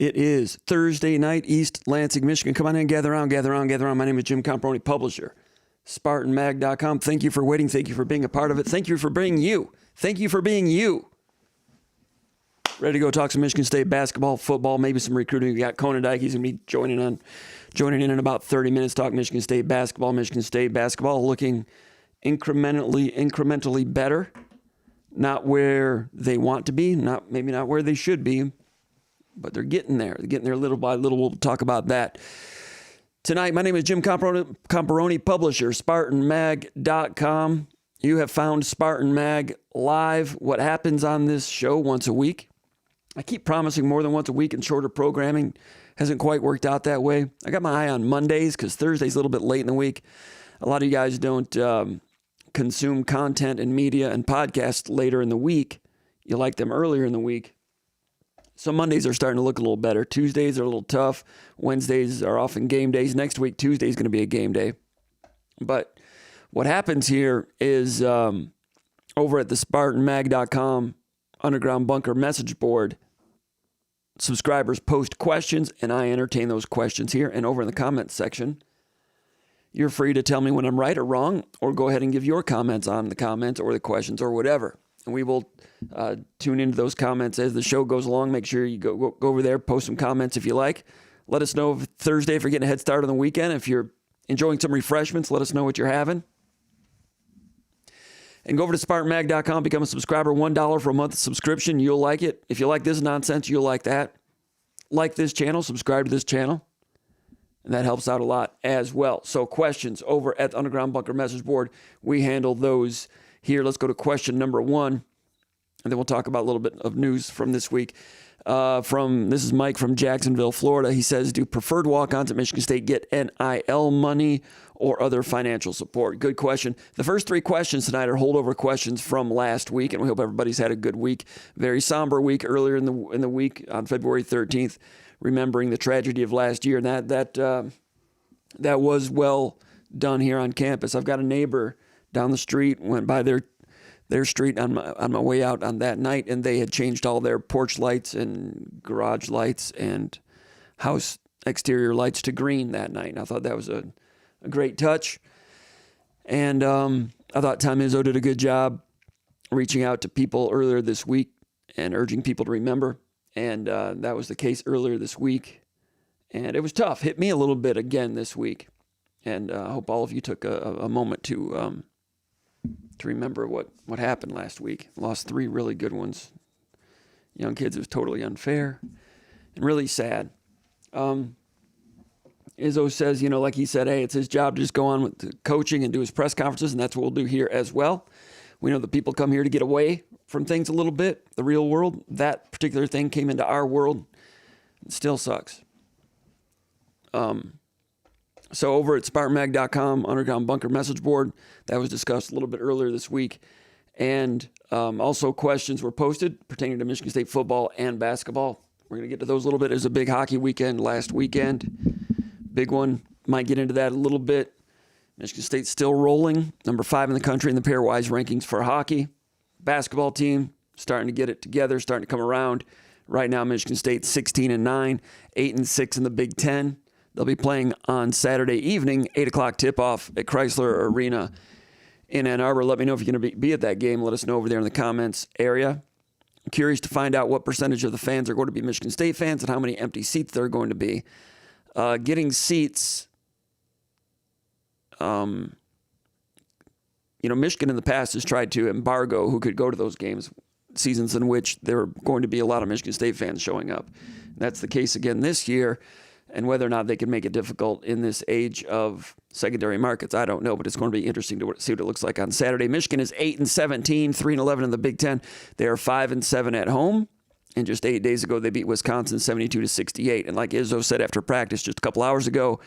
It is Thursday night, East Lansing, Michigan. Come on in, gather around. My name is Jim Comparoni, publisher, SpartanMag.com. Thank you for waiting. Thank you for being a part of it. Thank you for being you. Thank you for being you. Ready to go talk some Michigan State basketball, football, maybe some recruiting. We got Conan Dyke. He's going to be joining in about 30 minutes, talk Michigan State basketball. Michigan State basketball looking incrementally better. Not where they want to be, maybe not where they should be, but they're getting there. They're getting there little by little. We'll talk about that tonight. My name is Jim Comparoni, publisher, SpartanMag.com. You have found Spartan Mag Live. What happens on this show once a week? I keep promising more than once a week and shorter programming. Hasn't quite worked out that way. I got my eye on Mondays because Thursday's a little bit late in the week. A lot of you guys don't consume content and media and podcasts later in the week. You like them earlier in the week. So Mondays are starting to look a little better. Tuesdays are a little tough. Wednesdays are often game days. Next week, Tuesday is going to be a game day. But what happens here is over at the SpartanMag.com Underground Bunker message board, subscribers post questions, and I entertain those questions here. And over in the comments section, you're free to tell me when I'm right or wrong, or go ahead and give your comments on the comments or the questions or whatever. And we will tune into those comments as the show goes along. Make sure you go over there, post some comments if you like. Let us know if Thursday if you're getting a head start on the weekend. If you're enjoying some refreshments, let us know what you're having. And go over to SpartanMag.com, become a subscriber, $1 for a month subscription. You'll like it. If you like this nonsense, you'll like that. Like this channel, subscribe to this channel. And that helps out a lot as well. So questions over at the Underground Bunker message board. We handle those here. Let's go to question number 1. And then we'll talk about a little bit of news from this week. This is Mike from Jacksonville, Florida. He says, do preferred walk-ons at Michigan State get NIL money or other financial support? Good question. The first 3 questions tonight are holdover questions from last week, and we hope everybody's had a good week. Very somber week earlier in the week on February 13th, remembering the tragedy of last year. And that was well done here on campus. I've got a neighbor down the street, went by their street on my way out on that night, and they had changed all their porch lights and garage lights and house exterior lights to green that night. And I thought that was a great touch. And I thought Tom Izzo did a good job reaching out to people earlier this week and urging people to remember. And that was the case earlier this week. And it was tough. Hit me a little bit again this week. And I hope all of you took a moment to remember what happened last week. Lost 3 really good ones. Young kids. It was totally unfair and really sad. Izzo says, like he said, hey, it's his job to just go on with the coaching and do his press conferences, and that's what we'll do here as well. We know that people come here to get away from things a little bit, the real world. That particular thing came into our world. It still sucks. So over at SpartanMag.com, Underground Bunker message board, that was discussed a little bit earlier this week. And also questions were posted pertaining to Michigan State football and basketball. We're going to get to those a little bit. It was a big hockey weekend last weekend. Big one. Might get into that a little bit. Michigan State's still rolling. Number 5 in the country in the pairwise rankings for hockey. Basketball team starting to get it together, starting to come around. Right now, Michigan State 16-9, 8-6 in the Big Ten. They'll be playing on Saturday evening, 8 o'clock tip-off at Chrysler Arena in Ann Arbor. Let me know if you're going to be at that game. Let us know over there in the comments area. I'm curious to find out what percentage of the fans are going to be Michigan State fans and how many empty seats there are going to be. Getting seats, Michigan in the past has tried to embargo who could go to those games, seasons in which there are going to be a lot of Michigan State fans showing up. That's the case again this year. And whether or not they can make it difficult in this age of secondary markets, I don't know, but it's going to be interesting to see what it looks like on Saturday. Michigan is 8-17, 3-11 in the Big Ten. They are 5-7 at home. And just 8 days ago, they beat Wisconsin 72-68. And like Izzo said after practice just a couple hours ago,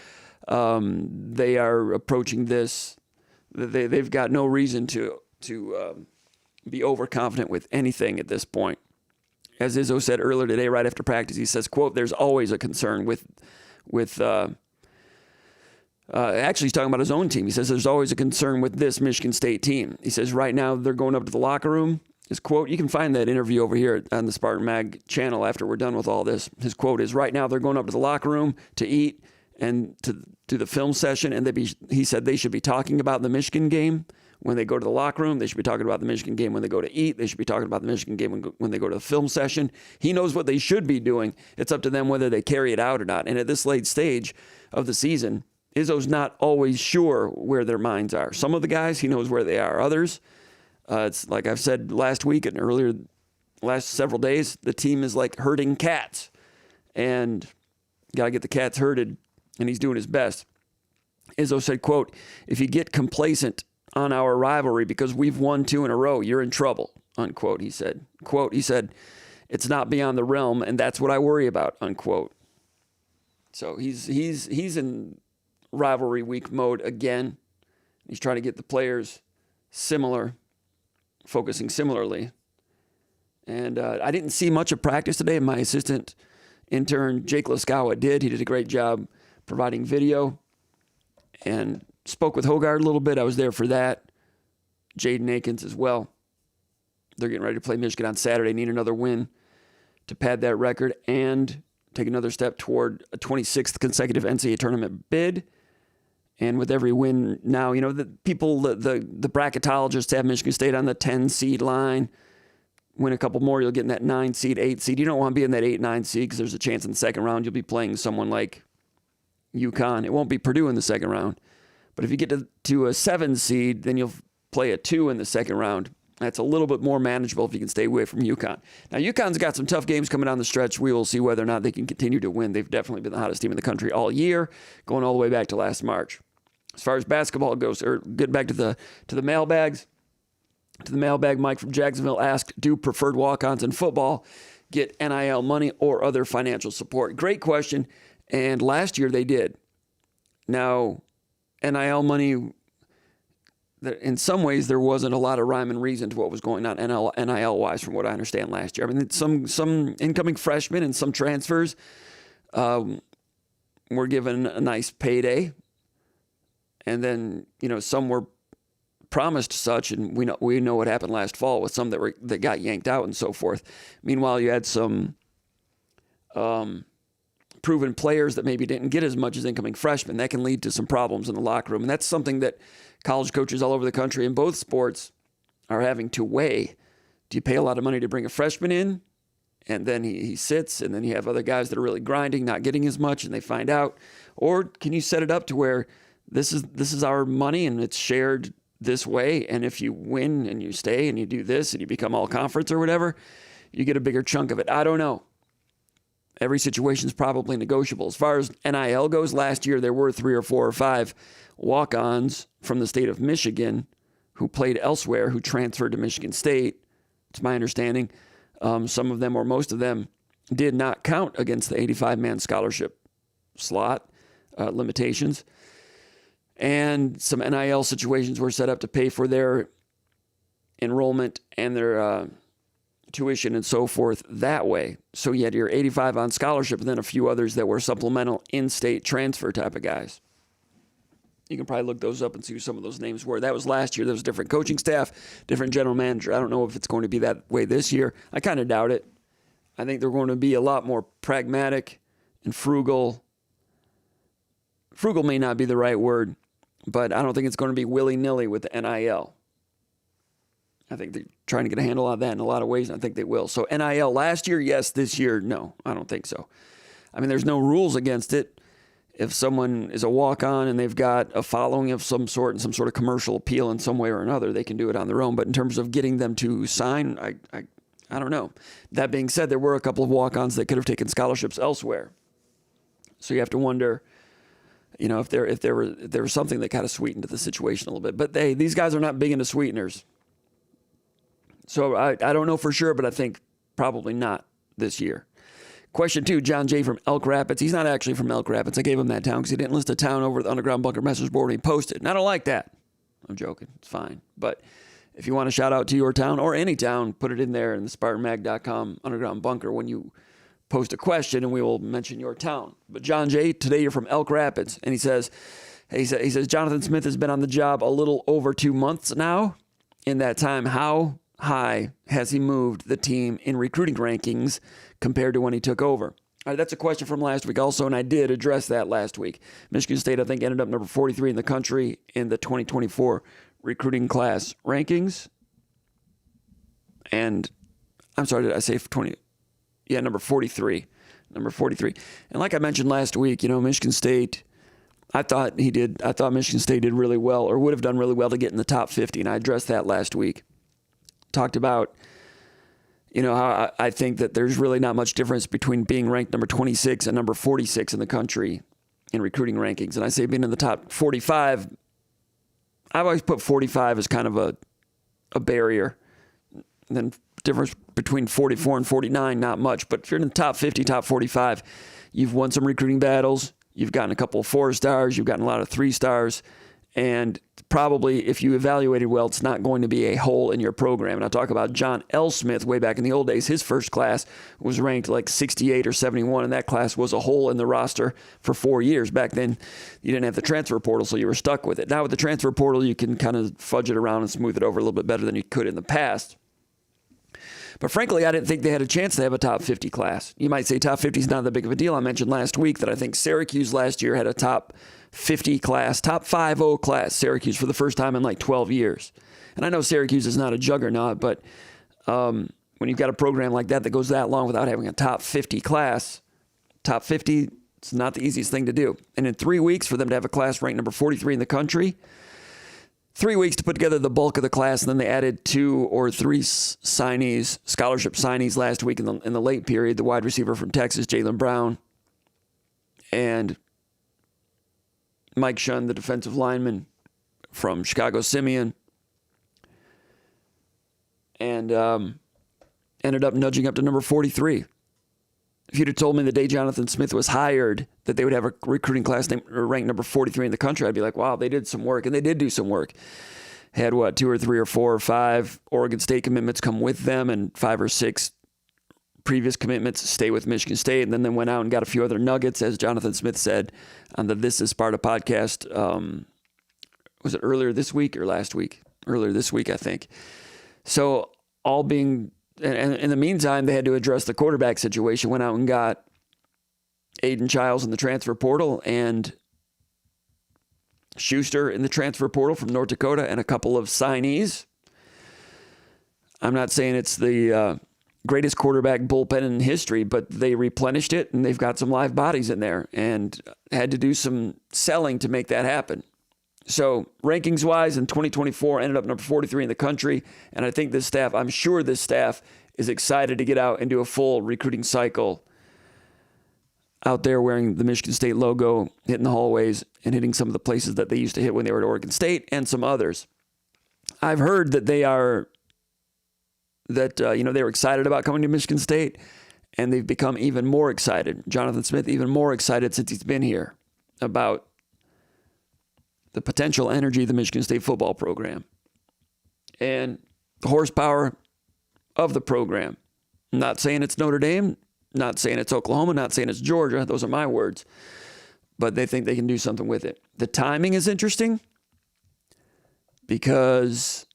they are approaching this. They've got no reason to be overconfident with anything at this point. As Izzo said earlier today, right after practice, he says, quote, there's always a concern with actually, he's talking about his own team. He says there's always a concern with this Michigan State team. He says right now they're going up to the locker room His quote, you can find that interview over here on the Spartan Mag channel after we're done with all this. His quote is, right now they're going up to the locker room to eat and to do the film session. And he said they should be talking about the Michigan game when they go to the locker room. They should be talking about the Michigan game when they go to eat. They should be talking about the Michigan game when they go to the film session. He knows what they should be doing. It's up to them whether they carry it out or not. And at this late stage of the season, Izzo's not always sure where their minds are. Some of the guys, he knows where they are. Others, it's like I've said last week and earlier, last several days, the team is like herding cats. And got to get the cats herded, and he's doing his best. Izzo said, quote, if you get complacent on our rivalry because we've won 2 in a row, you're in trouble, unquote, he said. Quote, he said, it's not beyond the realm, and that's what I worry about, unquote. So he's in rivalry week mode again. He's trying to get the players focusing similarly. And I didn't see much of practice today. My assistant intern, Jake Laskawa, did. He did a great job providing video and spoke with Hogard a little bit. I was there for that. Jaden Akins as well. They're getting ready to play Michigan on Saturday. Need another win to pad that record and take another step toward a 26th consecutive NCAA tournament bid. And with every win now, the bracketologists have Michigan State on the 10 seed line. Win a couple more, you'll get in that 9 seed, 8 seed. You don't want to be in that 8, 9 seed because there's a chance in the second round you'll be playing someone like UConn. It won't be Purdue in the second round. But if you get to a 7 seed, then you'll play a 2 in the second round. That's a little bit more manageable if you can stay away from UConn. Now, UConn's got some tough games coming down the stretch. We will see whether or not they can continue to win. They've definitely been the hottest team in the country all year, going all the way back to last March. As far as basketball goes, or getting back to the mailbags, Mike from Jacksonville asked, do preferred walk-ons in football get NIL money or other financial support? Great question, and last year they did. Now, NIL money, in some ways, there wasn't a lot of rhyme and reason to what was going on NIL-wise, from what I understand last year. I mean, some incoming freshmen and some transfers were given a nice payday, and then some were promised such, and we know what happened last fall with some that got yanked out and so forth. Meanwhile, you had some proven players that maybe didn't get as much as incoming freshmen. That can lead to some problems in the locker room, and that's something that college coaches all over the country in both sports are having to weigh. Do you pay a lot of money to bring a freshman in, and then he sits, and then you have other guys that are really grinding, not getting as much, and they find out? Or can you set it up to where this is our money and it's shared this way, and if you win and you stay and you do this and you become all conference or whatever, you get a bigger chunk of it? I don't know. Every situation is probably negotiable. As far as NIL goes, last year there were 3 or 4 or 5 walk-ons from the state of Michigan who played elsewhere, who transferred to Michigan State. It's my understanding. Some of them, or most of them, did not count against the 85-man scholarship slot limitations. And some NIL situations were set up to pay for their enrollment and their tuition and so forth that way. So you had your 85 on scholarship and then a few others that were supplemental in-state transfer type of guys. You can probably look those up and see who some of those names were. That was last year. There was a different coaching staff, different general manager. I don't know if it's going to be that way this year. I kind of doubt it. I think they're going to be a lot more pragmatic and frugal. Frugal may not be the right word, but I don't think it's going to be willy-nilly with the NIL. I think they're trying to get a handle on that in a lot of ways, and I think they will. So NIL last year, yes. This year, no. I don't think so. I mean, there's no rules against it. If someone is a walk-on and they've got a following of some sort and some sort of commercial appeal in some way or another, they can do it on their own. But in terms of getting them to sign, I don't know. That being said, there were a couple of walk-ons that could have taken scholarships elsewhere. So you have to wonder, if there was something that kind of sweetened the situation a little bit. But these guys are not big into sweeteners. So I don't know for sure, but I think probably not this year. Question 2, John J. from Elk Rapids. He's not actually from Elk Rapids. I gave him that town because he didn't list a town over the Underground Bunker message board when he posted. And I don't like that. I'm joking. It's fine. But if you want to shout out to your town or any town, put it in there in the SpartanMag.com Underground Bunker when you post a question, and we will mention your town. But John J., today you're from Elk Rapids. And he says, Jonathan Smith has been on the job a little over 2 months now. In that time, how high has he moved the team in recruiting rankings compared to when he took over? All right, that's a question from last week also, and I did address that last week. Michigan State, I think, ended up number 43 in the country in the 2024 recruiting class rankings. And I'm sorry, did I say 20? Yeah, number 43. Number 43. And like I mentioned last week, Michigan State, I thought Michigan State did really well, or would have done really well to get in the top 50, and I addressed that last week. Talked about, how I think that there's really not much difference between being ranked number 26 and number 46 in the country in recruiting rankings. And I say being in the top 45, I've always put 45 as kind of a barrier. And then difference between 44 and 49, not much. But if you're in the top 50, top 45, you've won some recruiting battles. You've gotten a couple of 4-stars. You've gotten a lot of 3-stars. And probably if you evaluated well, it's not going to be a hole in your program. And I talk about John L. Smith way back in the old days. His first class was ranked like 68 or 71, and that class was a hole in the roster for 4 years. Back then, you didn't have the transfer portal, so you were stuck with it. Now with the transfer portal, you can kind of fudge it around and smooth it over a little bit better than you could in the past. But frankly, I didn't think they had a chance to have a top 50 class. You might say top 50 is not that big of a deal. I mentioned last week that I think Syracuse last year had a top 50 class, top 50 class, Syracuse, for the first time in like 12 years. And I know Syracuse is not a juggernaut, but when you've got a program like that goes that long without having a top 50 class, top 50, it's not the easiest thing to do. And in 3 weeks, for them to have a class ranked number 43 in the country, 3 weeks to put together the bulk of the class, and then they added 2 or 3 signees, scholarship signees last week in the late period, the wide receiver from Texas, Jaylen Brown, and Mike Shunn, the defensive lineman from Chicago Simeon, and ended up nudging up to number 43. If you'd have told me the day Jonathan Smith was hired that they would have a recruiting class ranked number 43 in the country, I'd be like, wow, they did some work. And they did do some work. Had 2 or 3 or 4 or 5 Oregon State commitments come with them, and 5 or 6 previous commitments stay with Michigan State. And then they went out and got a few other nuggets, as Jonathan Smith said on the This Is Sparta podcast. Was it earlier this week or last week? Earlier this week, I think. So all being... And in the meantime, they had to address the quarterback situation, went out and got Aiden Childs in the transfer portal and Schuster in the transfer portal from North Dakota, and a couple of signees. I'm not saying it's the greatest quarterback bullpen in history, but they replenished it, and they've got some live bodies in there and had to do some selling to make that happen. So rankings-wise, in 2024, ended up number 43 in the country. And I think I'm sure this staff is excited to get out and do a full recruiting cycle out there wearing the Michigan State logo, hitting the hallways, and hitting some of the places that they used to hit when they were at Oregon State, and some others. I've heard that they were excited about coming to Michigan State, and they've become even more excited. Jonathan Smith, even more excited since he's been here about the potential energy of the Michigan State football program and the horsepower of the program. I'm not saying it's Notre Dame, not saying it's Oklahoma, not saying it's Georgia. Those are my words. But they think they can do something with it. The timing is interesting because,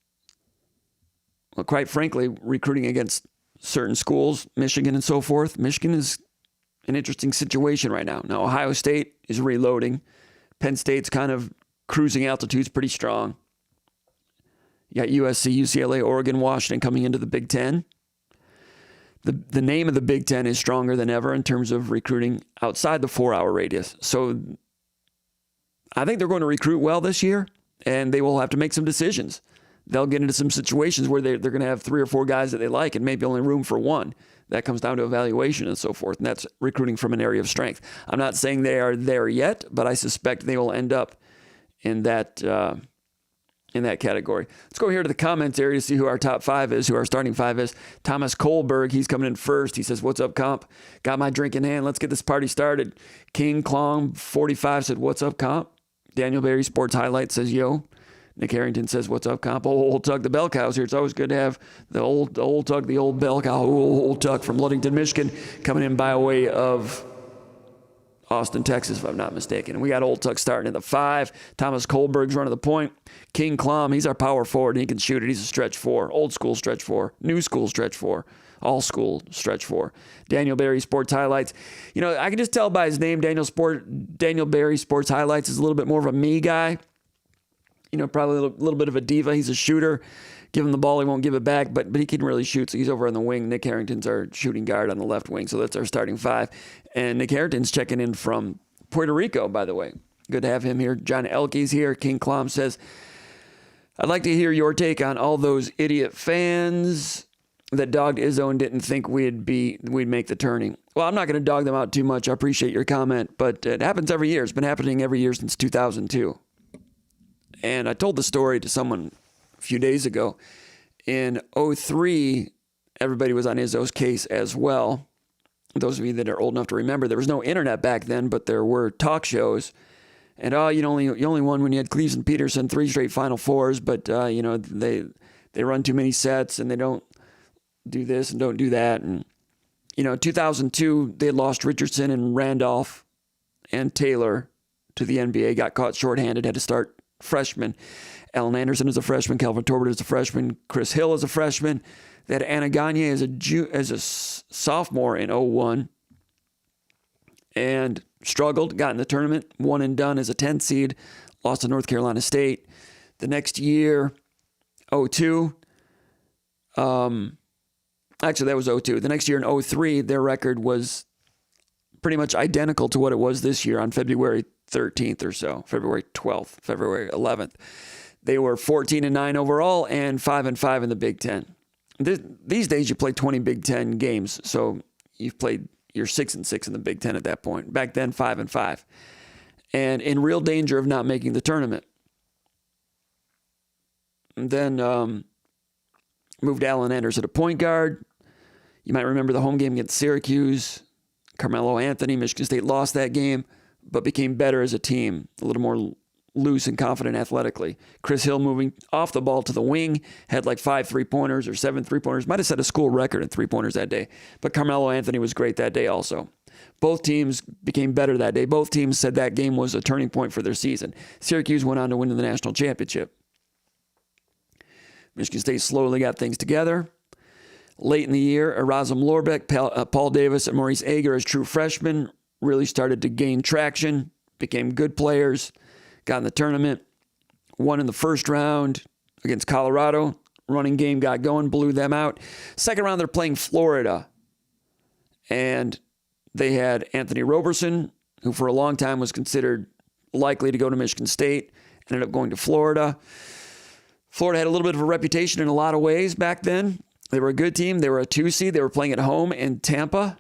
well, quite frankly, recruiting against certain schools, Michigan and so forth, Michigan is an interesting situation right now. Now, Ohio State is reloading. Penn State's kind of cruising altitude's pretty strong. You got USC, UCLA, Oregon, Washington coming into the Big Ten. The name of the Big Ten is stronger than ever in terms of recruiting outside the 4-hour radius. So I think they're going to recruit well this year, and they will have to make some decisions. They'll get into some situations where they're going to have 3 or 4 guys that they like and maybe only room for 1. That comes down to evaluation and so forth, and that's recruiting from an area of strength. I'm not saying they are there yet, but I suspect they will end up in that category. Let's go here to the comments area to see who our top 5 is, who our starting 5 is. Thomas Kohlberg, he's coming in first. He says, what's up, comp? Got my drink in hand. Let's get this party started. King Klong 45 said, what's up, comp? Daniel Berry Sports Highlight says, yo. Nick Harrington says, what's up, comp? Old Tug, the bell cow's here. It's always good to have the old Tug, the old bell cow, old Tug from Ludington, Michigan, coming in by way of Austin, Texas, if I'm not mistaken. And we got Old Tuck starting at the 5. Thomas Kohlberg's running the point. King Klum, he's our power forward, and he can shoot it. He's a stretch 4. Old school stretch 4. New school stretch 4. All school stretch 4. Daniel Barry, Sports Highlights. You know, I can just tell by his name, Daniel Barry, Sports Highlights, is a little bit more of a me guy. You know, probably a little bit of a diva. He's a shooter. Give him the ball, he won't give it back, but he can really shoot. So he's over on the wing. Nick Harrington's our shooting guard on the left wing. So that's our starting 5. And Nick Harrington's checking in from Puerto Rico, by the way. Good to have him here. John Elke's here. King Klom says, I'd like to hear your take on all those idiot fans that dogged Izzo and didn't think we'd make the turning. Well, I'm not going to dog them out too much. I appreciate your comment, but it happens every year. It's been happening every year since 2002. And I told the story to someone a few days ago. In 2003, everybody was on Izzo's case as well. Those of you that are old enough to remember, there was no internet back then, but there were talk shows. And you only won when you had Cleveland Peterson 3 straight Final Fours, but they run too many sets and they don't do this and don't do that. And 2002, they had lost Richardson and Randolph and Taylor to the NBA, got caught shorthanded, had to start freshmen. Alan Anderson is a freshman. Calvin Torbert is a freshman. Chris Hill is a freshman. They had Anna Gagne as a sophomore in 2001 and struggled, got in the tournament, won and done as a 10 seed, lost to North Carolina State. The next year, 2002, actually that was 2002. The next year in 2003, their record was pretty much identical to what it was this year on February 13th or so, February 12th, February 11th. They were 14-9 overall and 5-5 in the Big Ten. These days you play 20 Big Ten games, so you're 6-6 in the Big Ten at that point. Back then, 5-5, and in real danger of not making the tournament. And then moved Alan Anderson to point guard. You might remember the home game against Syracuse. Carmelo Anthony, Michigan State lost that game, but became better as a team, a little more loose and confident athletically. Chris Hill moving off the ball to the wing, had like 5 3-pointers or 7 3-pointers. Might have set a school record in 3-pointers that day. But Carmelo Anthony was great that day also. Both teams became better that day. Both teams said that game was a turning point for their season. Syracuse went on to win the national championship. Michigan State slowly got things together. Late in the year, Erasm Lorbeck, Paul Davis, and Maurice Ager as true freshmen really started to gain traction, became good players, got in the tournament, won in the first round against Colorado. Running game got going, blew them out. Second round, they're playing Florida. And they had Anthony Roberson, who for a long time was considered likely to go to Michigan State, ended up going to Florida. Florida had a little bit of a reputation in a lot of ways back then. They were a good team. They were a 2 seed. They were playing at home in Tampa.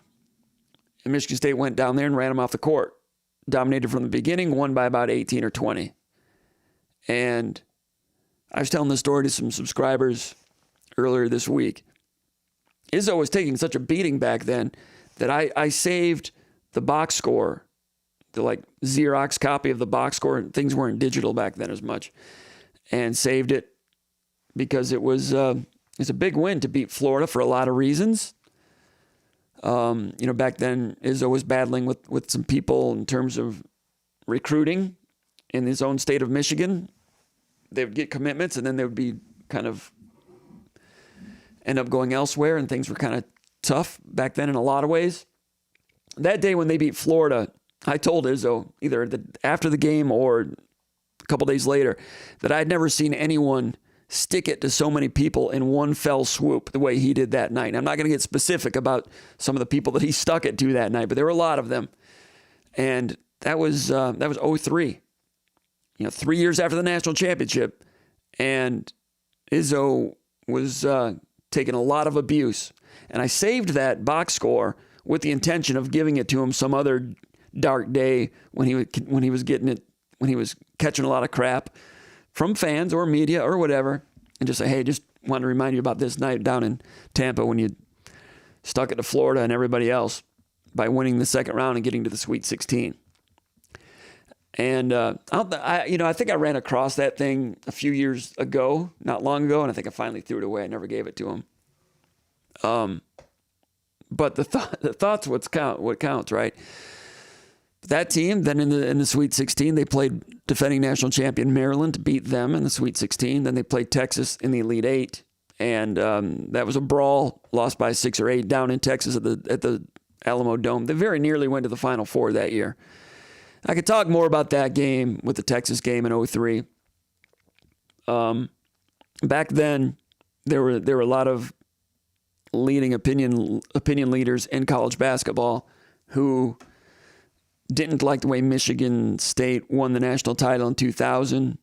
And Michigan State went down there and ran them off the court. Dominated from the beginning, won by about 18 or 20. And I was telling this story to some subscribers earlier this week. Izzo was taking such a beating back then that I saved the box score, the like Xerox copy of the box score. Things weren't digital back then as much. And saved it because it was a big win to beat Florida for a lot of reasons. Back then Izzo was battling with some people in terms of recruiting in his own state of Michigan. They would get commitments and then they would be kind of end up going elsewhere, and things were kind of tough back then in a lot of ways. That day when they beat Florida, I told Izzo either after the game or a couple days later that I'd never seen anyone stick it to so many people in one fell swoop the way he did that night. And I'm not going to get specific about some of the people that he stuck it to that night, but there were a lot of them. And that was 2003. 3 years after the national championship, and Izzo was taking a lot of abuse. And I saved that box score with the intention of giving it to him some other dark day when he was catching a lot of crap from fans or media or whatever, and just say, hey, just wanted to remind you about this night down in Tampa when you stuck it to Florida and everybody else by winning the second round and getting to the Sweet 16. And I think I ran across that thing a few years ago, not long ago, and I think I finally threw it away. I never gave it to him. But the thought's what counts, right? that team, then in the Sweet 16, they played defending national champion Maryland, beat them in the Sweet 16. Then they played Texas in the Elite Eight, and that was a brawl, lost by 6 or 8 down in Texas at the Alamo Dome. They very nearly went to the Final Four that year. I could talk more about that game with the Texas game in 2003. Back then, there were a lot of leading opinion leaders in college basketball who didn't like the way Michigan State won the national title in 2000.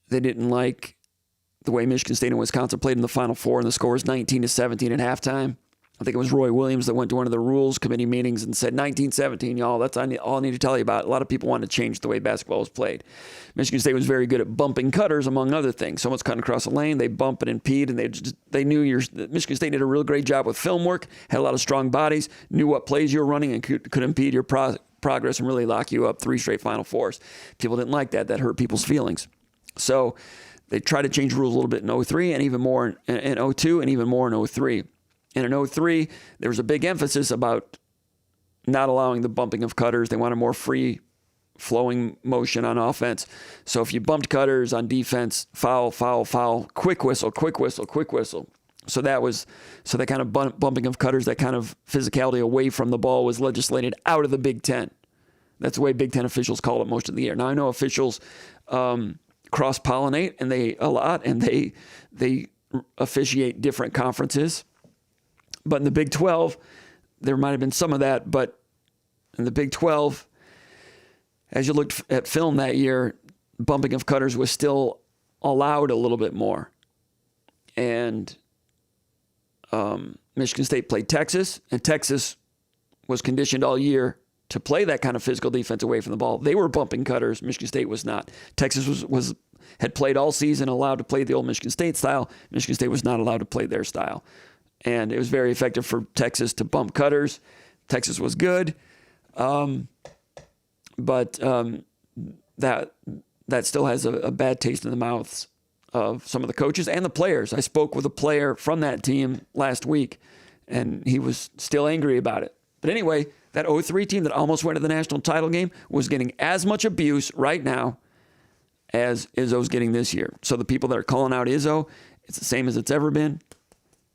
They didn't like the way Michigan State and Wisconsin played in the Final Four, and the score was 19-17 at halftime. I think it was Roy Williams that went to one of the rules committee meetings and said, 19-17, y'all, that's all I need to tell you about. A lot of people wanted to change the way basketball was played. Michigan State was very good at bumping cutters, among other things. Someone's cutting across the lane, they bump and impede, and they knew Michigan State did a real great job with film work, had a lot of strong bodies, knew what plays you were running, and could impede your progress and really lock you up 3 straight Final Fours. People didn't like that. That hurt people's feelings. So they tried to change rules a little bit in 2003 and even more in 2002 and even more in 2003. And in 2003, there was a big emphasis about not allowing the bumping of cutters. They wanted more free flowing motion on offense. So if you bumped cutters on defense, foul, foul, foul, quick whistle, quick whistle, quick whistle. So that kind of bumping of cutters, that kind of physicality away from the ball was legislated out of the Big Ten. That's the way Big Ten officials call it most of the year. Now I know officials cross-pollinate and they officiate different conferences. But in the Big 12, there might have been some of that. But in the Big 12, as you looked at film that year, bumping of cutters was still allowed a little bit more. And Michigan State played Texas, and Texas was conditioned all year to play that kind of physical defense away from the ball. They were bumping cutters. Michigan State was not. Texas had played all season, allowed to play the old Michigan State style. Michigan State was not allowed to play their style. And it was very effective for Texas to bump cutters. Texas was good. But that still has a bad taste in the mouths of some of the coaches and the players. I spoke with a player from that team last week, and he was still angry about it. But anyway, that 2003 team that almost went to the national title game was getting as much abuse right now as Izzo's getting this year. So the people that are calling out Izzo, it's the same as it's ever been.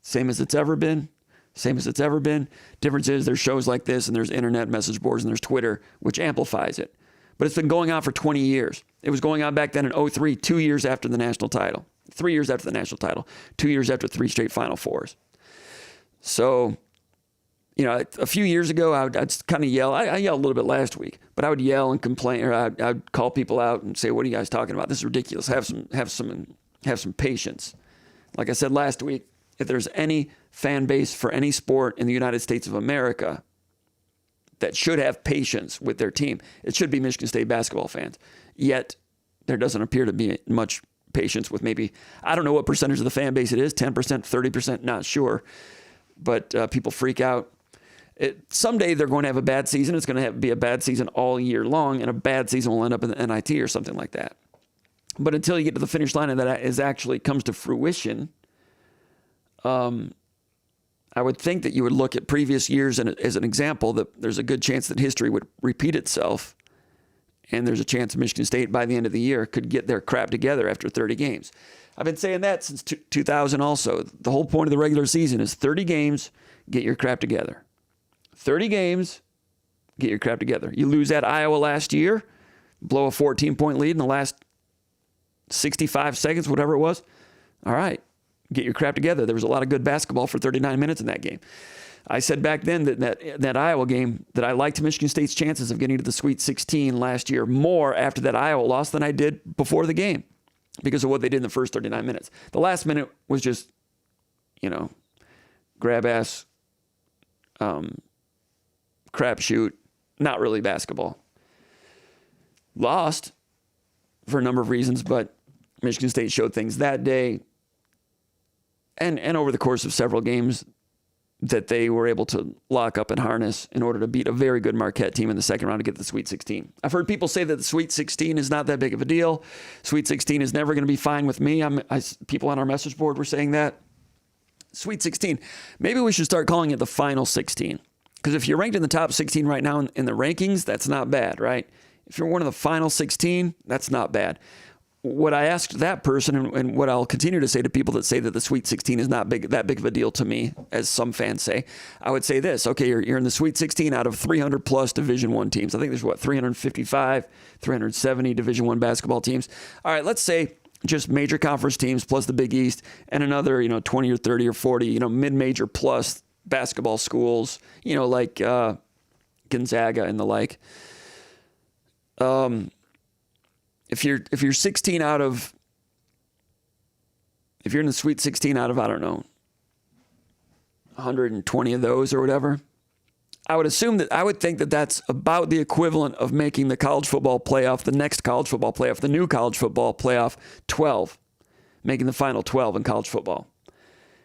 Same as it's ever been. Same as it's ever been. Difference is there's shows like this, and there's internet message boards, and there's Twitter, which amplifies it. But it's been going on for 20 years. It was going on back then in 2003, 2 years after the national title. 3 years after the national title. 2 years after 3 straight Final Fours. So, a few years ago, I'd kind of yell. I yelled a little bit last week, but I would yell and complain, or I'd call people out and say, "What are you guys talking about? This is ridiculous. Have some patience." Like I said last week, if there's any fan base for any sport in the United States of America that should have patience with their team, it should be Michigan State basketball fans. Yet, there doesn't appear to be much patience with maybe, I don't know what percentage of the fan base it is, 10%, 30%, not sure. But people freak out. Someday they're going to have a bad season. It's going to be a bad season all year long, and a bad season will end up in the NIT or something like that. But until you get to the finish line and that actually comes to fruition, I would think that you would look at previous years as an example that there's a good chance that history would repeat itself, and there's a chance Michigan State by the end of the year could get their crap together after 30 games. I've been saying that since 2000 also. The whole point of the regular season is 30 games, get your crap together. 30 games, get your crap together. You lose at Iowa last year, blow a 14-point lead in the last 65 seconds, whatever it was. All right. Get your crap together. There was a lot of good basketball for 39 minutes in that game. I said back then that Iowa game that I liked Michigan State's chances of getting to the Sweet 16 last year more after that Iowa loss than I did before the game because of what they did in the first 39 minutes. The last minute was just, grab ass, crapshoot, not really basketball. Lost for a number of reasons, but Michigan State showed things that day and over the course of several games that they were able to lock up and harness in order to beat a very good Marquette team in the second round to get to the Sweet 16. I've heard people say that the Sweet 16 is not that big of a deal. Sweet 16 is never going to be fine with me. People on our message board were saying that. Sweet 16, maybe we should start calling it the Final 16. Because if you're ranked in the top 16 right now in the rankings, that's not bad, right? If you're one of the final 16, that's not bad. What I asked that person, and what I'll continue to say to people that say that the Sweet 16 is not that big of a deal to me, as some fans say, I would say this: okay, you're in the Sweet 16 out of 300 plus Division I teams. I think there's 355, 370 Division I basketball teams. All right, let's say just major conference teams plus the Big East, and another 20 or 30 or 40 mid-major plus basketball schools, like Gonzaga and the like. If you're 16 out of, if you're in the Sweet 16 out of, I don't know, 120 of those or whatever, I would think that that's about the equivalent of making the college football playoff, the next college football playoff, the new college football playoff 12, making the final 12 in college football.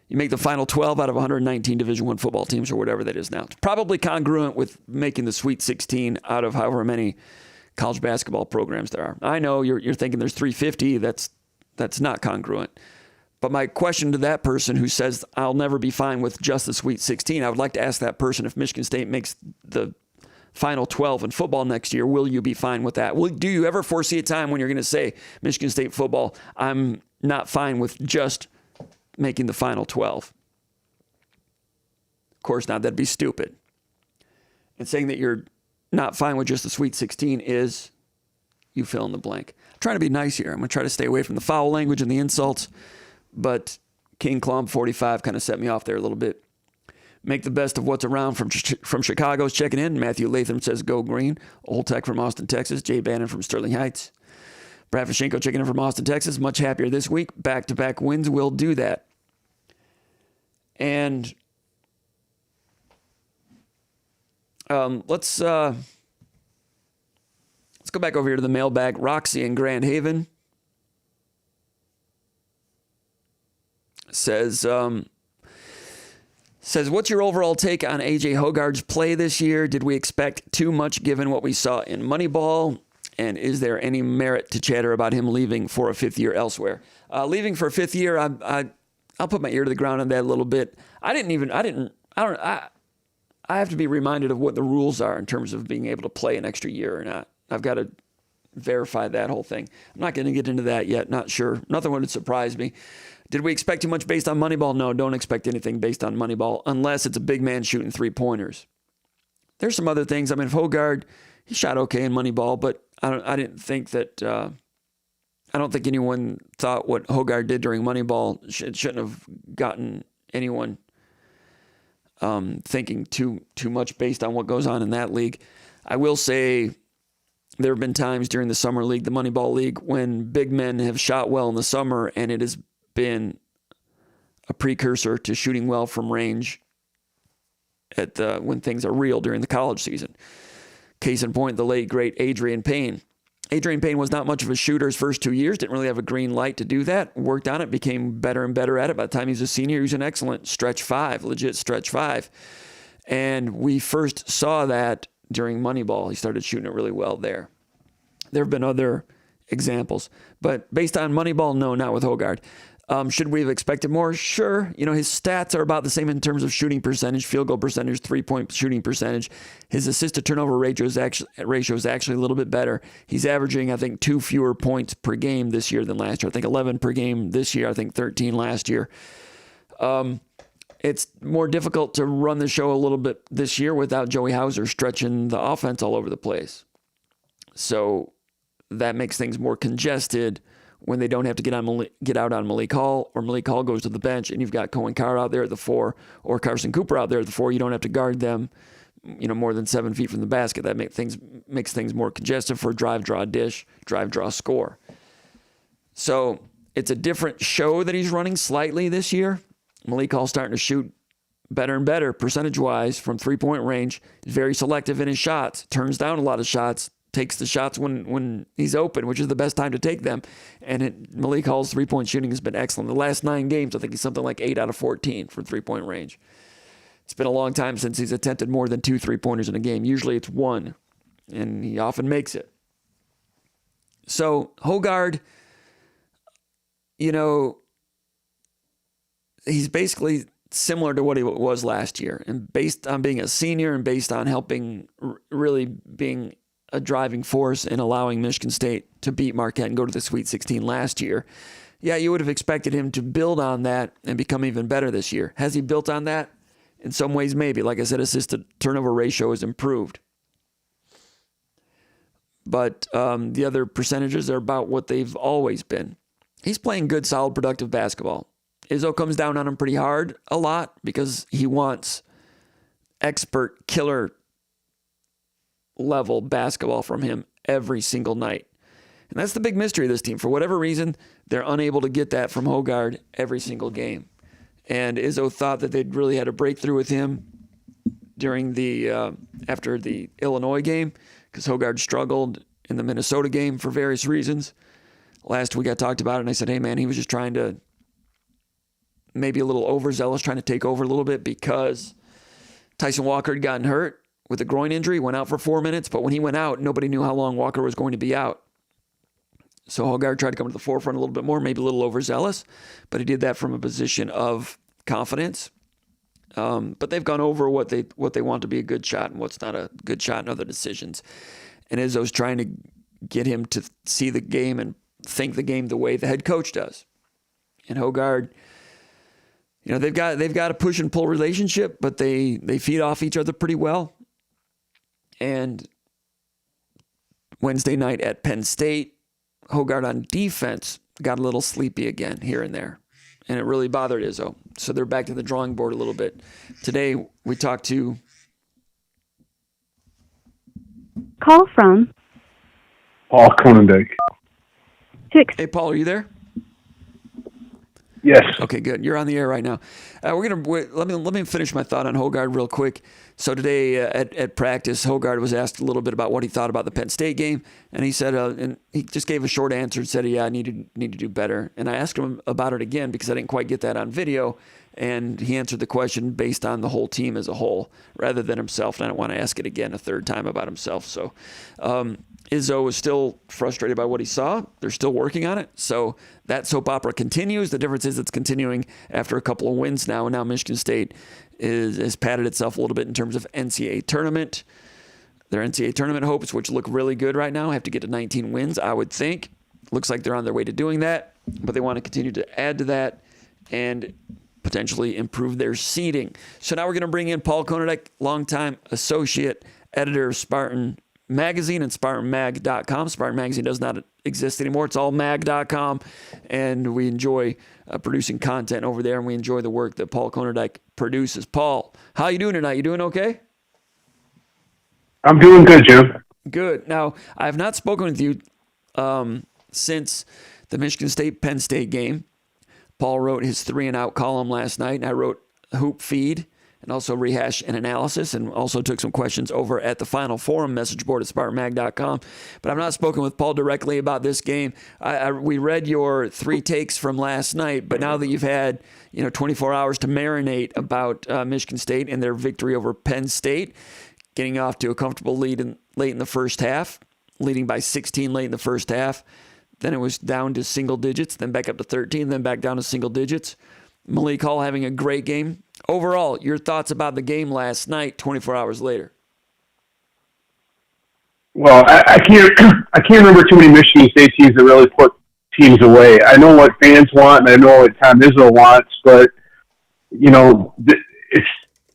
You make the final 12 out of 119 Division I football teams or whatever that is now. It's probably congruent with making the Sweet 16 out of however many college basketball programs there are. I know you're thinking there's 350. That's not congruent. But my question to that person who says, I'll never be fine with just the Sweet 16, I would like to ask that person, if Michigan State makes the final 12 in football next year, will you be fine with that? Do you ever foresee a time when you're going to say, Michigan State football, I'm not fine with just making the final 12? Of course not. That'd be stupid. And saying that you're not fine with just the Sweet 16 is, you fill in the blank. I'm trying to be nice here. I'm going to try to stay away from the foul language and the insults, but King Clump 45 kind of set me off there a little bit. Make the best of what's around from Chicago's checking in. Matthew Latham says, go green. Old Tech from Austin, Texas. Jay Bannon from Sterling Heights. Brad Vashenko checking in from Austin, Texas. Much happier this week. Back-to-back wins will do that. And let's go back over here to the mailbag. Roxy in Grand Haven says, what's your overall take on A.J. Hoggard's play this year? Did we expect too much given what we saw in Moneyball? And is there any merit to chatter about him leaving for a fifth year elsewhere? Leaving for a fifth year, I'll put my ear to the ground on that a little bit. I have to be reminded of what the rules are in terms of being able to play an extra year or not. I've got to verify that whole thing. I'm not going to get into that yet. Not sure. Nothing would surprise me. Did we expect too much based on Moneyball? No, don't expect anything based on Moneyball unless it's a big man shooting three-pointers. There's some other things. I mean, if Hoggard, he shot okay in Moneyball, but I didn't think that. I don't think anyone thought what Hoggard did during Moneyball shouldn't have gotten anyone thinking too much based on what goes on in that league. I will say there have been times during the summer league, the Moneyball league, when big men have shot well in the summer, and it has been a precursor to shooting well from range when things are real during the college season. Case in point, the late, great Adrian Payne. Adrian Payne was not much of a shooter his first 2 years, didn't really have a green light to do that, worked on it, became better and better at it. By the time he was a senior, he was an excellent stretch five, legit stretch five. And we first saw that during Moneyball. He started shooting it really well there. There have been other examples, but based on Moneyball, no, not with Hoggard. Should we have expected more? Sure. His stats are about the same in terms of shooting percentage, field goal percentage, three-point shooting percentage. His assist-to-turnover ratio is actually a little bit better. He's averaging, I think, 2 fewer points per game this year than last year. I think 11 per game this year. I think 13 last year. It's more difficult to run the show a little bit this year without Joey Hauser stretching the offense all over the place. So that makes things more congested when they don't have to get out on Malik Hall, or Malik Hall goes to the bench and you've got Cohen Carr out there at the 4 or Carson Cooper out there at the 4. You don't have to guard them, more than 7 feet from the basket. That makes things more congested for drive, draw, dish, drive, draw, score. So it's a different show that he's running slightly this year. Malik Hall starting to shoot better and better percentage-wise from three-point range. He's very selective in his shots, turns down a lot of shots, takes the shots when he's open, which is the best time to take them. And Malik Hall's three-point shooting has been excellent. The last 9 games, I think he's something like 8 out of 14 from three-point range. It's been a long time since he's attempted more than 2 three-pointers in a game. Usually it's 1, and he often makes it. So Hoggard, he's basically similar to what he was last year. And based on being a senior and based on helping really being a driving force in allowing Michigan State to beat Marquette and go to the Sweet 16 last year, yeah, you would have expected him to build on that and become even better this year. Has he built on that? In some ways, maybe. Like I said, assist-to-turnover ratio has improved. But the other percentages are about what they've always been. He's playing good, solid, productive basketball. Izzo comes down on him pretty hard a lot because he wants expert, killer level basketball from him every single night. And that's the big mystery of this team. For whatever reason, they're unable to get that from Hoggard every single game. And Izzo thought that they'd really had a breakthrough with him during the after the Illinois game because Hoggard struggled in the Minnesota game for various reasons. Last week I talked about it and I said, hey man, he was just trying to maybe a little overzealous, trying to take over a little bit because Tyson Walker had gotten hurt with a groin injury, went out for 4 minutes, but when he went out, nobody knew how long Walker was going to be out. So Hoggard tried to come to the forefront a little bit more, maybe a little overzealous, but he did that from a position of confidence. But they've gone over what they want to be a good shot and what's not a good shot in other decisions. And Izzo's trying to get him to see the game and think the game the way the head coach does. And Hoggard, they've got a push and pull relationship, but they feed off each other pretty well. And Wednesday night at Penn State, Hoggard on defense got a little sleepy again here and there. And it really bothered Izzo. So they're back to the drawing board a little bit. Today, we talked to... Call from... Paul Konendijk. Hey, Paul, are you there? Yes. Okay, good. You're on the air right now. Let me finish my thought on Hoggard real quick. So today at practice, Hoggard was asked a little bit about what he thought about the Penn State game, and he said, and he just gave a short answer and said, "Yeah, I need to do better." And I asked him about it again because I didn't quite get that on video, and he answered the question based on the whole team as a whole rather than himself. And I don't want to ask it again a third time about himself. So Izzo was still frustrated by what he saw. They're still working on it. So that soap opera continues. The difference is it's continuing after a couple of wins now, and now Michigan State has patted itself a little bit in terms of NCAA tournament. Their NCAA tournament hopes, which look really good right now, have to get to 19 wins, I would think. Looks like they're on their way to doing that, but they want to continue to add to that and potentially improve their seeding. So now we're going to bring in Paul Konendijk, longtime associate editor of Spartan Magazine and SpartanMag.com. Spartan Magazine does not exist anymore. It's all mag.com, and we enjoy producing content over there, and we enjoy the work that Paul Konendijk produces. Paul, how you doing tonight? You doing okay? I'm doing good, Jim. Good. Now, I have not spoken with you since the Michigan State-Penn State game. Paul wrote his 3 and Out column last night, and I wrote Hoop Feed and also rehash an analysis, and also took some questions over at the Final Forum message board at SpartanMag.com. But I've not spoken with Paul directly about this game. We read your 3 takes from last night, but now that you've had 24 hours to marinate about Michigan State and their victory over Penn State, getting off to a comfortable lead late in the first half, leading by 16 late in the first half. Then it was down to single digits, then back up to 13, then back down to single digits. Malik Hall having a great game. Overall, your thoughts about the game last night, 24 hours later? Well, I can't remember too many Michigan State teams that really put teams away. I know what fans want, and I know what Tom Izzo wants, but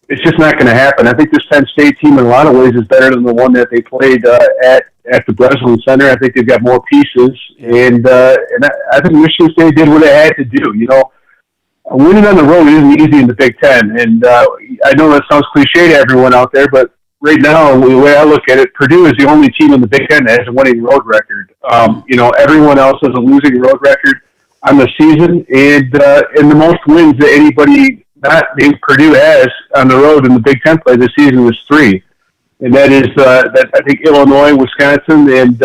it's just not going to happen. I think this Penn State team, in a lot of ways, is better than the one that they played at the Breslin Center. I think they've got more pieces, and I think Michigan State did what it had to do. Winning on the road isn't easy in the Big Ten, and I know that sounds cliche to everyone out there, but right now, the way I look at it, Purdue is the only team in the Big Ten that has a winning road record. Everyone else has a losing road record on the season, and the most wins that anybody not named Purdue has on the road in the Big Ten play this season was 3. And that is that I think Illinois, Wisconsin, and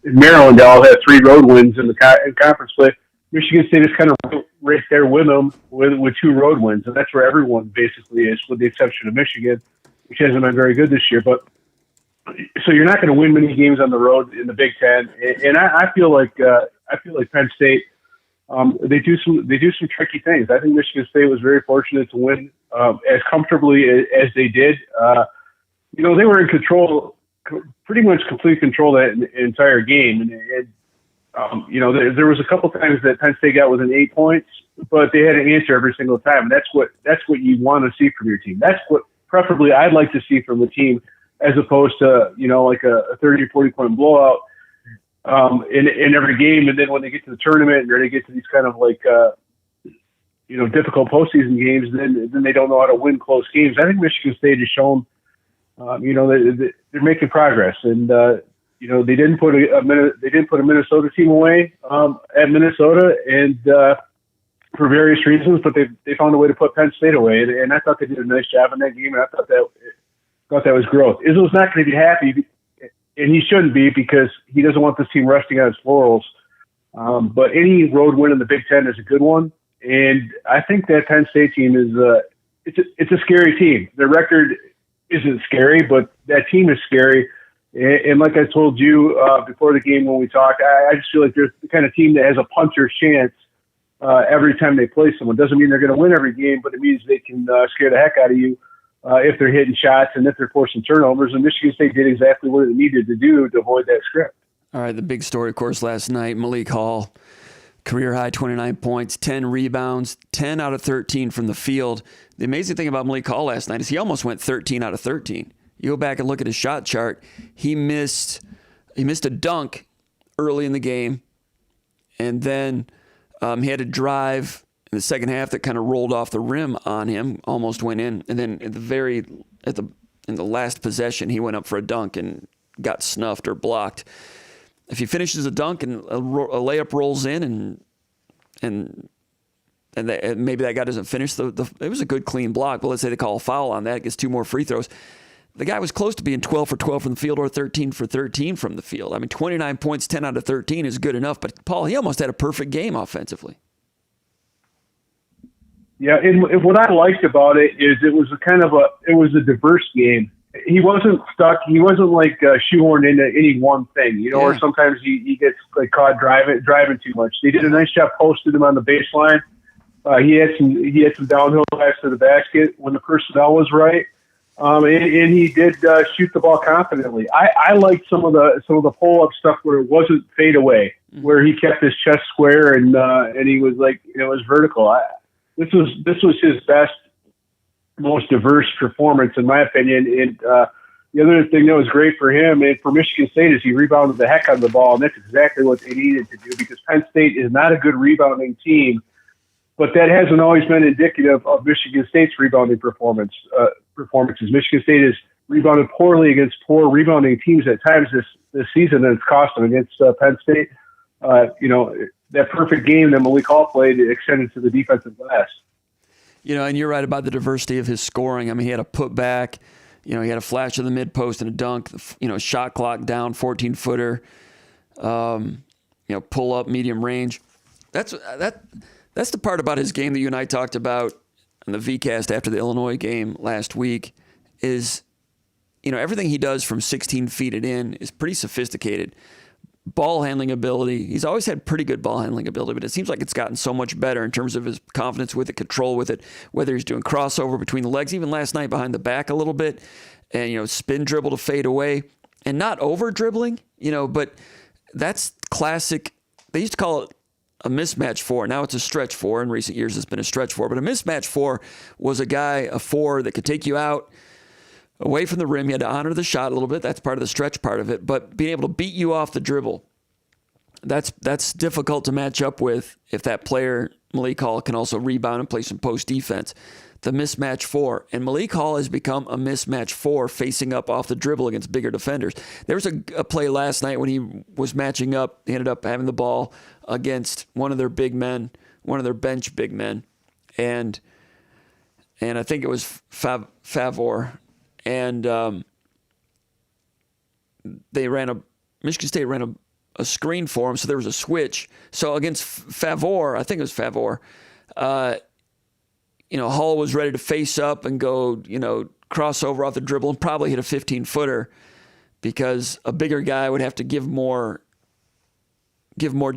Maryland all had 3 road wins in conference play. Michigan State is kind of right there with them with 2 road wins, and that's where everyone basically is, with the exception of Michigan, which hasn't been very good this year. But so you're not going to win many games on the road in the Big Ten, and I feel like Penn State they do some tricky things. I think Michigan State was very fortunate to win as comfortably as they did. They were in control, pretty much complete control that entire game. There was a couple times that Penn State got within 8 points, but they had to answer every single time. And that's what you want to see from your team. That's what preferably I'd like to see from the team, as opposed to, like a 30 or 40 point blowout in every game. And then when they get to the tournament or they get to these kind of difficult postseason games, then they don't know how to win close games. I think Michigan State has shown, they're making progress, and they didn't put a Minnesota team away at Minnesota, and for various reasons, but they found a way to put Penn State away, and I thought they did a nice job in that game, and I thought that was growth. Izzo's not going to be happy, and he shouldn't be, because he doesn't want this team resting on its laurels. But any road win in the Big Ten is a good one. And I think that Penn State team is it's a scary team. Their record isn't scary, but that team is scary. And like I told you before the game when we talked, I just feel like they're the kind of team that has a puncher's chance every time they play someone. Doesn't mean they're going to win every game, but it means they can scare the heck out of you if they're hitting shots and if they're forcing turnovers. And Michigan State did exactly what it needed to do to avoid that script. All right, the big story, of course, last night, Malik Hall. Career high 29 points, 10 rebounds, 10 out of 13 from the field. The amazing thing about Malik Hall last night is he almost went 13 out of 13. You go back and look at his shot chart. He missed a dunk early in the game, and then he had a drive in the second half that kind of rolled off the rim on him, almost went in, and then in the last possession he went up for a dunk and got snuffed or blocked. If he finishes a dunk and a layup rolls in, and maybe that guy doesn't finish, it was a good clean block, but let's say they call a foul on that, gets 2 more free throws. The guy was close to being 12 for 12 from the field or 13 for 13 from the field. I mean, 29 points, 10 out of 13 is good enough, but Paul, he almost had a perfect game offensively. Yeah, and what I liked about it is it was a diverse game. He wasn't stuck. He wasn't shoehorned into any one thing, or sometimes he gets caught driving too much. They did a nice job posting him on the baseline. He had some downhill drives to the basket when the personnel was right. And he did shoot the ball confidently. I liked some of the pull up stuff where it wasn't fade away, where he kept his chest square and he was it was vertical. This was his best, most diverse performance, in my opinion. And the other thing that was great for him and for Michigan State is he rebounded the heck out of the ball, and that's exactly what they needed to do, because Penn State is not a good rebounding team, but that hasn't always been indicative of Michigan State's rebounding performances. Michigan State has rebounded poorly against poor rebounding teams at times this season, and it's cost them against Penn State. That perfect game that Malik Hall played extended to the defensive glass. And you're right about the diversity of his scoring. I mean, he had a putback, he had a flash of the mid post and a dunk, shot clock down, 14-footer, pull up, medium range. That's the part about his game that you and I talked about on the VCast after the Illinois game last week is, everything he does from 16 feet and in is pretty sophisticated. Ball handling ability. He's always had pretty good ball handling ability, but it seems like it's gotten so much better in terms of his confidence with it, control with it, whether he's doing crossover between the legs, even last night behind the back a little bit, and, spin dribble to fade away, and not over dribbling, but that's classic. They used to call it a mismatch four. Now it's a stretch four. In recent years, it's been a stretch four, but a mismatch four was a four that could take you out away from the rim. You had to honor the shot a little bit. That's part of the stretch part of it. But being able to beat you off the dribble, that's difficult to match up with if that player, Malik Hall, can also rebound and play some post defense. The mismatch four. And Malik Hall has become a mismatch four facing up off the dribble against bigger defenders. There was a play last night when he was matching up. He ended up having the ball against one of their big men, one of their bench big men. And I think it was Favor. And Michigan State ran a screen for him, so there was a switch. So against Favor, I think it was Favor, Hall was ready to face up and go, cross over off the dribble and probably hit a 15-footer because a bigger guy would have to give more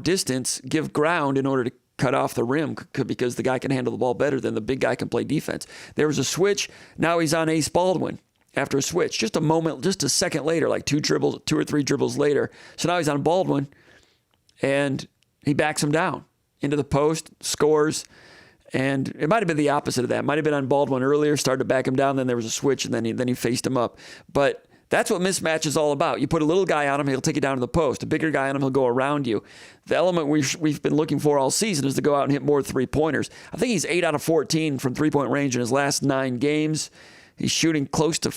distance, give ground in order cut off the rim because the guy can handle the ball better than the big guy can play defense. There was a switch. Now he's on Ace Baldwin after a switch. Just a moment, just a second later, like two or three dribbles later. So now he's on Baldwin, and he backs him down into the post, scores. And it might have been the opposite of that. It might have been on Baldwin earlier, started to back him down, then there was a switch, and then he faced him up. But that's what mismatch is all about. You put a little guy on him, he'll take you down to the post. A bigger guy on him, he'll go around you. The element we've been looking for all season is to go out and hit more three-pointers. I think he's 8 out of 14 from three-point range in his last 9 games. He's shooting close to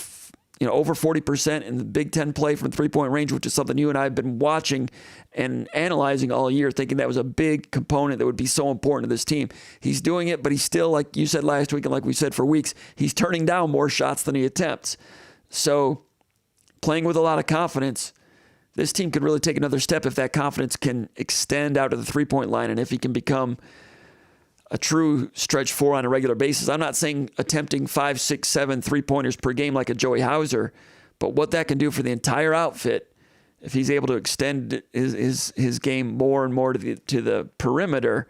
over 40% in the Big Ten play from three-point range, which is something you and I have been watching and analyzing all year, thinking that was a big component that would be so important to this team. He's doing it, but he's still, like you said last week and like we said for weeks, he's turning down more shots than he attempts. So playing with a lot of confidence, this team could really take another step if that confidence can extend out to the three-point line and if he can become a true stretch four on a regular basis. I'm not saying attempting 5, 6, 7 3-pointers per game like a Joey Hauser, but what that can do for the entire outfit if he's able to extend his game more and more to the perimeter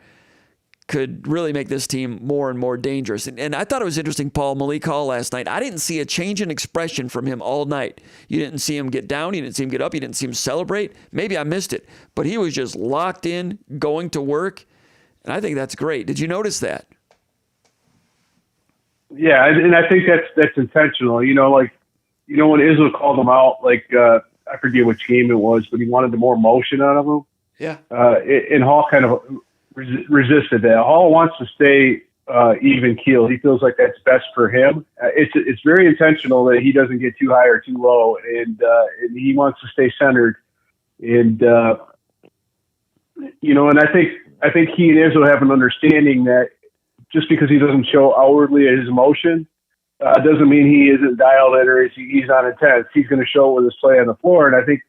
could really make this team more and more dangerous. And I thought it was interesting, Paul, Malik Hall last night. I didn't see a change in expression from him all night. You didn't see him get down. You didn't see him get up. You didn't see him celebrate. Maybe I missed it, but he was just locked in, going to work. And I think that's great. Did you notice that? Yeah, and I think that's intentional. When Izzo called him out, I forget which game it was, but he wanted more motion out of him. Yeah. And Hall kind of resisted that. Hall wants to stay even keel. He feels like that's best for him. It's very intentional that he doesn't get too high or too low, and he wants to stay centered. And and I think he and Izzo have an understanding that just because he doesn't show outwardly his emotion doesn't mean he isn't dialed in or he's not intense. He's going to show it with his play on the floor. And I think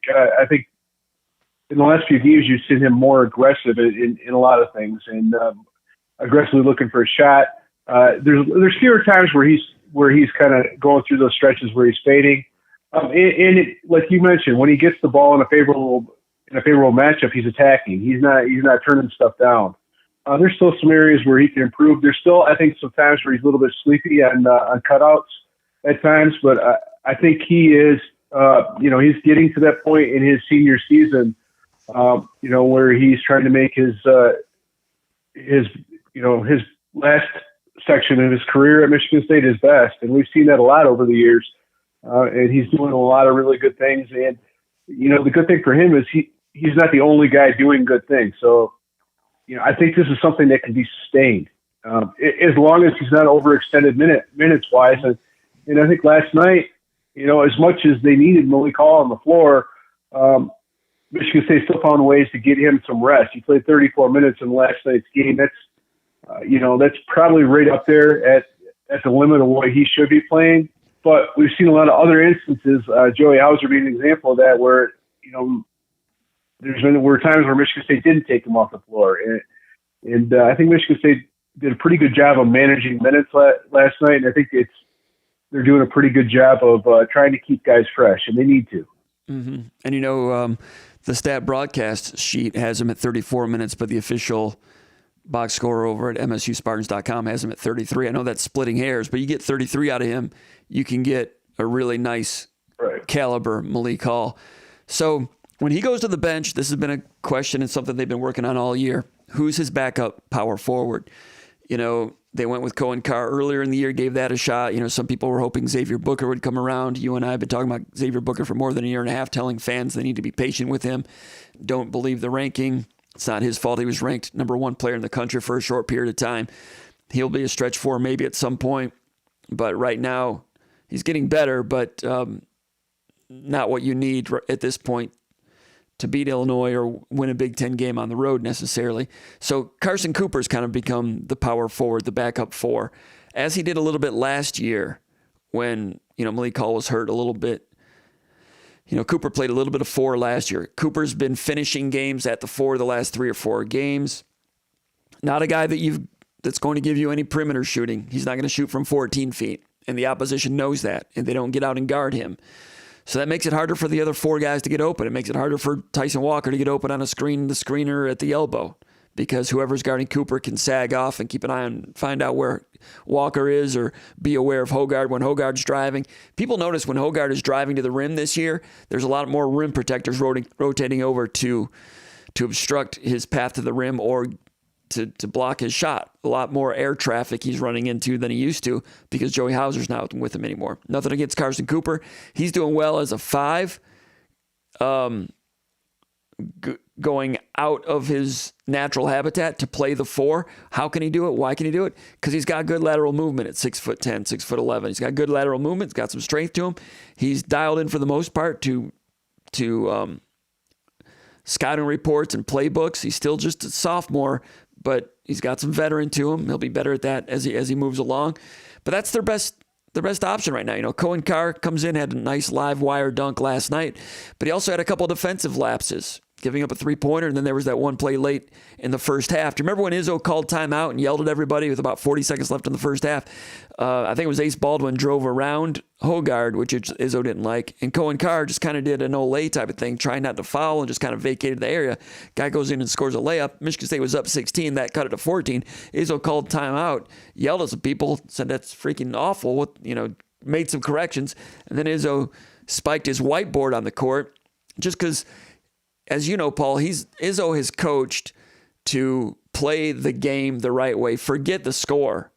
in the last few games you've seen him more aggressive in a lot of things and aggressively looking for a shot. There's fewer times where he's kind of going through those stretches where he's fading. Like you mentioned, when he gets the ball in a favorable matchup, he's attacking. He's not turning stuff down. There's still some areas where he can improve. There's still, I think, some times where he's a little bit sleepy on cutouts at times, but I think he is, he's getting to that point in his senior season, where he's trying to make his last section of his career at Michigan State his best, and we've seen that a lot over the years. And he's doing a lot of really good things, and the good thing for him is he's not the only guy doing good things. So, I think this is something that can be sustained as long as he's not overextended minutes wise. And I think last night, as much as they needed Malik Hall on the floor, Michigan State still found ways to get him some rest. He played 34 minutes in last night's game. That's probably right up there at the limit of what he should be playing. But we've seen a lot of other instances, Joey Hauser being an example of that, where, were times where Michigan State didn't take him off the floor. And I think Michigan State did a pretty good job of managing minutes last night. And I think they're doing a pretty good job of trying to keep guys fresh, and they need to. Mm-hmm. And, the stat broadcast sheet has him at 34 minutes, but the official box score over at MSUSpartans.com has him at 33. I know that's splitting hairs, but you get 33 out of him, you can get a really nice caliber Malik Hall. So when he goes to the bench, this has been a question and something they've been working on all year. Who's his backup power forward? They went with Cohen Carr earlier in the year, gave that a shot. Some people were hoping Xavier Booker would come around. You and I have been talking about Xavier Booker for more than a year and a half, telling fans they need to be patient with him. Don't believe the ranking. It's not his fault. He was ranked number 1 player in the country for a short period of time. He'll be a stretch 4 maybe at some point. But right now, he's getting better, but not what you need at this point to beat Illinois or win a Big Ten game on the road necessarily. So Carson Cooper's kind of become the power forward, the backup 4, as he did a little bit last year when, Malik Hall was hurt a little bit. Cooper played a little bit of 4 last year. Cooper's been finishing games at the 4 the last 3 or 4 games. Not a guy that's going to give you any perimeter shooting. He's not going to shoot from 14 feet, and the opposition knows that, and they don't get out and guard him. So that makes it harder for the other 4 guys to get open. It makes it harder for Tyson Walker to get open on a screen, the screener at the elbow, because whoever's guarding Cooper can sag off and keep an eye on, find out where Walker is, or be aware of Hogard when Hogard's driving. People notice when Hogard is driving to the rim this year, there's a lot more rim protectors rotating over to obstruct his path to the rim or to block his shot. A lot more air traffic he's running into than he used to because Joey Hauser's not with him anymore. Nothing against Carson Cooper. He's doing well as a 5. Going out of his natural habitat to play the 4. How can he do it? Why can he do it? Because he's got good lateral movement at 6'10", 6'11". He's got good lateral movement. He's got some strength to him. He's dialed in for the most part to scouting reports and playbooks. He's still just a sophomore, but he's got some veteran to him. He'll be better at that as he moves along. But that's their best option right now. You know, Cohen Carr comes in, had a nice live wire dunk last night, but he also had a couple of defensive lapses, giving up a 3-pointer, and then there was that one play late in the first half. Do you remember when Izzo called timeout and yelled at everybody with about 40 seconds left in the first half? I think it was Ace Baldwin drove around Hogard, which Izzo didn't like, and Cohen Carr just kind of did an Olay type of thing, trying not to foul and just kind of vacated the area. Guy goes in and scores a layup. Michigan State was up 16. That cut it to 14. Izzo called timeout, yelled at some people, said that's freaking awful, made some corrections, and then Izzo spiked his whiteboard on the court just because, as you know, Paul, Izzo has coached to play the game the right way. Forget the score.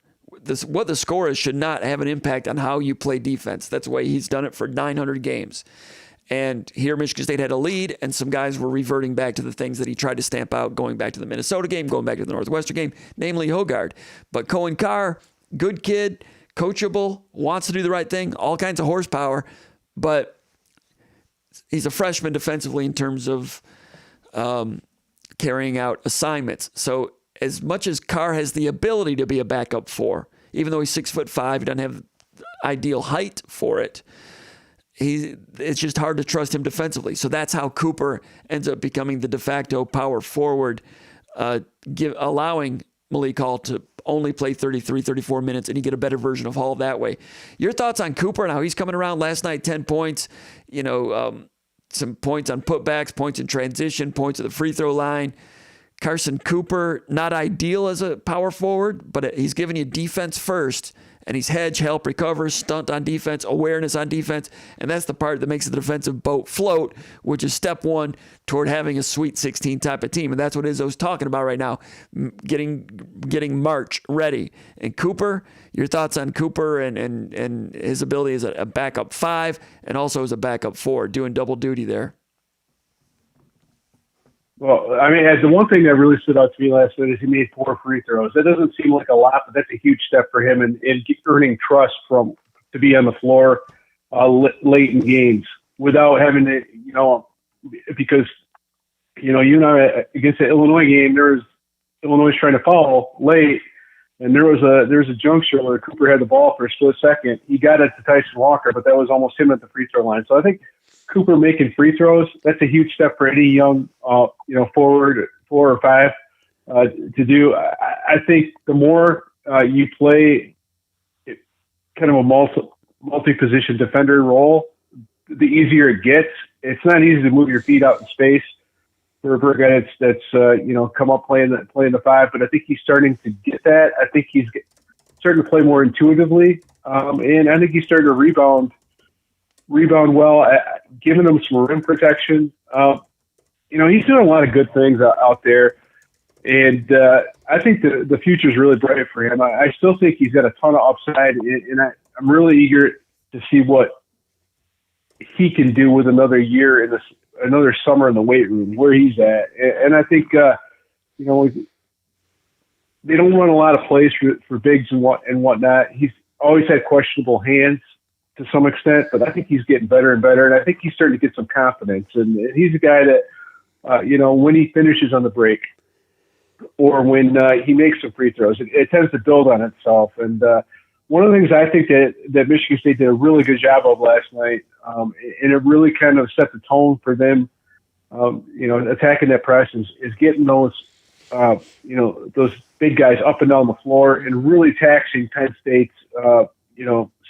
What the score is should not have an impact on how you play defense. That's the way he's done it for 900 games. And here Michigan State had a lead, and some guys were reverting back to the things that he tried to stamp out, going back to the Minnesota game, going back to the Northwestern game, namely Hogard. But Cohen Carr, good kid, coachable, wants to do the right thing, all kinds of horsepower, but he's a freshman defensively in terms of carrying out assignments. So as much as Carr has the ability to be a backup 4, even though he's 6'5", he doesn't have ideal height for it, it's just hard to trust him defensively. So that's how Cooper ends up becoming the de facto power forward, allowing Malik Hall to only play 33, 34 minutes, and you get a better version of Hall that way. Your thoughts on Cooper and how he's coming around last night? 10 points, some points on putbacks, points in transition, points at the free throw line. Carson Cooper, not ideal as a power forward, but he's giving you defense first, and he's hedge, help, recover, stunt on defense, awareness on defense, and that's the part that makes the defensive boat float, which is step 1 toward having a Sweet 16 type of team, and that's what Izzo's talking about right now, getting March ready. And Cooper, your thoughts on Cooper and his ability as a backup 5 and also as a backup 4, doing double duty there? Well, I mean, the one thing that really stood out to me last night is he made 4 free throws. That doesn't seem like a lot, but that's a huge step for him in earning trust to be on the floor late in games without having to, because, you and I, against the Illinois game, Illinois trying to foul late, and there was a juncture where Cooper had the ball for a split second. He got it to Tyson Walker, but that was almost him at the free throw line. So I think Cooper making free throws, that's a huge step for any young, forward 4 or 5 to do. I think the more you play kind of a multi-position defender role, the easier it gets. It's not easy to move your feet out in space for a guy that's come up playing the 5, but I think he's starting to get that. I think he's starting to play more intuitively, and I think he's starting to rebound well, giving them some rim protection. He's doing a lot of good things out there, and I think the future is really bright for him. I still think he's got a ton of upside, and I'm really eager to see what he can do with another year in another summer in the weight room where he's at. And I think they don't run a lot of plays for bigs and whatnot. He's always had questionable hands to some extent, but I think he's getting better and better, and I think he's starting to get some confidence. And he's a guy that, when he finishes on the break or when he makes some free throws, it tends to build on itself. And one of the things I think that Michigan State did a really good job of last night, and it really kind of set the tone for them, attacking that press is getting those big guys up and down the floor and really taxing Penn State's,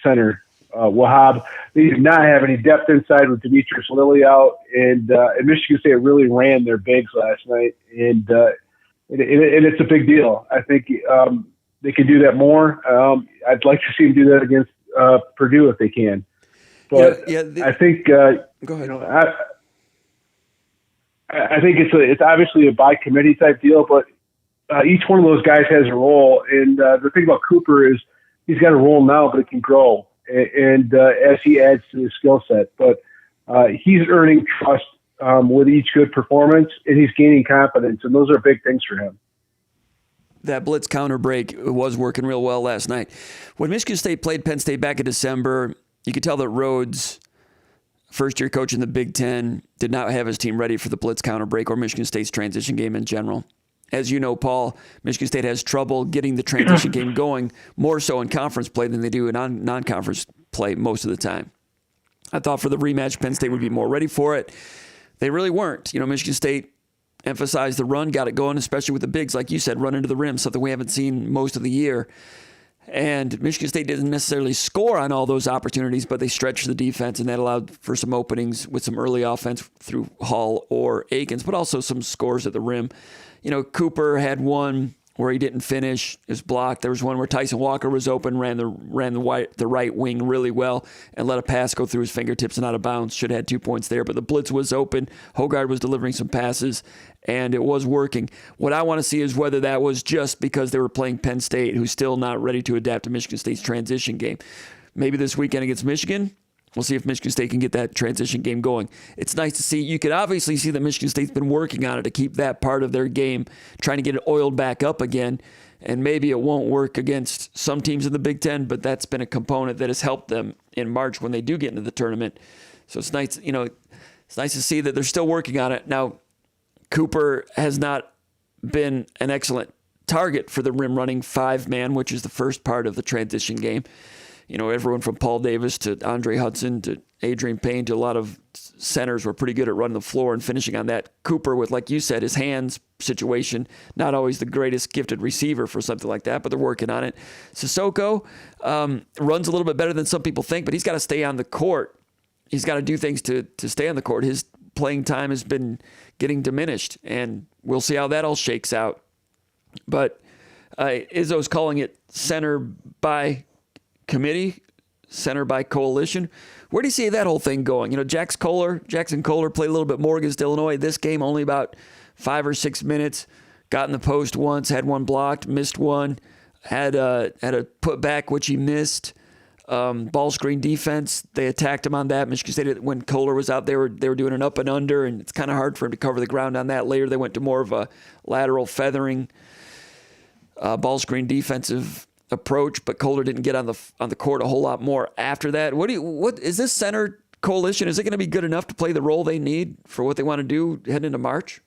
center. Wahab. They did not have any depth inside with Demetrius Lilly out, and Michigan State really ran their bigs last night. And and it's a big deal. I think they can do that more. I'd like to see them do that against Purdue if they can. But I think go ahead. I think it's obviously a by committee type deal, but each one of those guys has a role. And the thing about Cooper is he's got a role now, but it can grow. And as he adds to his skill set, but he's earning trust with each good performance, and he's gaining confidence, and those are big things for him. That blitz counter break was working real well last night. When Michigan State played Penn State back in December, you could tell that Rhodes, first-year coach in the Big Ten, did not have his team ready for the blitz counter break or Michigan State's transition game in general. As you know, Paul, Michigan State has trouble getting the transition game going, more so in conference play than they do in non-conference play most of the time. I thought for the rematch, Penn State would be more ready for it. They really weren't. Michigan State emphasized the run, got it going, especially with the bigs, like you said, run into the rim, something we haven't seen most of the year. And Michigan State didn't necessarily score on all those opportunities, but they stretched the defense, and that allowed for some openings with some early offense through Hall or Akins, but also some scores at the rim. Cooper had one where he didn't finish, it was blocked. There was one where Tyson Walker was open, ran the right wing really well, and let a pass go through his fingertips and out of bounds. Should have had 2 points there, but the blitz was open. Hogard was delivering some passes, and it was working. What I want to see is whether that was just because they were playing Penn State, who's still not ready to adapt to Michigan State's transition game. Maybe this weekend against Michigan, we'll see if Michigan State can get that transition game going. It's nice to see. You could obviously see that Michigan State's been working on it to keep that part of their game, trying to get it oiled back up again. And maybe it won't work against some teams in the Big Ten, but that's been a component that has helped them in March when they do get into the tournament. So it's nice, it's nice to see that they're still working on it. Now, Cooper has not been an excellent target for the rim running 5-man, which is the first part of the transition game. Everyone from Paul Davis to Andre Hudson to Adrian Payne to a lot of centers were pretty good at running the floor and finishing on that. Cooper with, like you said, his hands situation, not always the greatest gifted receiver for something like that, but they're working on it. Sissoko runs a little bit better than some people think, but he's got to stay on the court. He's got to do things to stay on the court. His playing time has been getting diminished, and we'll see how that all shakes out. But Izzo's calling it center by committee, center by coalition. Where do you see that whole thing going? Jackson Kohler played a little bit more against Illinois. This game only about 5 or 6 minutes. Got in the post once, had one blocked, missed one, had a putback which he missed. Ball screen defense, they attacked him on that. Michigan State, when Kohler was out, they were doing an up and under, and it's kind of hard for him to cover the ground on that. Later, they went to more of a lateral feathering ball screen defensive approach, but Kohler didn't get on the court a whole lot more after that. What is this center coalition? Is it going to be good enough to play the role they need for what they want to do heading into March?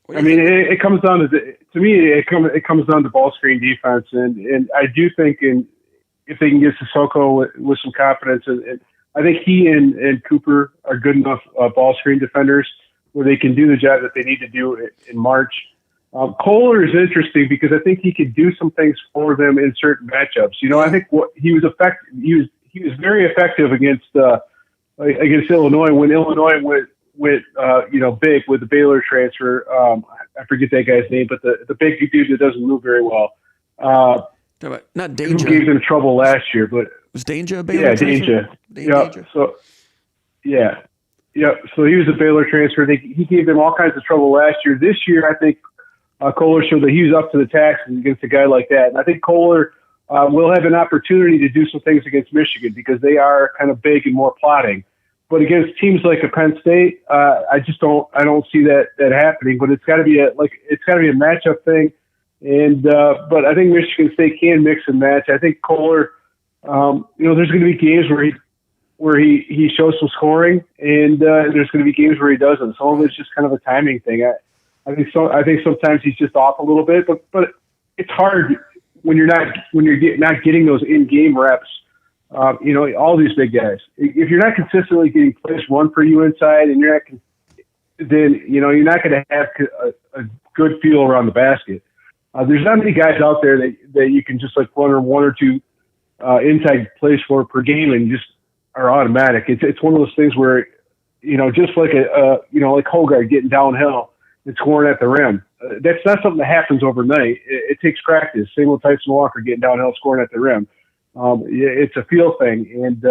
It comes down it comes down to ball screen defense, and I do think if they can get Sissoko with some confidence, and I think he and Cooper are good enough ball screen defenders where they can do the job that they need to do in March. Kohler is interesting because I think he could do some things for them in certain matchups. I think he was effective. He was very effective against Illinois when Illinois went big with the Baylor transfer. I forget that guy's name, but the big dude that doesn't move very well. Not Danger. Who gave them trouble last year? But was Danger a Baylor transfer? Danger. So he was a Baylor transfer. He gave them all kinds of trouble last year. This year, I think Kohler showed that he was up to the task against a guy like that. And I think Kohler will have an opportunity to do some things against Michigan because they are kind of big and more plotting. But against teams like a Penn State, I don't see that happening. But it's got to be a matchup thing. And but I think Michigan State can mix and match. I think Kohler, there's going to be games where he shows some scoring, and there's going to be games where he doesn't. Some of it's just kind of a timing thing. I think sometimes he's just off a little bit, but it's hard when you're not getting those in-game reps. All these big guys. If you're not consistently getting plays run for you inside, and you're not going to have a good feel around the basket. There's not many guys out there that you can just run one or two inside plays for per game and just are automatic. It's one of those things where just like like Hogard getting downhill. and scoring at the rim. That's not something that happens overnight. It takes practice. Same with Tyson Walker getting downhill, scoring at the rim. It's a feel thing, and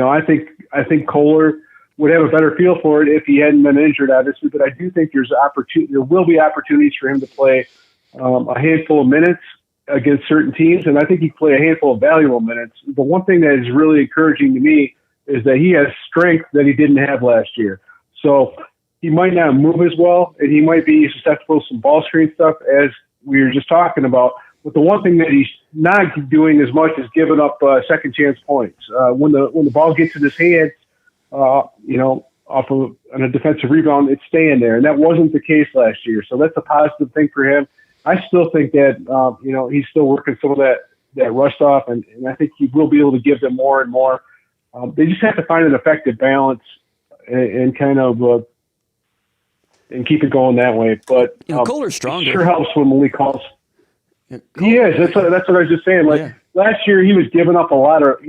I think Kohler would have a better feel for it if he hadn't been injured, obviously. But I do think there will be opportunities for him to play a handful of minutes against certain teams, and I think he can play a handful of valuable minutes. The one thing that is really encouraging to me is that he has strength that he didn't have last year. So he might not move as well, and he might be susceptible to some ball screen stuff, as we were just talking about. But the one thing that he's not doing as much is giving up second chance points. When the ball gets in his hands, off of on a defensive rebound, it's staying there, and that wasn't the case last year. So that's a positive thing for him. I still think that he's still working some of that rust off, and I think he will be able to give them more and more. They just have to find an effective balance and kind of and keep it going that way. But Kohler's stronger. It sure helps when Malik calls. Yeah, he is. That's what I was just saying. Like last year, he was giving up a lot of.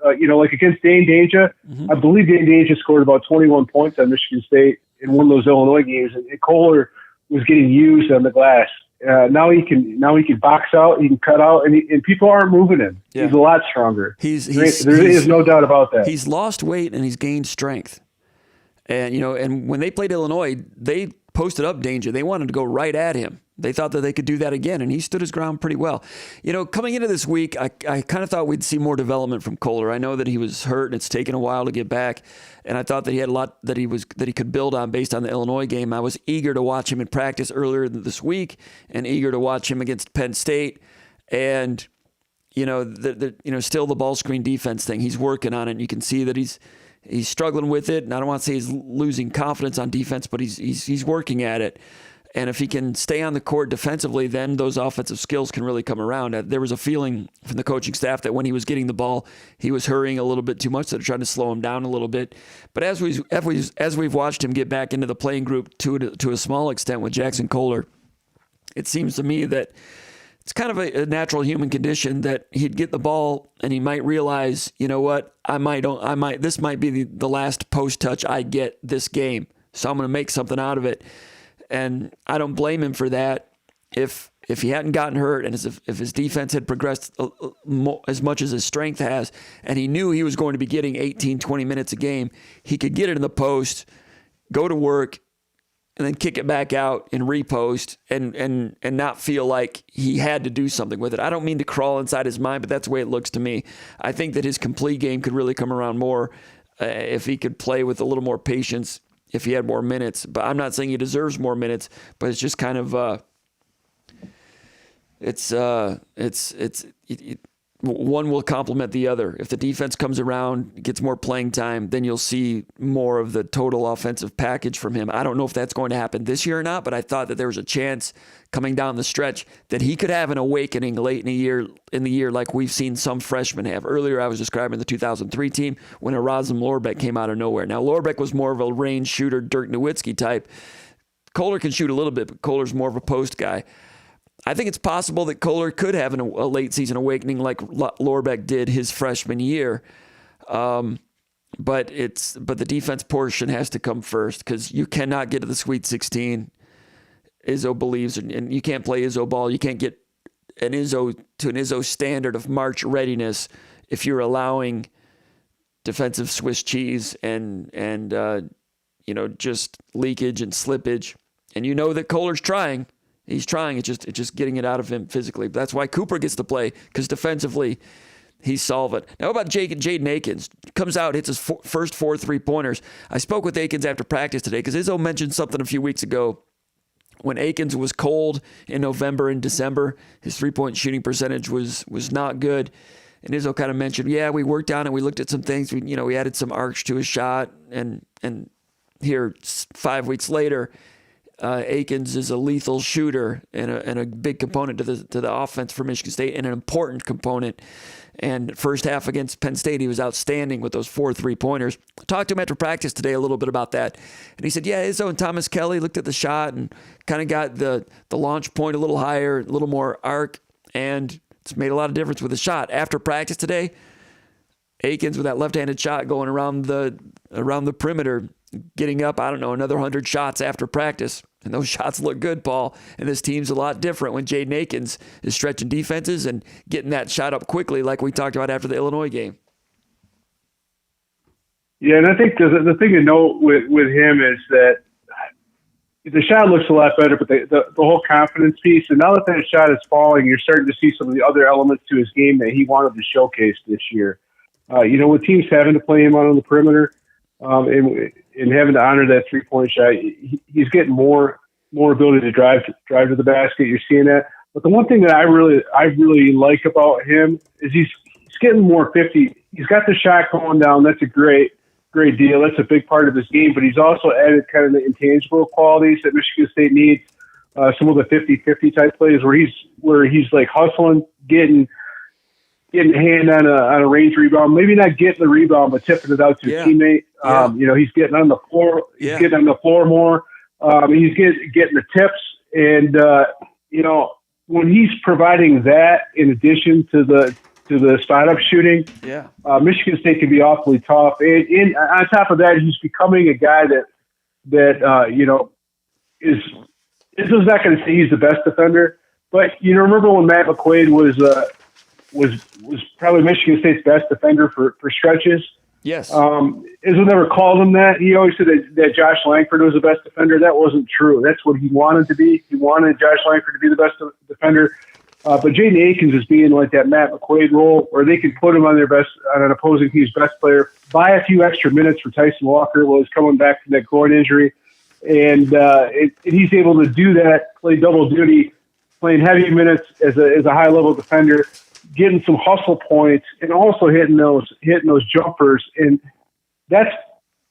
Like against Dane Danger. Mm-hmm. I believe Dane Danger scored about 21 points on Michigan State in one of those Illinois games, and Kohler was getting used on the glass. Now he can box out, he can cut out, and people aren't moving him. Yeah. He's a lot stronger. There is no doubt about that. He's lost weight and he's gained strength. And and when they played Illinois, they posted up Danger. They wanted to go right at him. They thought that they could do that again, and he stood his ground pretty well. Coming into this week, I kind of thought we'd see more development from Kohler. I know that he was hurt, and it's taken a while to get back, and I thought that he had a lot that he could build on based on the Illinois game. I was eager to watch him in practice earlier this week, and eager to watch him against Penn State, and still the ball screen defense thing. He's working on it, and you can see that he's struggling with it. And I don't want to say he's losing confidence on defense, but he's working at it. And if he can stay on the court defensively, then those offensive skills can really come around. There was a feeling from the coaching staff that when he was getting the ball, he was hurrying a little bit too much, so they're trying to slow him down a little bit. But as we've watched him get back into the playing group to a small extent with Jackson Kohler, it seems to me that it's kind of a natural human condition that he'd get the ball and he might realize, you know what, this might be the last post touch I get this game, so I'm going to make something out of it. And I don't blame him for that. If he hadn't gotten hurt and if his defense had progressed as much as his strength has, and he knew he was going to be getting 18, 20 minutes a game, he could get it in the post, go to work, and then kick it back out and repost and not feel like he had to do something with it. I don't mean to crawl inside his mind, but that's the way it looks to me. I think that his complete game could really come around more if he could play with a little more patience, if he had more minutes. But I'm not saying he deserves more minutes, but it's just kind of one will complement the other. If the defense comes around, gets more playing time, then you'll see more of the total offensive package from him. I don't know if that's going to happen this year or not, but I thought that there was a chance coming down the stretch that he could have an awakening late in the year like we've seen some freshmen have. Earlier I was describing the 2003 team when Erasm Lorbeck came out of nowhere. Now Lorbeck was more of a range shooter, Dirk Nowitzki type. Kohler can shoot a little bit, but Kohler's more of a post guy. I think it's possible that Kohler could have a late season awakening like Lorbeck did his freshman year. But the defense portion has to come first because you cannot get to the Sweet 16. Izzo believes, and you can't play Izzo ball. You can't get an Izzo standard of March readiness if you're allowing defensive Swiss cheese and just leakage and slippage. And you know that Kohler's trying. He's trying. It's just getting it out of him physically. That's why Cooper gets to play, because defensively, he's solvent. Now, how about Jaden Akins? Comes out, hits his first 4 3-pointers. I spoke with Akins after practice today because Izzo mentioned something a few weeks ago. When Akins was cold in November and December, his 3-point shooting percentage was not good. And Izzo kind of mentioned, we worked on it. We looked at some things. We added some arch to his shot. And here, 5 weeks later, Akins is a lethal shooter and a big component to the offense for Michigan State, and an important component. And first half against Penn State, he was outstanding with those 4 3-pointers. Talked to him after practice today a little bit about that. And he said, Izzo and Thomas Kelly looked at the shot and kind of got the launch point a little higher, a little more arc, and it's made a lot of difference with the shot. After practice today, Akins with that left-handed shot going around the perimeter, getting up, I don't know, another 100 shots after practice. And those shots look good, Paul. And this team's a lot different when Jaden Akins is stretching defenses and getting that shot up quickly like we talked about after the Illinois game. Yeah, and I think the thing to note with him is that the shot looks a lot better, but the whole confidence piece, and now that shot is falling, you're starting to see some of the other elements to his game that he wanted to showcase this year. With teams having to play him out on the perimeter and having to honor that three-point shot, he's getting more ability to drive to the basket. You're seeing that. But the one thing that I really like about him is he's getting more 50. He's got the shot going down. That's a great deal. That's a big part of his game, but he's also added kind of the intangible qualities that Michigan State needs. Some of the 50-50 type plays where he's like hustling, getting a hand on a range rebound, maybe not getting the rebound, but tipping it out to a teammate. He's getting on the floor. He's getting on the floor more. He's getting the tips, and when he's providing that in addition to the spot up shooting, Michigan State can be awfully tough. And on top of that, he's becoming a guy that is not going to say he's the best defender, but remember when Matt McQuaid was probably Michigan State's best defender for stretches. Yes. Izzo never called him that. He always said that Josh Langford was the best defender. That wasn't true. That's what he wanted to be. He wanted Josh Langford to be the best defender. But Jaden Akins is being like that Matt McQuaid role where they can put him on an opposing team's best player, buy a few extra minutes for Tyson Walker while he's coming back from that groin injury. And he's able to do that, play double duty, playing heavy minutes as a high-level defender, getting some hustle points, and also hitting those jumpers. And that's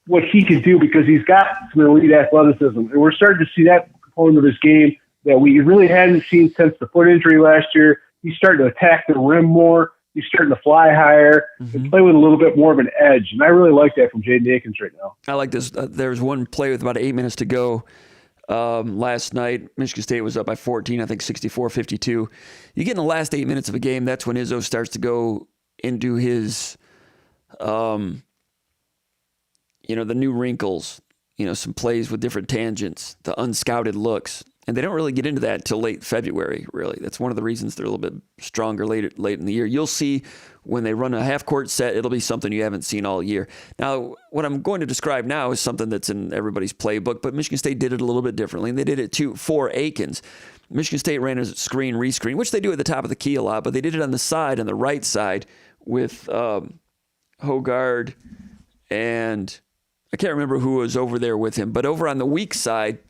what he can do because he's got some elite athleticism. And we're starting to see that component of his game that we really hadn't seen since the foot injury last year. He's starting to attack the rim more. He's starting to fly higher and play with a little bit more of an edge. And I really like that from Jaden Akins right now. I like this. There's one play with about 8 minutes to go last night. Michigan State was up by 14, I think 64-52. You get in the last 8 minutes of a game, that's when Izzo starts to go into his, the new wrinkles, some plays with different tangents, the unscouted looks. And they don't really get into that until late February, really. That's one of the reasons they're a little bit stronger late in the year. You'll see when they run a half-court set, it'll be something you haven't seen all year. Now, what I'm going to describe now is something that's in everybody's playbook, but Michigan State did it a little bit differently, and they did it for Akins. Michigan State ran a screen, rescreen, which they do at the top of the key a lot, but they did it on the right side with Hogard, and I can't remember who was over there with him, but over on the weak side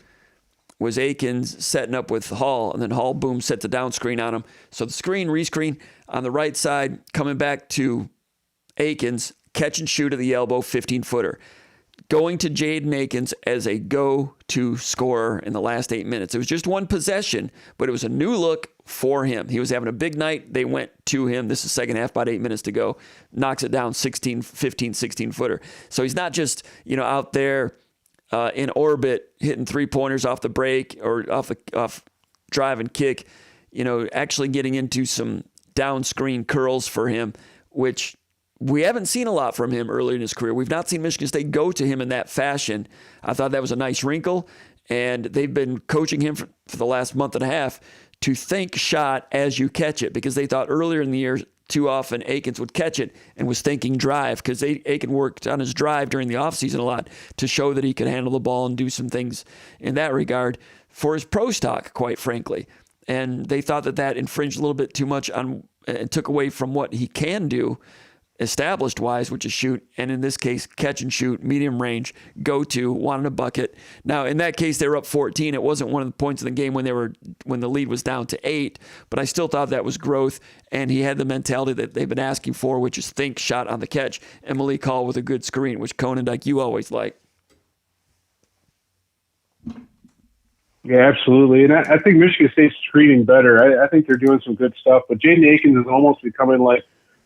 was Akins setting up with Hall, and then Hall, boom, sets a down screen on him. So the screen, rescreen on the right side, coming back to Akins, catch and shoot at the elbow, 15-footer. Going to Jaden Akins as a go-to scorer in the last 8 minutes. It was just one possession, but it was a new look for him. He was having a big night. They went to him. This is second half, about 8 minutes to go. Knocks it down, 15, 16-footer. So he's not just, out there in orbit, hitting three-pointers off the break or off drive and kick, actually getting into some down screen curls for him, which we haven't seen a lot from him early in his career. We've not seen Michigan State go to him in that fashion. I thought that was a nice wrinkle, and they've been coaching him for the last month and a half to think shot as you catch it, because they thought earlier in the year too often Akins would catch it and was thinking drive, because Akins worked on his drive during the offseason a lot to show that he could handle the ball and do some things in that regard for his pro stock, quite frankly. And they thought that infringed a little bit too much on and took away from what he can do established-wise, which is shoot, and in this case, catch and shoot, medium range, go-to, wanted a bucket. Now, in that case, they were up 14. It wasn't one of the points in the game when the lead was down to 8, but I still thought that was growth, and he had the mentality that they've been asking for, which is think shot on the catch, and Malik Hall with a good screen, which Conan, like you always like. Yeah, absolutely. And I think Michigan State's screening better. I think they're doing some good stuff, but Jaden Akins is almost becoming like,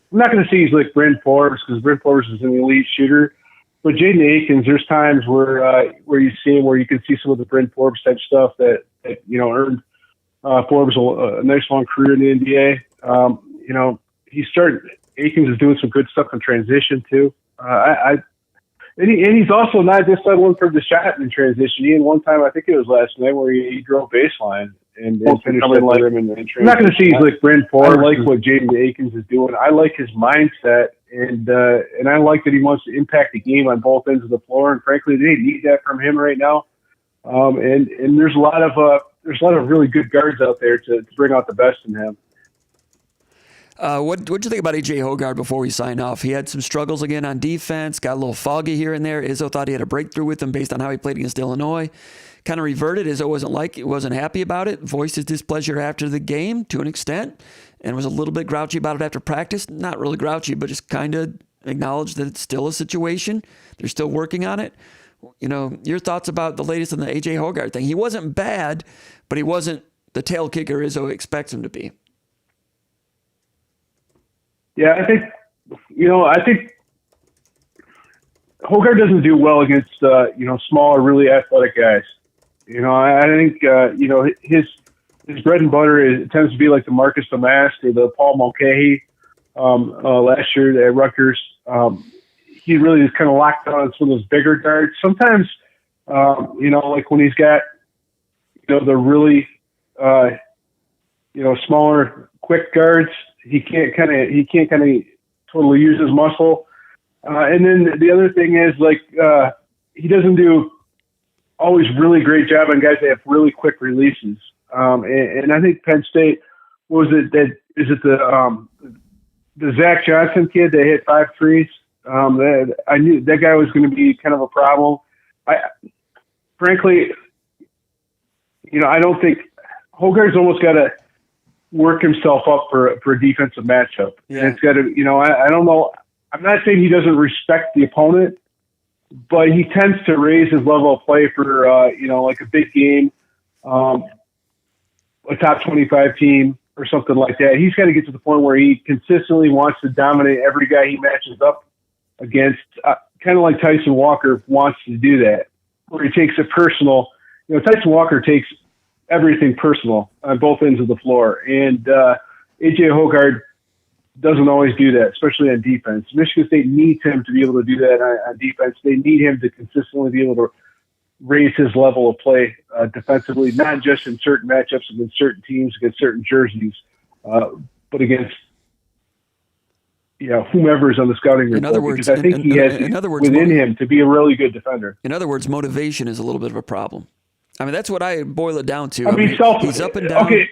I'm not going to say he's like Bryn Forbes, because Bryn Forbes is an elite shooter, but Jaden Akins, there's times where you see him where you can see some of the Bryn Forbes type stuff that earned Forbes a nice long career in the NBA. Akins is doing some good stuff in transition too. And he's also not just settling for the shot in transition. He had one time, I think it was last night, where he drove baseline and finished the rim in transition. I'm not going to say he's like Bryn Forbes. I like what Jaden Akins is doing. I like his mindset, and I like that he wants to impact the game on both ends of the floor. And frankly, they need that from him right now. And there's a lot of really good guards out there to bring out the best in him. What'd you think about A.J. Hoggard before we sign off? He had some struggles again on defense, got a little foggy here and there. Izzo thought he had a breakthrough with him based on how he played against Illinois. Kind of reverted. Izzo wasn't happy about it, voiced his displeasure after the game to an extent, and was a little bit grouchy about it after practice. Not really grouchy, but just kind of acknowledged that it's still a situation. They're still working on it. Your thoughts about the latest on the A.J. Hoggard thing. He wasn't bad, but he wasn't the tail kicker Izzo expects him to be. Yeah, I think Hoggard doesn't do well against smaller, really athletic guys. I think his bread and butter tends to be like the Marcus Damask or the Paul Mulcahy last year at Rutgers. He really is kind of locked on some of those bigger guards. Sometimes, like when he's got the really smaller, quick guards. He can't kind of totally use his muscle. And then the other thing is he doesn't do always really great job on guys that have really quick releases. And I think Penn State, the Zach Johnson kid that hit 5 threes? I knew that guy was going to be kind of a problem. Frankly, I don't think Hoggard's almost got to work himself up for a defensive matchup. Yeah. And it's got to, I don't know. I'm not saying he doesn't respect the opponent, but he tends to raise his level of play for, like a big game, a top 25 team or something like that. He's got to get to the point where he consistently wants to dominate every guy he matches up against, kind of like Tyson Walker wants to do that, where he takes it personal. Tyson Walker takes everything personal on both ends of the floor. And A.J. Hoggard doesn't always do that, especially on defense. Michigan State needs him to be able to do that on defense. They need him to consistently be able to raise his level of play defensively, not just in certain matchups against certain teams, against certain jerseys, but against whomever's on the scouting report. In other words, because I think he has within him to be a really good defender. In other words, motivation is a little bit of a problem. I mean, that's what I boil it down to. He's up and down. Okay.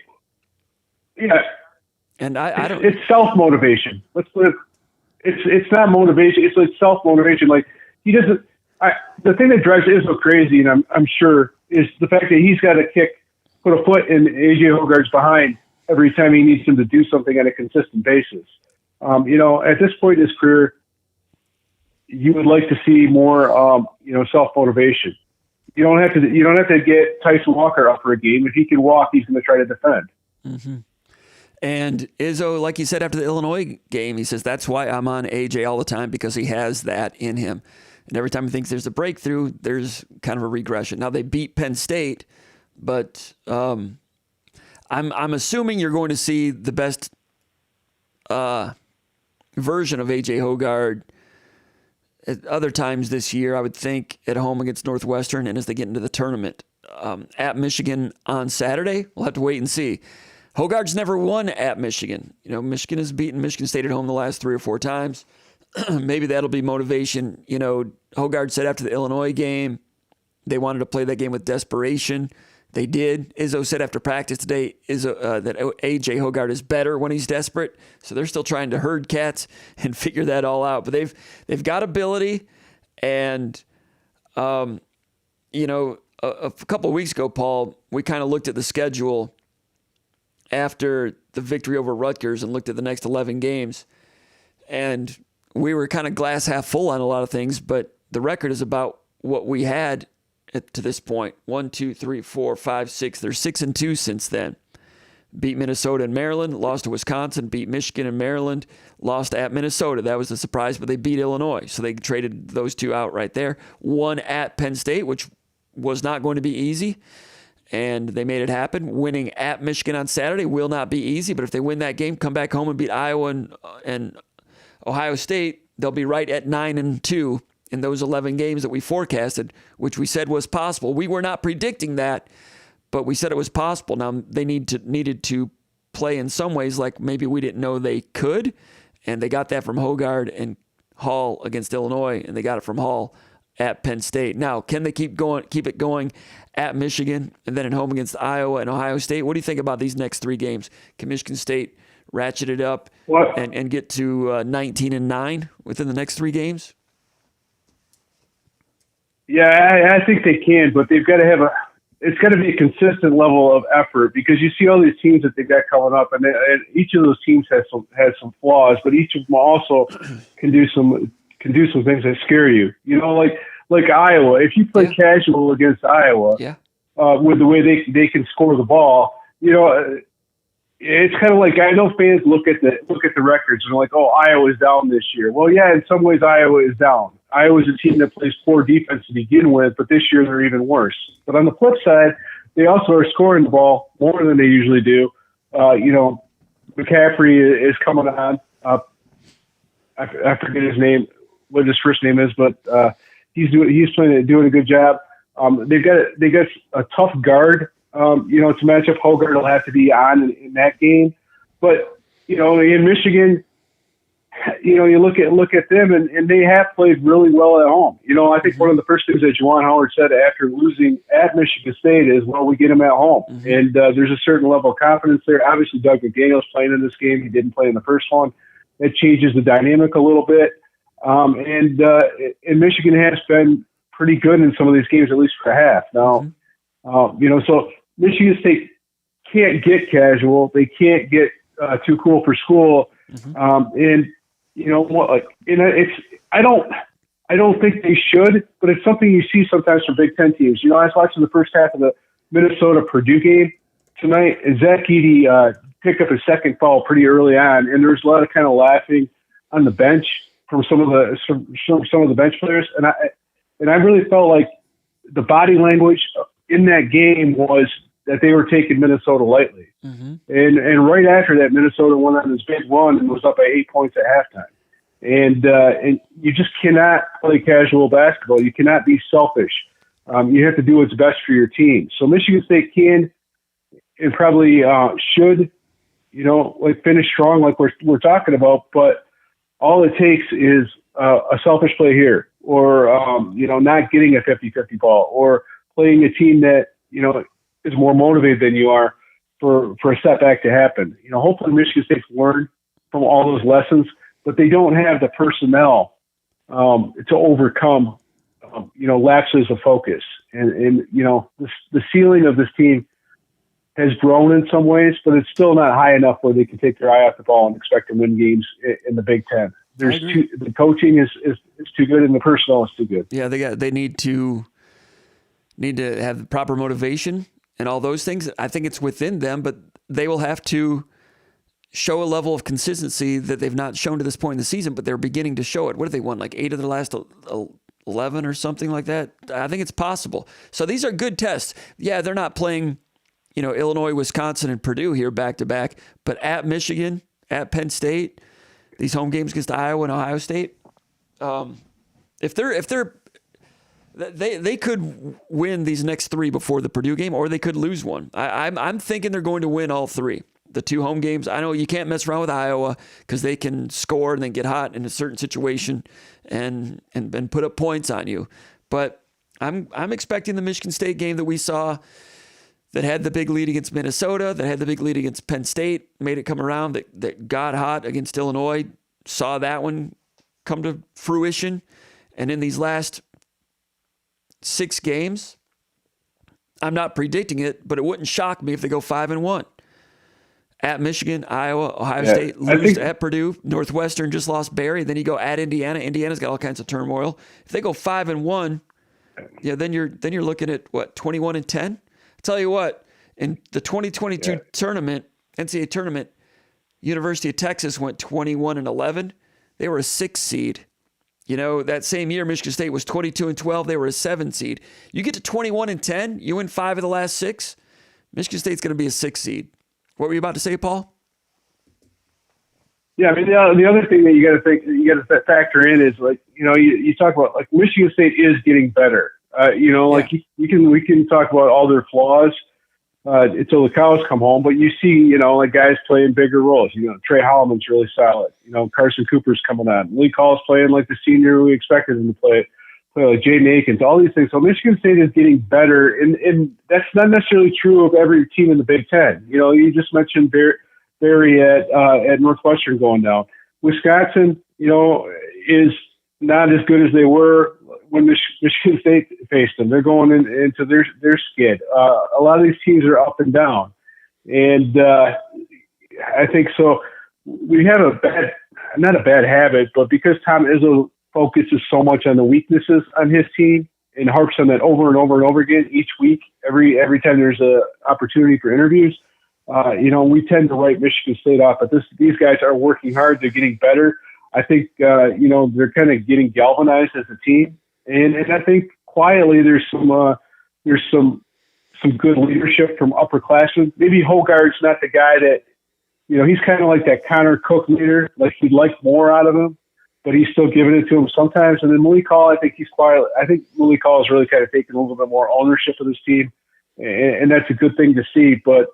Yeah. And I don't. It's self-motivation. Let's put it. It's not motivation. It's like self-motivation. Like he doesn't. The thing that drives Izzo crazy, and I'm sure, is the fact that he's got to put a foot in A.J. Hoggard's behind every time he needs him to do something on a consistent basis. At this point in his career, you would like to see more, self-motivation. You don't have to get Tyson Walker up for a game. If he can walk, he's going to try to defend. Mm-hmm. And Izzo, like he said after the Illinois game, he says, that's why I'm on AJ all the time, because he has that in him. And every time he thinks there's a breakthrough, there's kind of a regression. Now, they beat Penn State, but I'm assuming you're going to see the best version of A.J. Hoggard at other times this year, I would think, at home against Northwestern and as they get into the tournament. At Michigan on Saturday, we'll have to wait and see. Hoggard's never won at Michigan. Michigan has beaten Michigan State at home the last 3 or 4 times. Maybe that'll be motivation. Hoggard said after the Illinois game, they wanted to play that game with desperation. They did. Izzo said after practice today that A.J. Hoggard is better when he's desperate. So they're still trying to herd cats and figure that all out. But they've got ability. And, a couple of weeks ago, Paul, we kind of looked at the schedule after the victory over Rutgers and looked at the next 11 games. And we were kind of glass half full on a lot of things, but the record is about what we had to this point. 1, 2, 3, 4, 5, 6. They're 6-2 since then. Beat Minnesota and Maryland, lost to Wisconsin, beat Michigan and Maryland, lost at Minnesota. That was the surprise, but they beat Illinois. So they traded those 2 out right there. Won at Penn State, which was not going to be easy, and they made it happen. Winning at Michigan on Saturday will not be easy, but if they win that game, come back home and beat Iowa and Ohio State, they'll be right at 9-2 in those 11 games that we forecasted, which we said was possible. We were not predicting that, but we said it was possible. Now, they needed to play in some ways like maybe we didn't know they could, and they got that from Hogard and Hall against Illinois, and they got it from Hall at Penn State. Now, can they keep it going at Michigan and then at home against Iowa and Ohio State? What do you think about these next 3 games? Can Michigan State ratchet it up and get to 19-9 within the next 3 games? Yeah, I think they can, but they've got to it's got to be a consistent level of effort, because you see all these teams that they've got coming up, and each of those teams has some flaws, but each of them also can do some things that scare you. You know, like Iowa. If you play casual against Iowa, with the way they can score the ball, you know, it's kind of like, I know fans look at the records and they're like, oh, Iowa's down this year. Well, yeah, in some ways Iowa is down. Iowa's a team that plays poor defense to begin with, but this year they're even worse. But on the flip side, they also are scoring the ball more than they usually do. You know, McCaffrey is coming on. I forget his name, what his first name is, but he's doing a good job. They got a tough guard. You know, to match up, Hogard will have to be on in that game. But, you know, in Michigan, you know, you look at them, and they have played really well at home. You know, I think one of the first things that Juwan Howard said after losing at Michigan State is, well, we get them at home. Mm-hmm. And there's a certain level of confidence there. Obviously, Doug McDaniel's playing in this game. He didn't play in the first one. It changes the dynamic a little bit. And Michigan has been pretty good in some of these games, at least for half. Now, you know, so Michigan State can't get casual. They can't get too cool for school. And you know what? Like, I don't think they should, but it's something you see sometimes from Big Ten teams. You know, I was watching the first half of the Minnesota-Purdue game tonight, and Zach Edey picked up his second foul pretty early on, and there was a lot of kind of laughing on the bench from some of the bench players, and I really felt like the body language in that game was that they were taking Minnesota lightly. And right after that, Minnesota went on this big run and was up by 8 points at halftime. And you just cannot play casual basketball. You cannot be selfish. You have to do what's best for your team. So Michigan State can and probably should, you know, like finish strong like we're talking about. But all it takes is a selfish play here, or you know, not getting a 50-50 ball, or playing a team that, you know, is more motivated than you are for a setback to happen. You know, hopefully Michigan State's learned from all those lessons, but they don't have the personnel to overcome, you know, lapses of focus. And you know, the ceiling of this team has grown in some ways, but it's still not high enough where they can take their eye off the ball and expect to win games in the Big Ten. The coaching is too good, and the personnel is too good. Yeah, they need to have the proper motivation and all those things. I think it's within them, but they will have to show a level of consistency that they've not shown to this point in the season, but they're beginning to show it. What have they won? Like 8 of the last 11 or something like that? I think it's possible. So these are good tests. Yeah, they're not playing, you know, Illinois, Wisconsin, and Purdue here back to back, but at Michigan, at Penn State, these home games against Iowa and Ohio State, they could win these next 3 before the Purdue game, or they could lose one. I'm thinking they're going to win all 3. The 2 home games. I know you can't mess around with Iowa because they can score and then get hot in a certain situation and put up points on you. But I'm expecting the Michigan State game that we saw, that had the big lead against Minnesota, that had the big lead against Penn State, made it come around, that got hot against Illinois, saw that one come to fruition. And in these last 6 games, I'm not predicting it, but it wouldn't shock me if they go 5-1. At Michigan, Iowa, Ohio State, lose at Purdue, Northwestern just lost Barry. Then you go at Indiana. Indiana's got all kinds of turmoil. If they go 5-1, yeah, then you're looking at what, 21-10. I'll tell you what, in the 2022 tournament, NCAA tournament, University of Texas went 21-11. They were a 6 seed. You know, that same year, Michigan State was 22-12. They were a 7 seed. You get to 21-10, you win 5 of the last 6. Michigan State's going to be a 6 seed. What were you about to say, Paul? Yeah, I mean the other thing that you got to factor in is like you talk about like Michigan State is getting better. Like we can talk about all their flaws until the cows come home, but you see like guys playing bigger roles. Trey Holloman's really solid. Carson Cooper's coming on. Lee Call's playing like the senior we expected him to play like Jaden Akins. All these things. So Michigan State is getting better, and that's not necessarily true of every team in the Big Ten. You just mentioned Barry at Northwestern going down. Wisconsin, is not as good as they were when Michigan State faced them. They're going into their skid. A lot of these teams are up and down, and I think so. We have not a bad habit, but because Tom Izzo focuses so much on the weaknesses on his team and harps on that over and over and over again each week, every time there's a opportunity for interviews. We tend to write Michigan State off, but these guys are working hard. They're getting better. I think, they're kind of getting galvanized as a team. And I think quietly there's some good leadership from upperclassmen. Maybe Hogarth's not the guy that, he's kind of like that Connor Cook leader. Like he'd like more out of him, but he's still giving it to him sometimes. And then Malik Hall, I think he's quiet. I think Malik Hall has really kind of taken a little bit more ownership of this team. And that's a good thing to see. But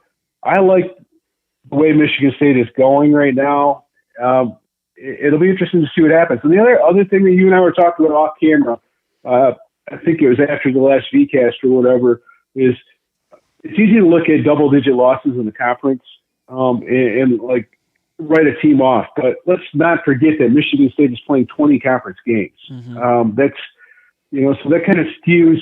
I like the way Michigan State is going right now. It'll be interesting to see what happens. And the other thing that you and I were talking about off camera, I think it was after the last VCast or whatever, is it's easy to look at double-digit losses in the conference and like write a team off. But let's not forget that Michigan State is playing 20 conference games. Mm-hmm. So that kind of skews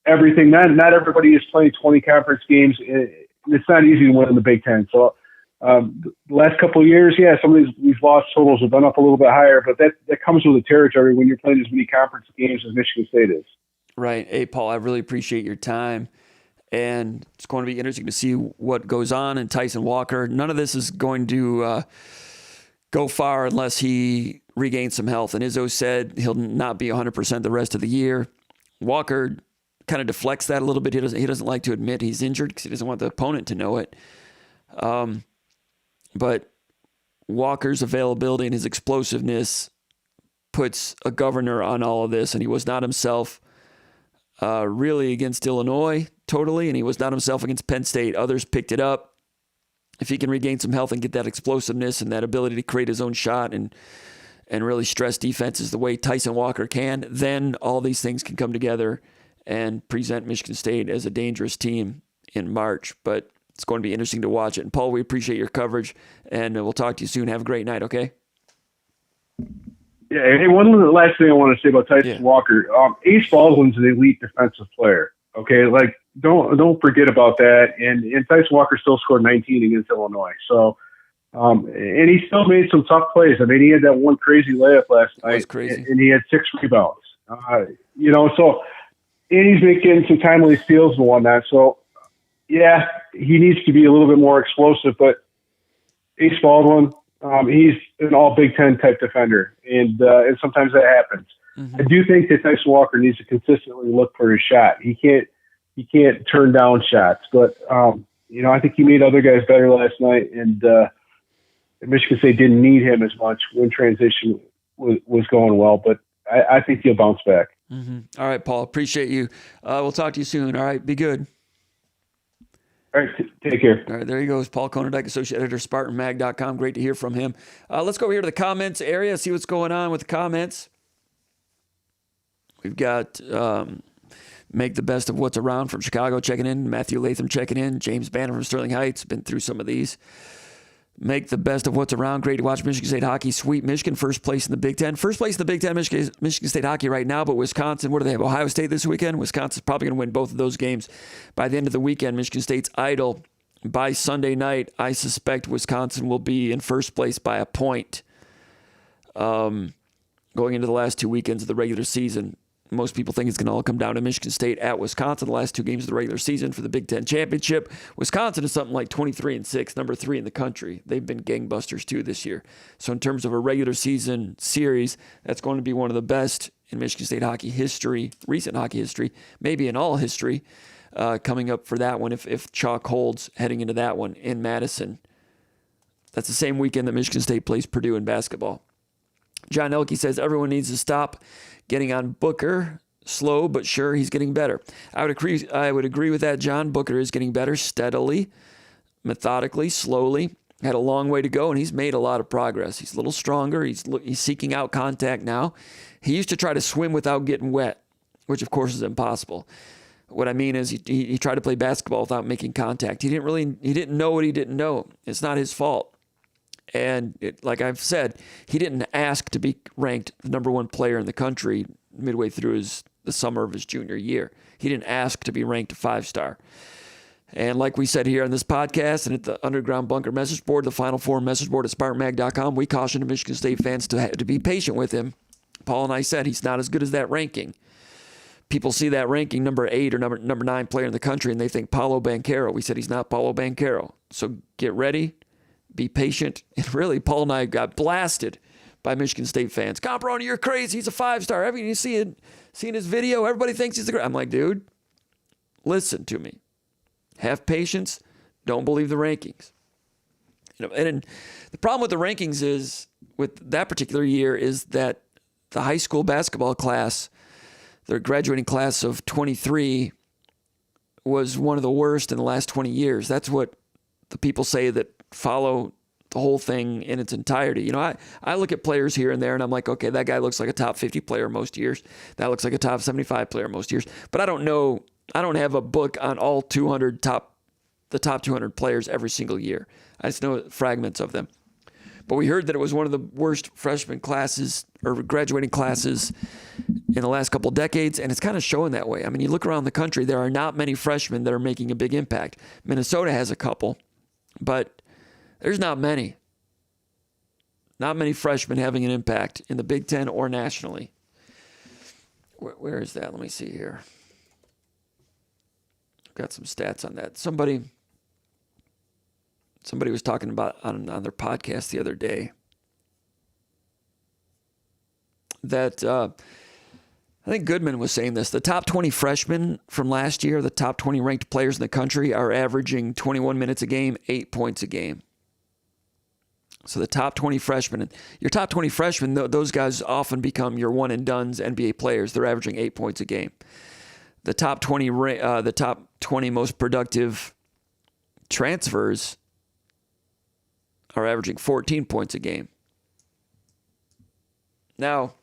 everything. Not everybody is playing 20 conference games. It's not easy to win in the Big Ten. So the last couple of years, some of these loss totals have been up a little bit higher, but that comes with the territory when you're playing as many conference games as Michigan State is. Right. Hey, Paul, I really appreciate your time. And it's going to be interesting to see what goes on in Tyson Walker. None of this is going to go far unless he regains some health. And Izzo said he'll not be 100% the rest of the year. Walker kind of deflects that a little bit. He doesn't like to admit he's injured because he doesn't want the opponent to know it. But Walker's availability and his explosiveness puts a governor on all of this, and he was not himself really against Illinois totally, and he was not himself against Penn State. Others picked it up. If he can regain some health and get that explosiveness and that ability to create his own shot and really stress defenses the way Tyson Walker can, then all these things can come together and present Michigan State as a dangerous team in March. But it's going to be interesting to watch it. And Paul, we appreciate your coverage, and we'll talk to you soon. Have a great night, okay? Yeah, hey, one last thing I want to say about Tyson Walker. Ace Baldwin's an elite defensive player, okay? Like, don't forget about that. And Tyson Walker still scored 19 against Illinois. So, and he still made some tough plays. I mean, he had that one crazy layup last night. That was crazy. And he had 6 rebounds. So, and he's making some timely steals and whatnot. So, yeah, he needs to be a little bit more explosive. But Ace Baldwin, he's an all Big Ten type defender, and sometimes that happens. Mm-hmm. I do think that Tyson Walker needs to consistently look for his shot. He can't turn down shots, but I think he made other guys better last night, and Michigan State didn't need him as much when transition was going well. But I think he'll bounce back. Mm-hmm. All right, Paul, appreciate you. We'll talk to you soon. All right, be good. All right, take care. All right, there he goes, Paul Konendijk, Associate Editor, SpartanMag.com. Great to hear from him. Let's go here to the comments area, see what's going on with the comments. We've got Make the Best of What's Around from Chicago checking in, Matthew Latham checking in, James Banner from Sterling Heights, been through some of these. Make the Best of What's Around. Great to watch Michigan State hockey. Sweep Michigan, first place in the Big Ten. First place in the Big Ten, Michigan State hockey right now, but Wisconsin, what do they have? Ohio State this weekend? Wisconsin's probably going to win both of those games. By the end of the weekend, Michigan State's idle. By Sunday night, I suspect Wisconsin will be in first place by a point. Going into the last 2 weekends of the regular season, most people think it's going to all come down to Michigan State at Wisconsin. The last 2 games of the regular season for the Big Ten championship. Wisconsin is something like 23-6, number 3 in the country. They've been gangbusters too this year. So in terms of a regular season series, that's going to be one of the best in Michigan State hockey history, recent hockey history, maybe in all history, coming up for that one if chalk holds heading into that one in Madison. That's the same weekend that Michigan State plays Purdue in basketball. John Elke says everyone needs to stop getting on Booker. Slow but sure, he's getting better. I would agree with that, John. Booker is getting better steadily, methodically, slowly. Had a long way to go, and he's made a lot of progress. He's a little stronger. He's seeking out contact now. He used to try to swim without getting wet, which of course is impossible. What I mean is he tried to play basketball without making contact. He didn't know what he didn't know. It's not his fault. And like I've said, he didn't ask to be ranked the number one player in the country midway through the summer of his junior year. He didn't ask to be ranked a 5-star. And like we said here on this podcast and at the Underground Bunker message board, the Final Four message board at SpartanMag.com, we caution the Michigan State fans to be patient with him. Paul and I said he's not as good as that ranking. People see that ranking, number 8 or number 9 player in the country, and they think Paolo Banchero. We said he's not Paolo Banchero. So get ready, be patient. And really, Paul and I got blasted by Michigan State fans. Comparoni, you're crazy. He's a 5-star. Haven't you seen his video? Everybody thinks he's a great. I'm like, dude, listen to me. Have patience. Don't believe the rankings. And the problem with the rankings is, with that particular year, is that the high school basketball class, their graduating class of 23, was one of the worst in the last 20 years. That's what the people say that follow the whole thing in its entirety. I look at players here and there, and I'm like, okay, that guy looks like a top 50 player most years. That looks like a top 75 player most years. But I don't know. I don't have a book on all the top 200 players every single year. I just know fragments of them. But we heard that it was one of the worst freshman classes or graduating classes in the last couple of decades, and it's kind of showing that way. I mean, you look around the country, there are not many freshmen that are making a big impact. Minnesota has a couple, but there's not many. Not many freshmen having an impact in the Big Ten or nationally. Where is that? Let me see here. I've got some stats on that. Somebody was talking about on their podcast the other day that I think Goodman was saying this. The top 20 freshmen from last year, the top 20 ranked players in the country, are averaging 21 minutes a game, 8 points a game. So the top 20 freshmen, your top 20 freshmen, those guys often become your one-and-dones NBA players. They're averaging 8 points a game. The top 20 most productive transfers are averaging 14 points a game. Now,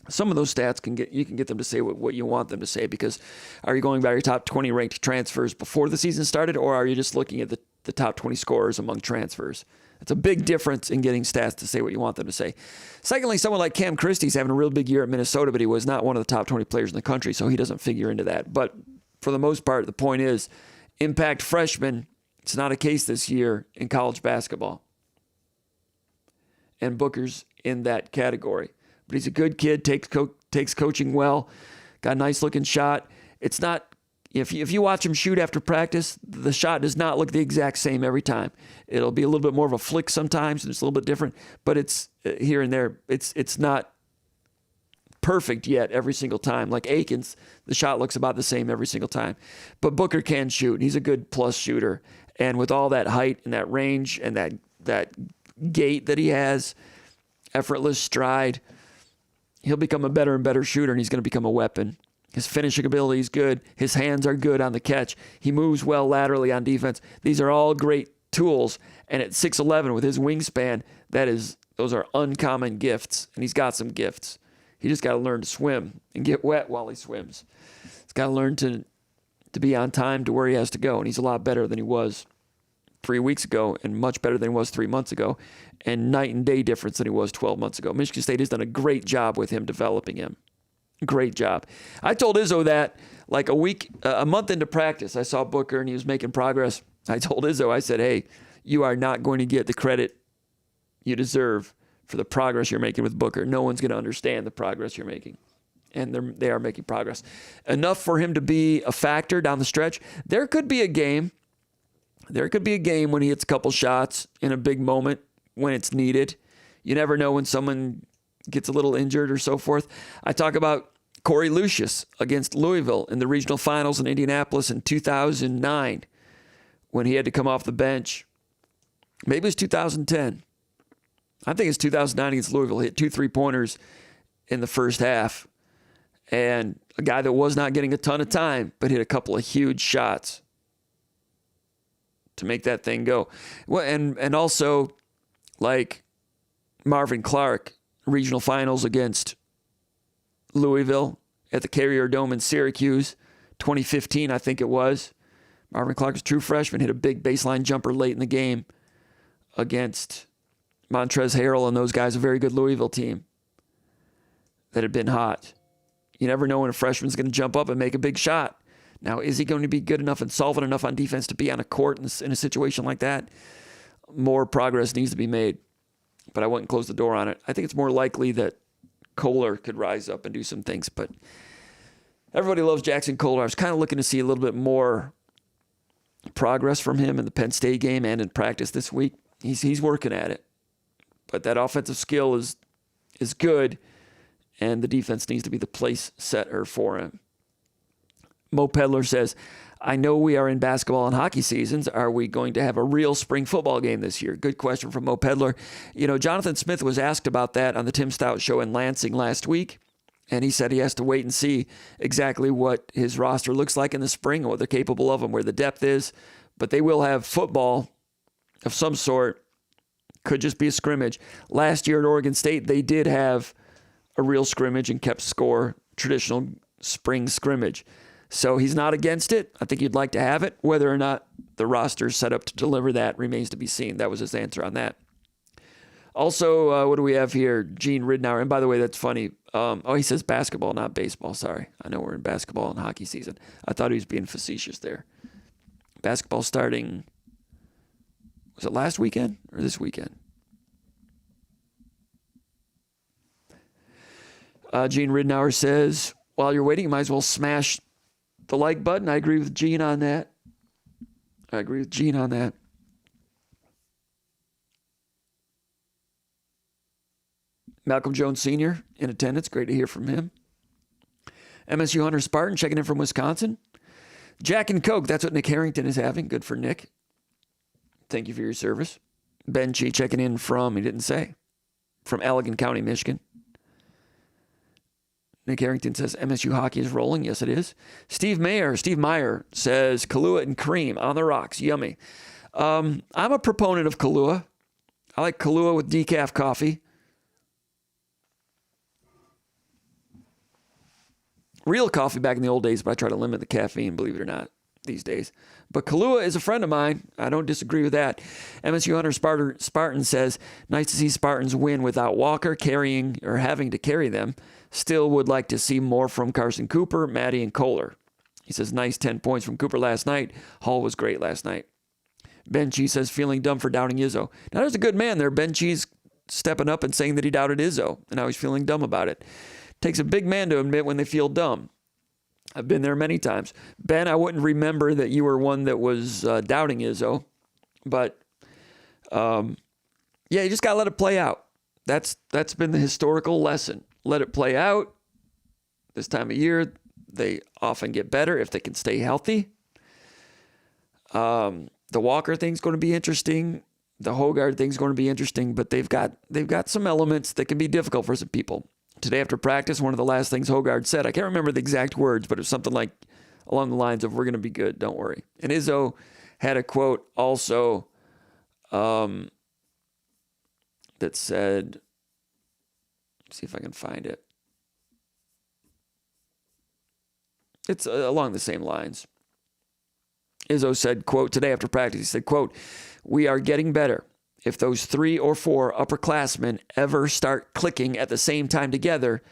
some of those stats you can get them to say what you want them to say, because are you going by your top 20 ranked transfers before the season started, or are you just looking at the top 20 scorers among transfers? It's a big difference in getting stats to say what you want them to say. Secondly, someone like Cam Christie's having a real big year at Minnesota, but he was not one of the top 20 players in the country, so he doesn't figure into that. But for the most part, the point is, impact freshmen, it's not a case this year in college basketball. And Booker's in that category. But he's a good kid, takes coaching well, got a nice looking shot. It's not, if you watch him shoot after practice, the shot does not look the exact same every time. It'll be a little bit more of a flick sometimes, and it's a little bit different, but it's here and there. It's not perfect yet every single time. Like Aikens, the shot looks about the same every single time. But Booker can shoot. He's a good plus shooter. And with all that height and that range and that gait that he has, effortless stride, he'll become a better and better shooter, and he's going to become a weapon. His finishing ability is good. His hands are good on the catch. He moves well laterally on defense. These are all great tools. And at 6'11", with his wingspan, those are uncommon gifts. And he's got some gifts. He just got to learn to swim and get wet while he swims. He's got to learn to be on time to where he has to go. And he's a lot better than he was 3 weeks ago, and much better than he was 3 months ago, and night and day difference than he was 12 months ago. Michigan State has done a great job with him, developing him. Great job. I told Izzo that like a month into practice, I saw Booker and he was making progress. I told Izzo, I said, hey, you are not going to get the credit you deserve for the progress you're making with Booker. No one's going to understand the progress you're making. And they are making progress. Enough for him to be a factor down the stretch. There could be a game when he hits a couple shots in a big moment when it's needed. You never know when someone gets a little injured or so forth. I talk about Corey Lucius against Louisville in the regional finals in Indianapolis in 2009 when he had to come off the bench Maybe it's 2010. I think it's 2009 against Louisville. He hit 2 3-pointers in the first half. And a guy that was not getting a ton of time, but hit a couple of huge shots to make that thing go. Well, and also, like Marvin Clark, regional finals against Louisville at the Carrier Dome in Syracuse, 2015, I think it was. Marvin Clark was a true freshman, hit a big baseline jumper late in the game against Montrezl Harrell and those guys, a very good Louisville team that had been hot. You never know when a freshman's going to jump up and make a big shot. Now, is he going to be good enough and solvent enough on defense to be on a court in a situation like that? More progress needs to be made, but I wouldn't close the door on it. I think it's more likely that Kohler could rise up and do some things, but everybody loves Jackson Kohler. I was kind of looking to see a little bit more progress from him in the Penn State game and in practice this week. He's working at it, but that offensive skill is good, and the defense needs to be the place setter for him. Mo Pedler says, I know we are in basketball and hockey seasons. Are we going to have a real spring football game this year? Good question from Mo Pedler. You know, Jonathan Smith was asked about that on the Tim Stout show in Lansing last week, and he said he has to wait and see exactly what his roster looks like in the spring and what they're capable of and where the depth is. But they will have football of some sort. Could just be a scrimmage. Last year at Oregon State, they did have a real scrimmage and kept score, traditional spring scrimmage. So he's not against it. I think you'd like to have it. Whether or not the roster is set up to deliver that remains to be seen. That was his answer on that. Also, what do we have here? Gene Ridnour. And by the way, that's funny. He says basketball, not baseball. Sorry. I know we're in basketball and hockey season. I thought he was being facetious there. Basketball starting, was it last weekend or this weekend? Gene Ridnour says, while you're waiting, you might as well smash the like button. I agree with Gene on that. Malcolm Jones Sr. in attendance. Great to hear from him. MSU Hunter Spartan checking in from Wisconsin. Jack and Coke. That's what Nick Harrington is having. Good for Nick. Thank you for your service. Ben Chi checking in from, he didn't say, from Allegan County, Michigan. Nick Harrington says MSU hockey is rolling. Yes, it is. Steve Meyer says Kahlua and cream on the rocks. Yummy. I'm a proponent of Kahlua. I like Kahlua with decaf coffee. Real coffee back in the old days, but I try to limit the caffeine, believe it or not, these days. But Kahlua is a friend of mine. I don't disagree with that. MSU Hunter Spartan says, nice to see Spartans win without Walker carrying or having to carry them. Still would like to see more from Carson Cooper, Maddie, and Kohler. He says, nice 10 points from Cooper last night. Hall was great last night. Ben Chi says, feeling dumb for doubting Izzo. Now, there's a good man there. Ben Chi's stepping up and saying that he doubted Izzo, and now he's feeling dumb about it. Takes a big man to admit when they feel dumb. I've been there many times. Ben, I wouldn't remember that you were one that was doubting Izzo, but you just got to let it play out. That's been the historical lesson. Let it play out. This time of year, they often get better if they can stay healthy. The Walker thing's going to be interesting. The Hogard thing's going to be interesting, but they've got some elements that can be difficult for some people. Today after practice, one of the last things Hogard said, I can't remember the exact words, but it was something like along the lines of, we're going to be good, don't worry. And Izzo had a quote also that said, let's see if I can find it. It's along the same lines. Izzo said, quote, today after practice, he said, quote, we are getting better. If those 3 or 4 upperclassmen ever start clicking at the same time together,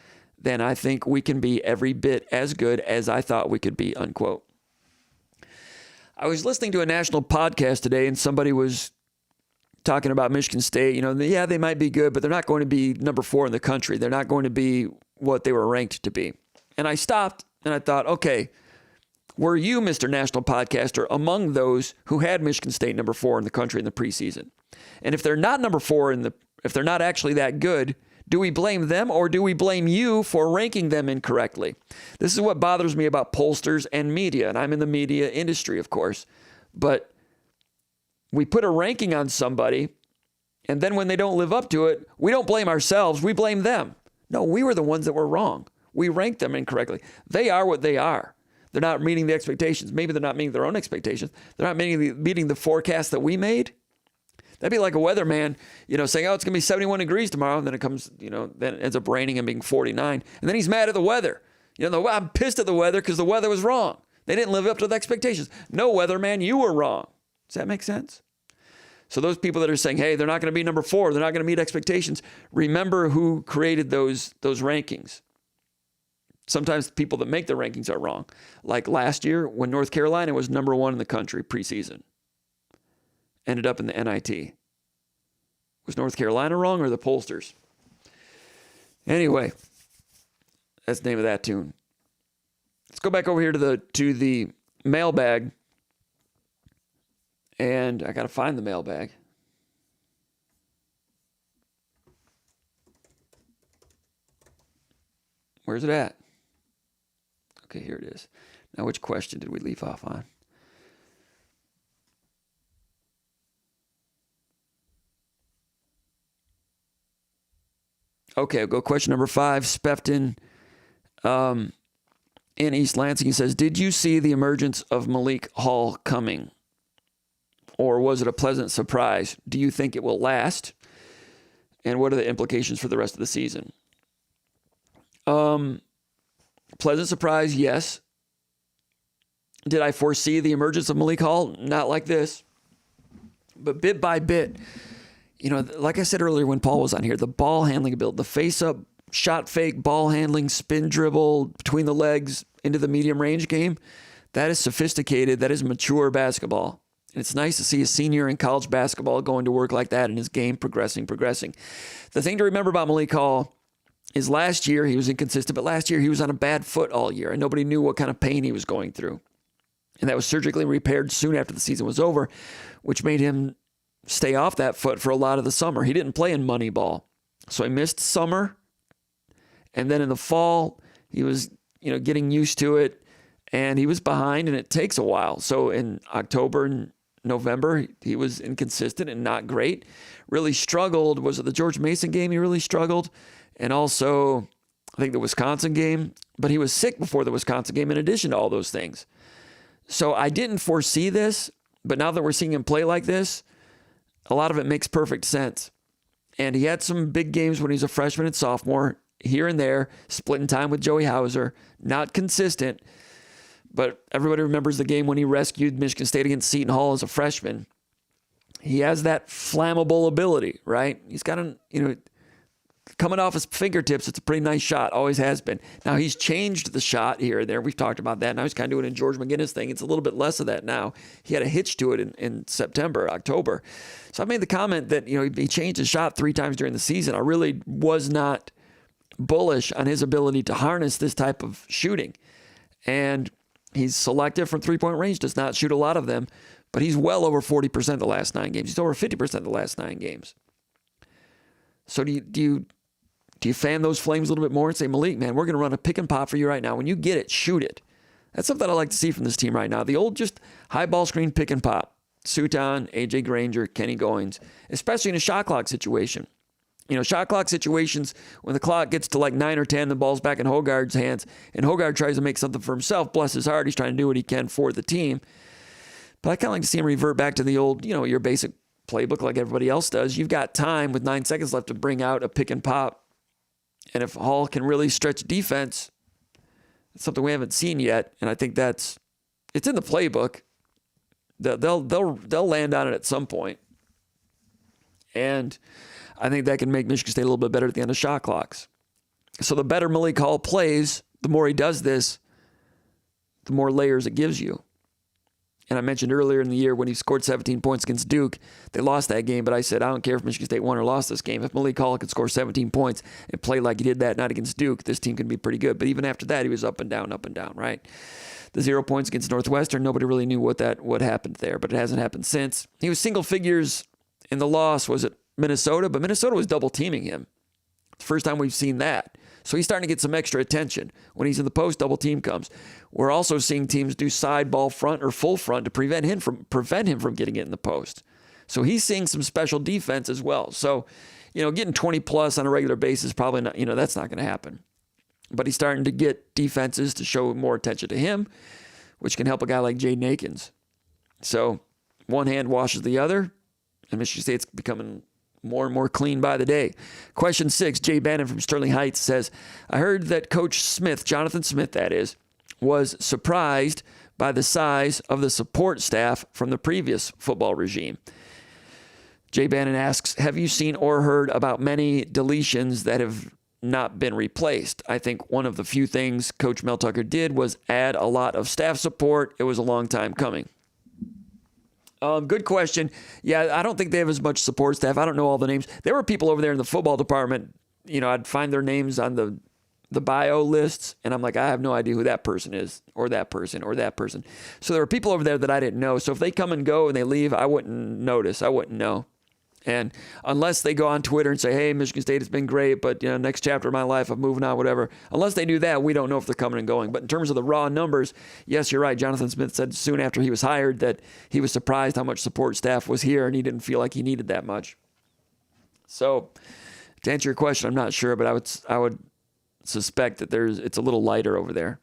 then I think we can be every bit as good as I thought we could be, unquote. I was listening to a national podcast today, and somebody was talking about Michigan State. You know, yeah, they might be good, but they're not going to be number 4 in the country. They're not going to be what they were ranked to be. And I stopped, and I thought, okay, were you, Mr. National Podcaster, among those who had Michigan State number 4 in the country in the preseason? And if they're not number 4 if they're not actually that good, do we blame them or do we blame you for ranking them incorrectly? This is what bothers me about pollsters and media, and I'm in the media industry, of course. But we put a ranking on somebody, and then when they don't live up to it, we don't blame ourselves, we blame them. No, we were the ones that were wrong. We ranked them incorrectly. They are what they are. They're not meeting the expectations. Maybe they're not meeting their own expectations. They're not meeting the forecast that we made. That'd be like a weatherman, saying, oh, it's going to be 71 degrees tomorrow. And then it comes, then it ends up raining and being 49. And then he's mad at the weather. I'm pissed at the weather because the weather was wrong. They didn't live up to the expectations. No, weatherman, you were wrong. Does that make sense? So those people that are saying, hey, they're not going to be number 4, they're not going to meet expectations, remember who created those rankings. Sometimes people that make the rankings are wrong. Like last year when North Carolina was number 1 in the country preseason. Ended up in the NIT. Was North Carolina wrong or the pollsters? Anyway, that's the name of that tune. Let's go back over here to the mailbag. And I got to find the mailbag. Where's it at? Okay, here it is. Now, which question did we leave off on? Okay, I'll go question number 5. Spefton in East Lansing, he says, did you see the emergence of Malik Hall coming? Or was it a pleasant surprise? Do you think it will last? And what are the implications for the rest of the season? Pleasant surprise, yes. Did I foresee the emergence of Malik Hall? Not like this. But bit by bit, like I said earlier when Paul was on here, the ball handling ability, the face-up, shot fake, ball handling, spin dribble, between the legs, into the medium range game, that is sophisticated, that is mature basketball. And it's nice to see a senior in college basketball going to work like that in his game, progressing. The thing to remember about Malik Hall is last year he was inconsistent, but last year he was on a bad foot all year, and nobody knew what kind of pain he was going through. And that was surgically repaired soon after the season was over, which made him stay off that foot for a lot of the summer. He didn't play in Moneyball. So he missed summer, and then in the fall, he was, getting used to it, and he was behind, and it takes a while. So in October and November, he was inconsistent and not great. Really struggled. Was it the George Mason game he really struggled? And also, I think the Wisconsin game. But he was sick before the Wisconsin game in addition to all those things. So I didn't foresee this, but now that we're seeing him play like this, a lot of it makes perfect sense. And he had some big games when he was a freshman and sophomore, here and there, splitting time with Joey Hauser, not consistent. But everybody remembers the game when he rescued Michigan State against Seton Hall as a freshman. He has that flammable ability, right? He's got coming off his fingertips, it's a pretty nice shot, always has been. Now, he's changed the shot here and there. We've talked about that. Now he's kind of doing a George McGinnis thing. It's a little bit less of that now. He had a hitch to it in September, October. So I made the comment that, he changed his shot 3 times during the season. I really was not bullish on his ability to harness this type of shooting. And he's selective from three-point range, does not shoot a lot of them, but he's well over 40% the last 9 games. He's over 50% the last 9 games. So do you fan those flames a little bit more and say, Malik, man, we're going to run a pick and pop for you right now. When you get it, shoot it. That's something I like to see from this team right now. The old just high ball screen pick and pop. Suton, AJ Granger, Kenny Goins, especially in a shot clock situation. Shot clock situations, when the clock gets to like 9 or 10, the ball's back in Hogarth's hands, and Hogarth tries to make something for himself. Bless his heart, he's trying to do what he can for the team. But I kind of like to see him revert back to the old, your basic playbook like everybody else does. You've got time with 9 seconds left to bring out a pick and pop. And if Hall can really stretch defense, it's something we haven't seen yet. And I think it's in the playbook. They'll land on it at some point. And I think that can make Michigan State a little bit better at the end of shot clocks. So the better Malik Hall plays, the more he does this, the more layers it gives you. And I mentioned earlier in the year when he scored 17 points against Duke, they lost that game, but I said, I don't care if Michigan State won or lost this game. If Malik Hall could score 17 points and play like he did that night against Duke, this team can be pretty good. But even after that, he was up and down, right? The 0 points against Northwestern, nobody really knew what happened there, but it hasn't happened since. He was single figures in the loss, was it Minnesota? But Minnesota was double teaming him. It's the first time we've seen that. So he's starting to get some extra attention. When he's in the post, double team comes. We're also seeing teams do side ball front or full front to prevent him from getting it in the post. So he's seeing some special defense as well. So, getting 20 plus on a regular basis, probably not, that's not going to happen. But he's starting to get defenses to show more attention to him, which can help a guy like Jaden Akins. So one hand washes the other, and Michigan State's becoming more and more clean by the day. Question 6, Jay Bannon from Sterling Heights says, I heard that Coach Smith, Jonathan Smith that is, was surprised by the size of the support staff from the previous football regime. Jay Bannon asks, have you seen or heard about many deletions that have not been replaced? I think one of the few things Coach Mel Tucker did was add a lot of staff support. It was a long time coming. Good question. Yeah, I don't think they have as much support staff. I don't know all the names. There were people over there in the football department, I'd find their names on the bio lists, and I'm like, I have no idea who that person is, or that person, or that person. So there were people over there that I didn't know. So if they come and go and they leave, I wouldn't notice. I wouldn't know. And unless they go on Twitter and say, hey, Michigan State has been great, but next chapter of my life, I'm moving on, whatever. Unless they do that, we don't know if they're coming and going. But in terms of the raw numbers, yes, you're right. Jonathan Smith said soon after he was hired that he was surprised how much support staff was here, and he didn't feel like he needed that much. So to answer your question, I'm not sure, but I would suspect that it's a little lighter over there.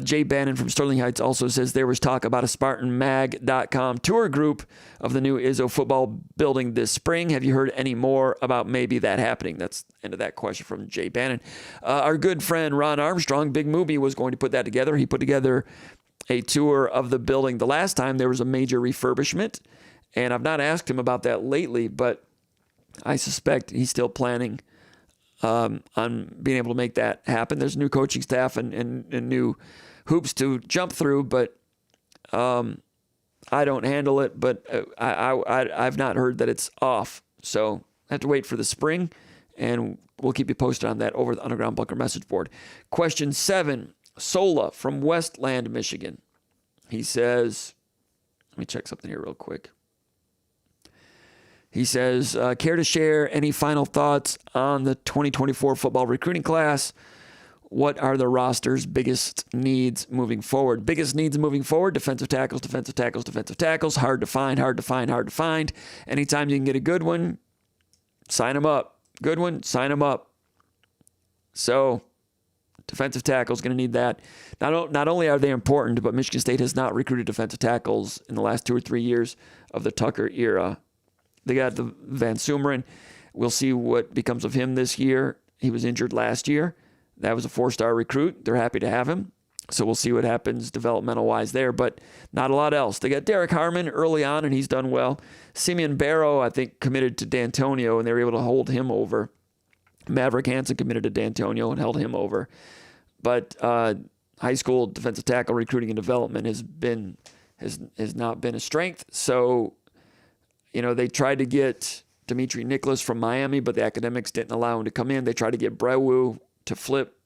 Jay Bannon from Sterling Heights also says there was talk about a SpartanMag.com tour group of the new Izzo football building this spring. Have you heard any more about maybe that happening? That's the end of that question from Jay Bannon. Our good friend Ron Armstrong, Big Movie, was going to put that together. He put together a tour of the building the last time there was a major refurbishment, and I've not asked him about that lately, but I suspect he's still planning on being able to make that happen. There's new coaching staff and new hoops to jump through, but I don't handle it. But I've not heard that it's off, so I have to wait for the spring, and we'll keep you posted on that over the Underground Bunker message board. Question 7, Sola from Westland, Michigan. He says, let me check something here real quick. He says, care to share any final thoughts on the 2024 football recruiting class? What are the roster's biggest needs moving forward? Biggest needs moving forward, defensive tackles, defensive tackles, defensive tackles. Hard to find, hard to find, hard to find. Anytime you can get a good one, sign them up. Good one, sign them up. So defensive tackle is going to need that. Not only are they important, but Michigan State has not recruited defensive tackles in the last 2 or 3 years of the Tucker era. They got the Van Sumeren. We'll see what becomes of him this year. He was injured last year. That was a 4-star recruit. They're happy to have him. So we'll see what happens developmental-wise there, but not a lot else. They got Derek Harmon early on, and he's done well. Simeon Barrow, I think, committed to D'Antonio, and they were able to hold him over. Maverick Hansen committed to D'Antonio and held him over. But high school defensive tackle recruiting and development has not been a strength. So they tried to get Dimitri Nicholas from Miami, but the academics didn't allow him to come in. They tried to get Brewu to flip,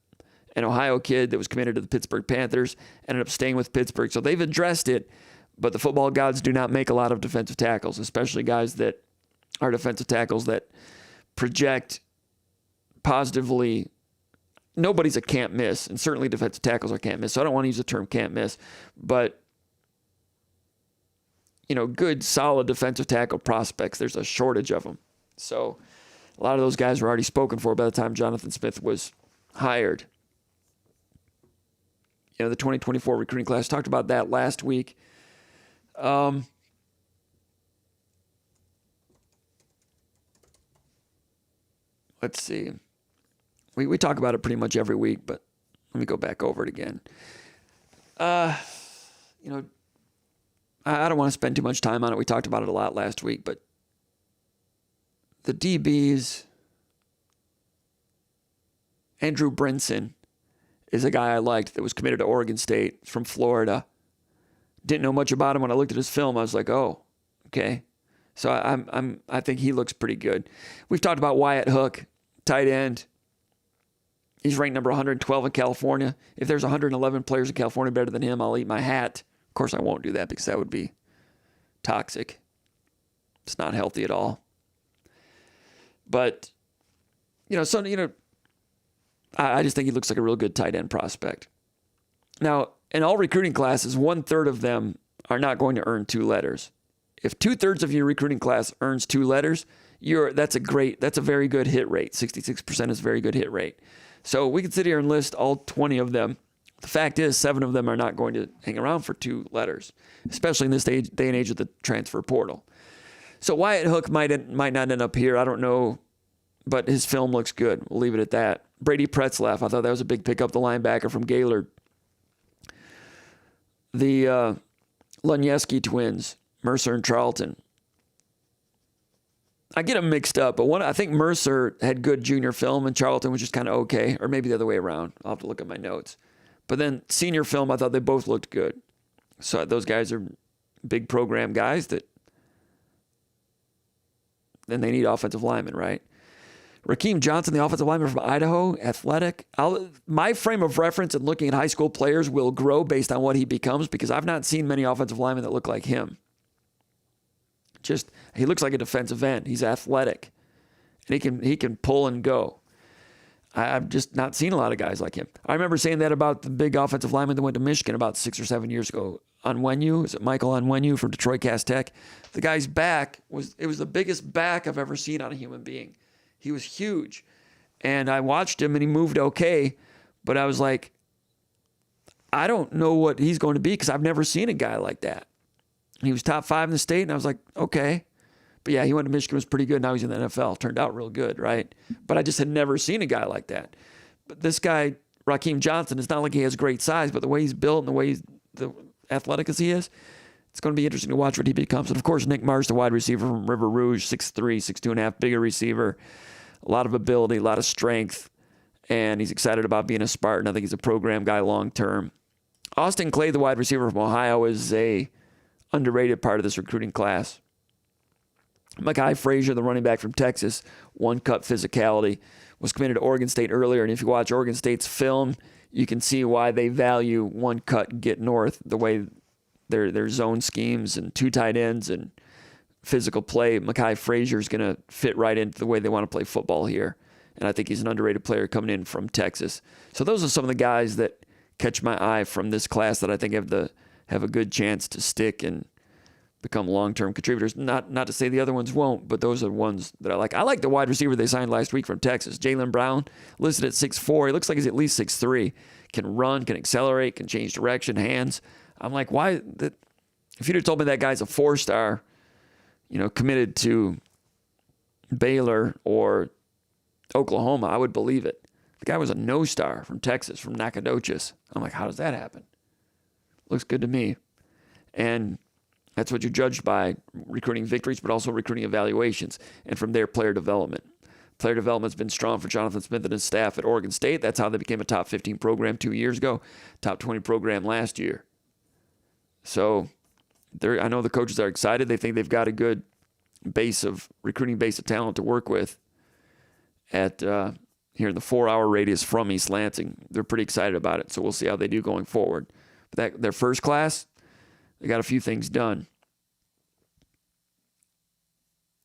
an Ohio kid that was committed to the Pittsburgh Panthers, ended up staying with Pittsburgh. So they've addressed it, but the football gods do not make a lot of defensive tackles, especially guys that are defensive tackles that project positively. Nobody's a can't miss, and certainly defensive tackles are can't miss. So I don't want to use the term can't miss, but good, solid defensive tackle prospects. There's a shortage of them. So a lot of those guys were already spoken for by the time Jonathan Smith was hired. The 2024 recruiting class, talked about that last week. Let's see. We talk about it pretty much every week, but let me go back over it again. I don't want to spend too much time on it. We talked about it a lot last week, but the DBs, Andrew Brinson is a guy I liked that was committed to Oregon State from Florida. Didn't know much about him. When I looked at his film, I was like, oh, okay. So I think he looks pretty good. We've talked about Wyatt Hook, tight end. He's ranked number 112 in California. If there's 111 players in California better than him, I'll eat my hat. Of course, I won't do that because that would be toxic. It's not healthy at all. But, I just think he looks like a real good tight end prospect. Now, in all recruiting classes, 1/3 of them are not going to earn 2 letters. if 2/3 of your recruiting class earns 2 letters, that's a very good hit rate. 66% is a very good hit rate. So we can sit here and list all 20 of them. The fact is, 7 of them are not going to hang around for 2 letters, especially in this day and age of the transfer portal. So Wyatt Hook might not end up here. I don't know, but his film looks good. We'll leave it at that. Brady Pretzlaff, I thought that was a big pickup, the linebacker from Gaylord. The Lunieski twins, Mercer and Charlton. I get them mixed up, but I think Mercer had good junior film and Charlton was just kind of okay, or maybe the other way around. I'll have to look at my notes. But then senior film, I thought they both looked good. So those guys are big program guys then they need offensive linemen, right? Rakeem Johnson, the offensive lineman from Idaho, athletic. My frame of reference in looking at high school players will grow based on what he becomes because I've not seen many offensive linemen that look like him. He looks like a defensive end. He's athletic. And he can pull and go. I've just not seen a lot of guys like him. I remember saying that about the big offensive lineman that went to Michigan about 6 or 7 years ago. Onwenu, is it Michael Onwenu from Detroit Cast Tech? The guy's back was the biggest back I've ever seen on a human being. He was huge. And I watched him and he moved okay, but I was like, I don't know what he's going to be because I've never seen a guy like that. He was top 5 in the state, and I was like, okay. But yeah, he went to Michigan, was pretty good. Now he's in the NFL. Turned out real good, right? But I just had never seen a guy like that. But this guy, Rakeem Johnson, it's not like he has great size, but the way he's built and the way the athletic as he is, it's going to be interesting to watch what he becomes. And of course, Nick Marsh, the wide receiver from River Rouge, 6'3", 6'2.5", bigger receiver, a lot of ability, a lot of strength, and he's excited about being a Spartan. I think he's a program guy long term. Austin Clay, the wide receiver from Ohio, is a underrated part of this recruiting class. Mekhi Frazier, the running back from Texas, one-cut physicality, was committed to Oregon State earlier, and if you watch Oregon State's film, you can see why they value one-cut, get north, the way their zone schemes and 2 tight ends and physical play. Mekhi Frazier is going to fit right into the way they want to play football here, and I think he's an underrated player coming in from Texas. So those are some of the guys that catch my eye from this class that I think have a good chance to stick and become long-term contributors. Not to say the other ones won't, but those are the ones that I like. I like the wide receiver they signed last week from Texas, Jalen Brown, listed at 6'4". He looks like he's at least 6'3". Can run, can accelerate, can change direction, hands. I'm like, why? If you'd have told me that guy's a 4-star, committed to Baylor or Oklahoma, I would believe it. The guy was a no-star from Texas, from Nacogdoches. I'm like, how does that happen? Looks good to me. And that's what you're judged by, recruiting victories, but also recruiting evaluations. And from there, player development. Player development's been strong for Jonathan Smith and his staff at Oregon State. That's how they became a top 15 program 2 years ago, top 20 program last year. So I know the coaches are excited. They think they've got a good recruiting base of talent to work with at here in the 4-hour radius from East Lansing. They're pretty excited about it, so we'll see how they do going forward. But their first class, they got a few things done.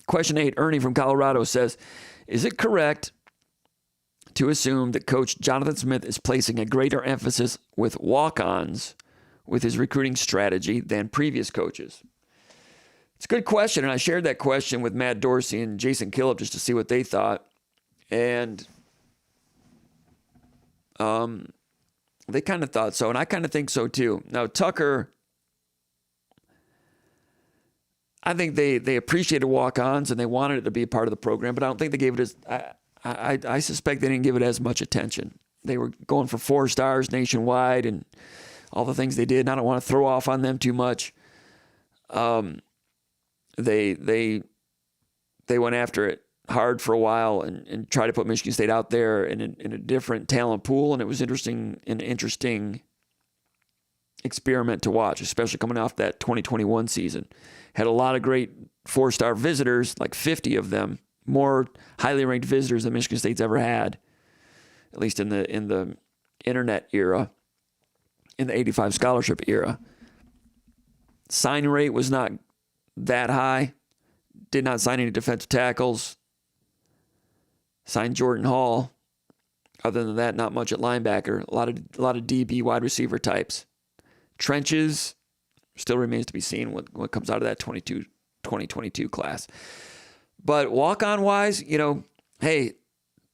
Question 8, Ernie from Colorado says, is it correct to assume that Coach Jonathan Smith is placing a greater emphasis with walk-ons with his recruiting strategy than previous coaches? It's a good question, and I shared that question with Matt Dorsey and Jason Killip just to see what they thought. And they kind of thought so, and I kind of think so too. Now, Tucker, I think they appreciated walk-ons and they wanted it to be a part of the program, but I don't think they gave it as I suspect they didn't give it as much attention. They were going for 4 stars nationwide and all the things they did, and I don't want to throw off on them too much. They went after it hard for a while and tried to put Michigan State out there in a different talent pool, and it was an interesting experiment to watch, especially coming off that 2021 season. Had a lot of great 4-star visitors, like 50 of them, more highly ranked visitors than Michigan State's ever had, at least in the internet era, in the 85 scholarship era. Signing rate was not that high. Did not sign any defensive tackles. Signed Jordan Hall. Other than that, not much at linebacker. A lot of DB wide receiver types. Trenches still remains to be seen what comes out of that 22 2022 class. But walk-on wise, hey,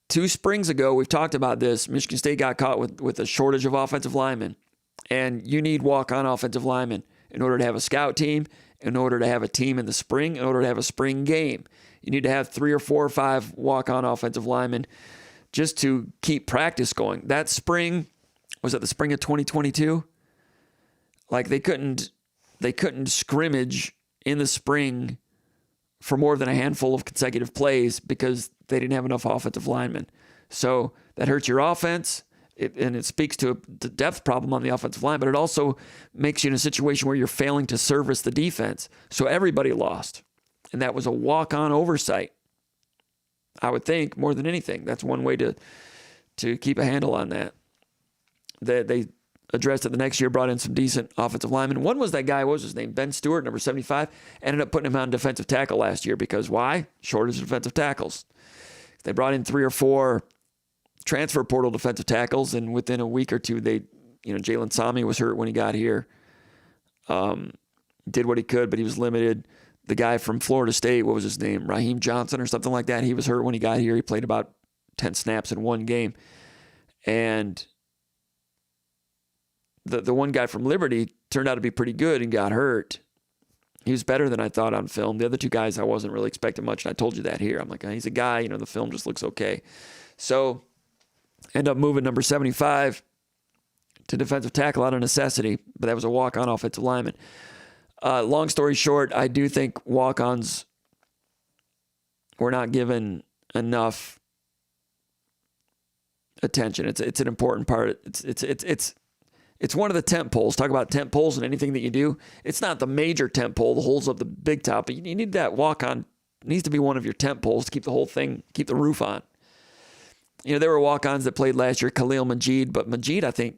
2 springs ago, we've talked about this. Michigan State got caught with a shortage of offensive linemen. And you need walk-on offensive linemen in order to have a scout team, in order to have a team in the spring, in order to have a spring game. You need to have 3 or 4 or 5 walk-on offensive linemen just to keep practice going. That spring, was it the spring of 2022? Like they couldn't scrimmage in the spring for more than a handful of consecutive plays because they didn't have enough offensive linemen. So that hurts your offense, and it speaks to the depth problem on the offensive line, but it also makes you in a situation where you're failing to service the defense. So everybody lost, and that was a walk-on oversight, I would think, more than anything. That's one way to keep a handle on that. They addressed it the next year, brought in some decent offensive linemen. One was that guy, what was his name? Ben Stewart, number 75. Ended up putting him on defensive tackle last year because why? Shortage of defensive tackles. They brought in 3 or 4 transfer portal defensive tackles, and within a week or two, Jalen Sami was hurt when he got here. Did what he could, but he was limited. The guy from Florida State, what was his name? Raheem Johnson or something like that. He was hurt when he got here. He played about 10 snaps in one game. And the one guy from Liberty turned out to be pretty good and got hurt. He was better than I thought on film. The other 2 guys, I wasn't really expecting much, and I told you that here. I'm like, he's a guy, the film just looks okay. So end up moving number 75 to defensive tackle out of necessity, but that was a walk-on offensive lineman. Long story short, I do think walk-ons were not given enough attention. It's an important part. It's one of the tent poles. Talk about tent poles and anything that you do. It's not the major tent pole that holds up the big top, but you need that walk-on. It needs to be one of your tent poles to keep the whole thing, keep the roof on. There were walk-ons that played last year, Khalil Majid, but Majid, I think,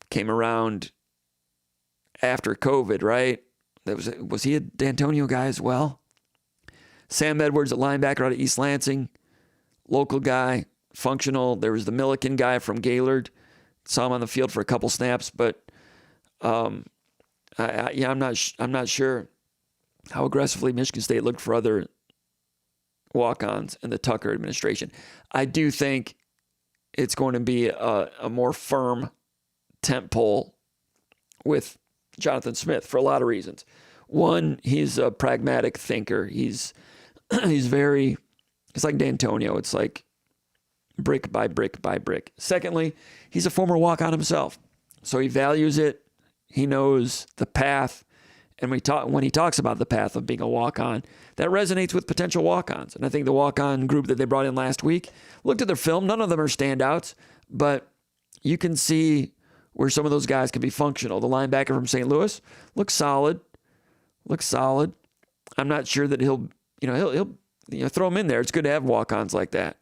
came around after COVID, right? Was he a D'Antonio guy as well? Sam Edwards, a linebacker out of East Lansing, local guy, functional. There was the Milliken guy from Gaylord. Saw him on the field for a couple snaps, but I'm not sure how aggressively Michigan State looked for other walk-ons in the Tucker administration. I do think it's going to be a more firm tent pole with Jonathan Smith for a lot of reasons. One, he's a pragmatic thinker. He's like D'Antonio. It's like brick by brick by brick. Secondly, he's a former walk-on himself. So he values it. He knows the path. And when he talks about the path of being a walk-on, that resonates with potential walk-ons. And I think the walk-on group that they brought in last week looked at their film. None of them are standouts, but you can see where some of those guys can be functional. The linebacker from St. Louis looks solid. I'm not sure that he'll throw him in there. It's good to have walk-ons like that.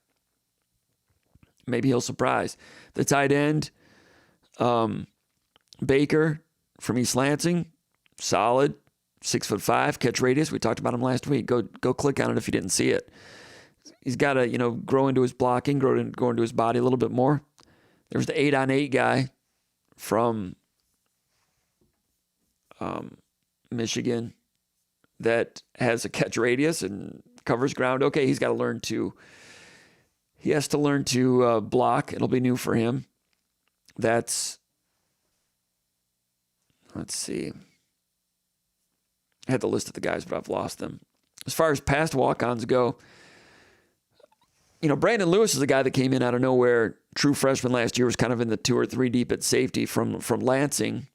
Maybe he'll surprise. The tight end, Baker from East Lansing, solid, 6'5", catch radius. We talked about him last week. Go click on it if you didn't see it. He's got to grow into his blocking, grow into his body a little bit more. There was the 8-on-8 guy from Michigan that has a catch radius and covers ground. Okay, he has to learn to block. It'll be new for him. Let's see. I had the list of the guys, but I've lost them. As far as past walk-ons go, Brandon Lewis is a guy that came in out of nowhere. True freshman last year, was kind of in the 2 or 3 deep at safety from Lansing.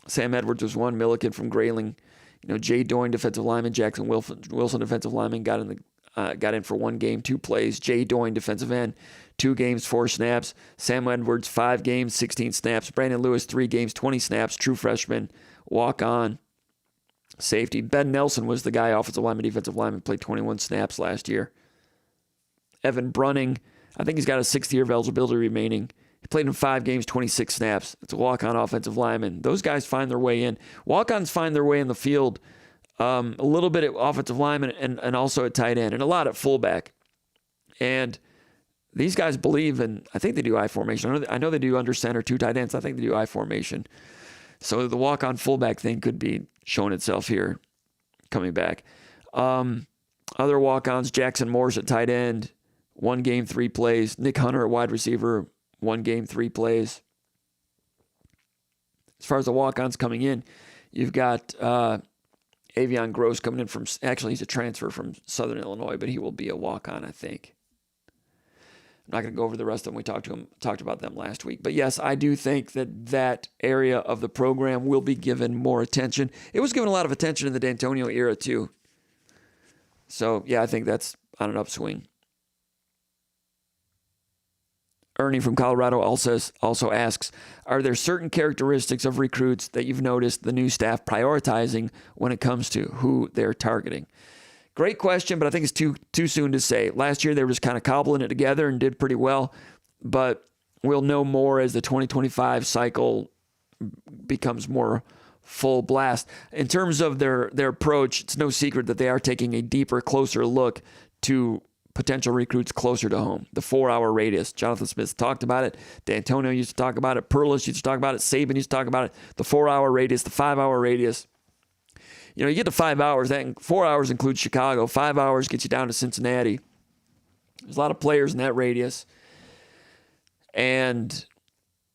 Sam Edwards was one. Milliken from Grayling. Jay Doyne, defensive lineman. Jackson Wilson, defensive lineman, got in for 1 game, 2 plays. Jay Doyne, defensive end, 2 games, 4 snaps. Sam Edwards, 5 games, 16 snaps. Brandon Lewis, 3 games, 20 snaps. True freshman, walk-on, safety. Ben Nelson was the guy, offensive lineman, defensive lineman, played 21 snaps last year. Evan Brunning, I think he's got a 6th year of eligibility remaining. He played in 5 games, 26 snaps. It's a walk-on offensive lineman. Those guys find their way in. Walk-ons find their way in the field a little bit at offensive lineman and also at tight end and a lot at fullback. And these guys believe in, I think they do I formation. I know they do under center, 2 tight ends. I think they do I formation. So the walk-on fullback thing could be showing itself here coming back. Other walk-ons, Jackson Morse at tight end, 1 game, 3 plays. Nick Hunter at wide receiver, 1 game, 3 plays. As far as the walk-ons coming in, you've got Avion Gross coming in from, actually he's a transfer from Southern Illinois, but he will be a walk-on, I think. I'm not going to go over the rest of them. We talked about them last week. But yes, I do think that area of the program will be given more attention. It was given a lot of attention in the D'Antonio era too. So yeah, I think that's on an upswing. Ernie from Colorado also asks, are there certain characteristics of recruits that you've noticed the new staff prioritizing when it comes to who they're targeting? Great question, but I think it's too soon to say. Last year, they were just kind of cobbling it together and did pretty well, but we'll know more as the 2025 cycle becomes more full blast. In terms of their approach, it's no secret that they are taking a deeper, closer look to potential recruits closer to home. The 4-hour radius. Jonathan Smith talked about it. D'Antonio used to talk about it. Perlis used to talk about it. Saban used to talk about it. The 4-hour radius, the 5-hour radius. You get to 5 hours. 4 hours includes Chicago. 5 hours gets you down to Cincinnati. There's a lot of players in that radius. And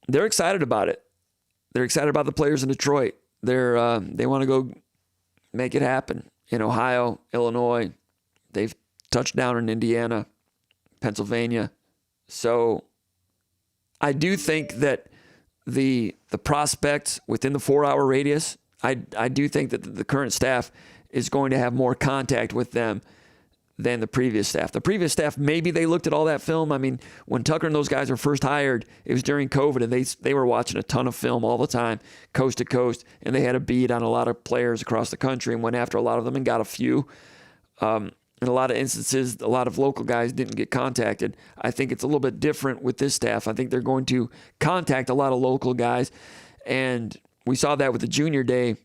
they're excited about it. They're excited about the players in Detroit. They want to go make it happen. In Ohio, Illinois, they've touched down in Indiana, Pennsylvania. So I do think that the prospects within the 4-hour radius, I do think that the current staff is going to have more contact with them than the previous staff. The previous staff, maybe they looked at all that film. I mean, when Tucker and those guys were first hired, it was during COVID, and they were watching a ton of film all the time, coast to coast, and they had a beat on a lot of players across the country and went after a lot of them and got a few. In a lot of instances, a lot of local guys didn't get contacted. I think it's a little bit different with this staff. I think they're going to contact a lot of local guys, and we saw that with the junior day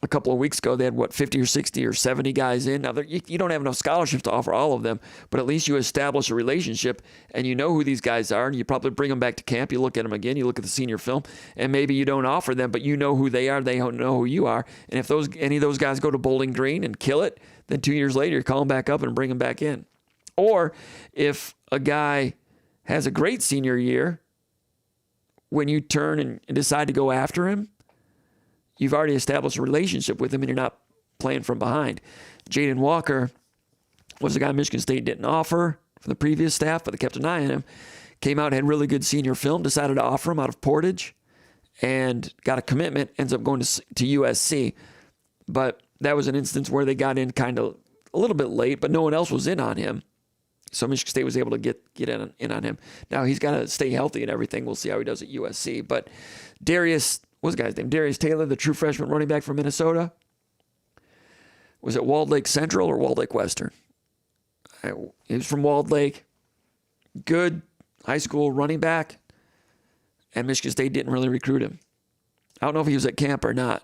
a couple of weeks ago. They had, 50 or 60 or 70 guys in. Now, you don't have enough scholarships to offer all of them, but at least you establish a relationship, and you know who these guys are, and you probably bring them back to camp. You look at them again. You look at the senior film, and maybe you don't offer them, but you know who they are. They know who you are. And if any of those guys go to Bowling Green and kill it, then 2 years later, you call them back up and bring them back in. Or if a guy has a great senior year, when you turn and decide to go after him, you've already established a relationship with him and you're not playing from behind. Jaden Walker was a guy Michigan State didn't offer from the previous staff, but they kept an eye on him. Came out, had really good senior film, decided to offer him out of Portage, and got a commitment, ends up going to USC. But that was an instance where they got in kind of a little bit late, but no one else was in on him. So Michigan State was able to get in on him. Now he's got to stay healthy and everything. We'll see how he does at USC. But what's the guy's name? Darius Taylor, the true freshman running back from Minnesota. Was it Walled Lake Central or Walled Lake Western? He was from Walled Lake. Good high school running back. And Michigan State didn't really recruit him. I don't know if he was at camp or not.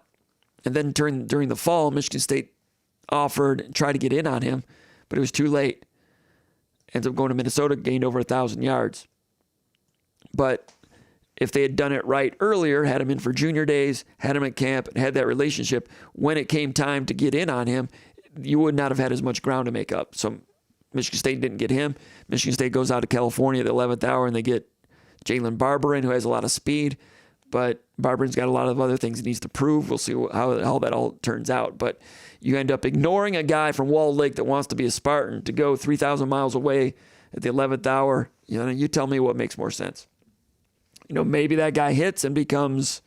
And then during the fall, Michigan State offered and tried to get in on him, but it was too late. Ends up going to Minnesota, gained over 1,000 yards. But if they had done it right earlier, had him in for junior days, had him at camp, and had that relationship, when it came time to get in on him, you would not have had as much ground to make up. So Michigan State didn't get him. Michigan State goes out to California at the 11th hour, and they get Jalen Barberin, who has a lot of speed. But Barberin's got a lot of other things he needs to prove. We'll see how that all turns out. But you end up ignoring a guy from Walled Lake that wants to be a Spartan to go 3,000 miles away at the 11th hour. You tell me what makes more sense. Maybe that guy hits and becomes,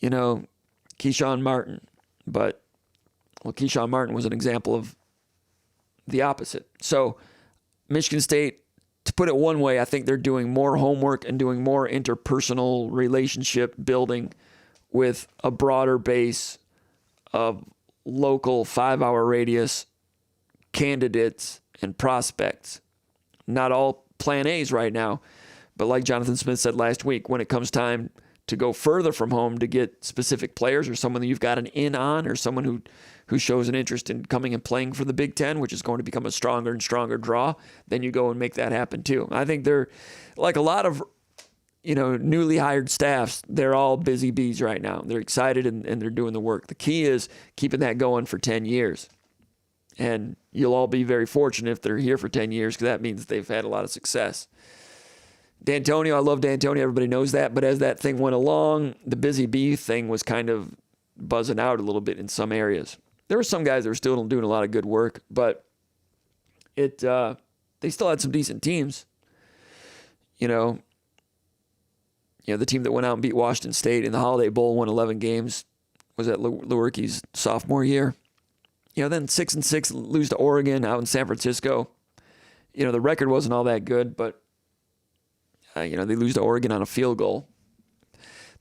Keyshawn Martin. But, Keyshawn Martin was an example of the opposite. So Michigan State, to put it one way, I think they're doing more homework and doing more interpersonal relationship building with a broader base of local 5-hour radius candidates and prospects. Not all plan A's right now, but like Jonathan Smith said last week, when it comes time to go further from home to get specific players or someone that you've got an in on or someone who shows an interest in coming and playing for the Big Ten, which is going to become a stronger and stronger draw, then you go and make that happen too. I think they're, like a lot of newly hired staffs, they're all busy bees right now. They're excited and they're doing the work. The key is keeping that going for 10 years. And you'll all be very fortunate if they're here for 10 years because that means they've had a lot of success. D'Antonio, I love D'Antonio. Everybody knows that. But as that thing went along, the busy bee thing was kind of buzzing out a little bit in some areas. There were some guys that were still doing a lot of good work, but they still had some decent teams. The team that went out and beat Washington State in the Holiday Bowl, won 11 games, was that Lewerke's sophomore year. Then 6-6 lose to Oregon out in San Francisco. The record wasn't all that good, but they lose to Oregon on a field goal.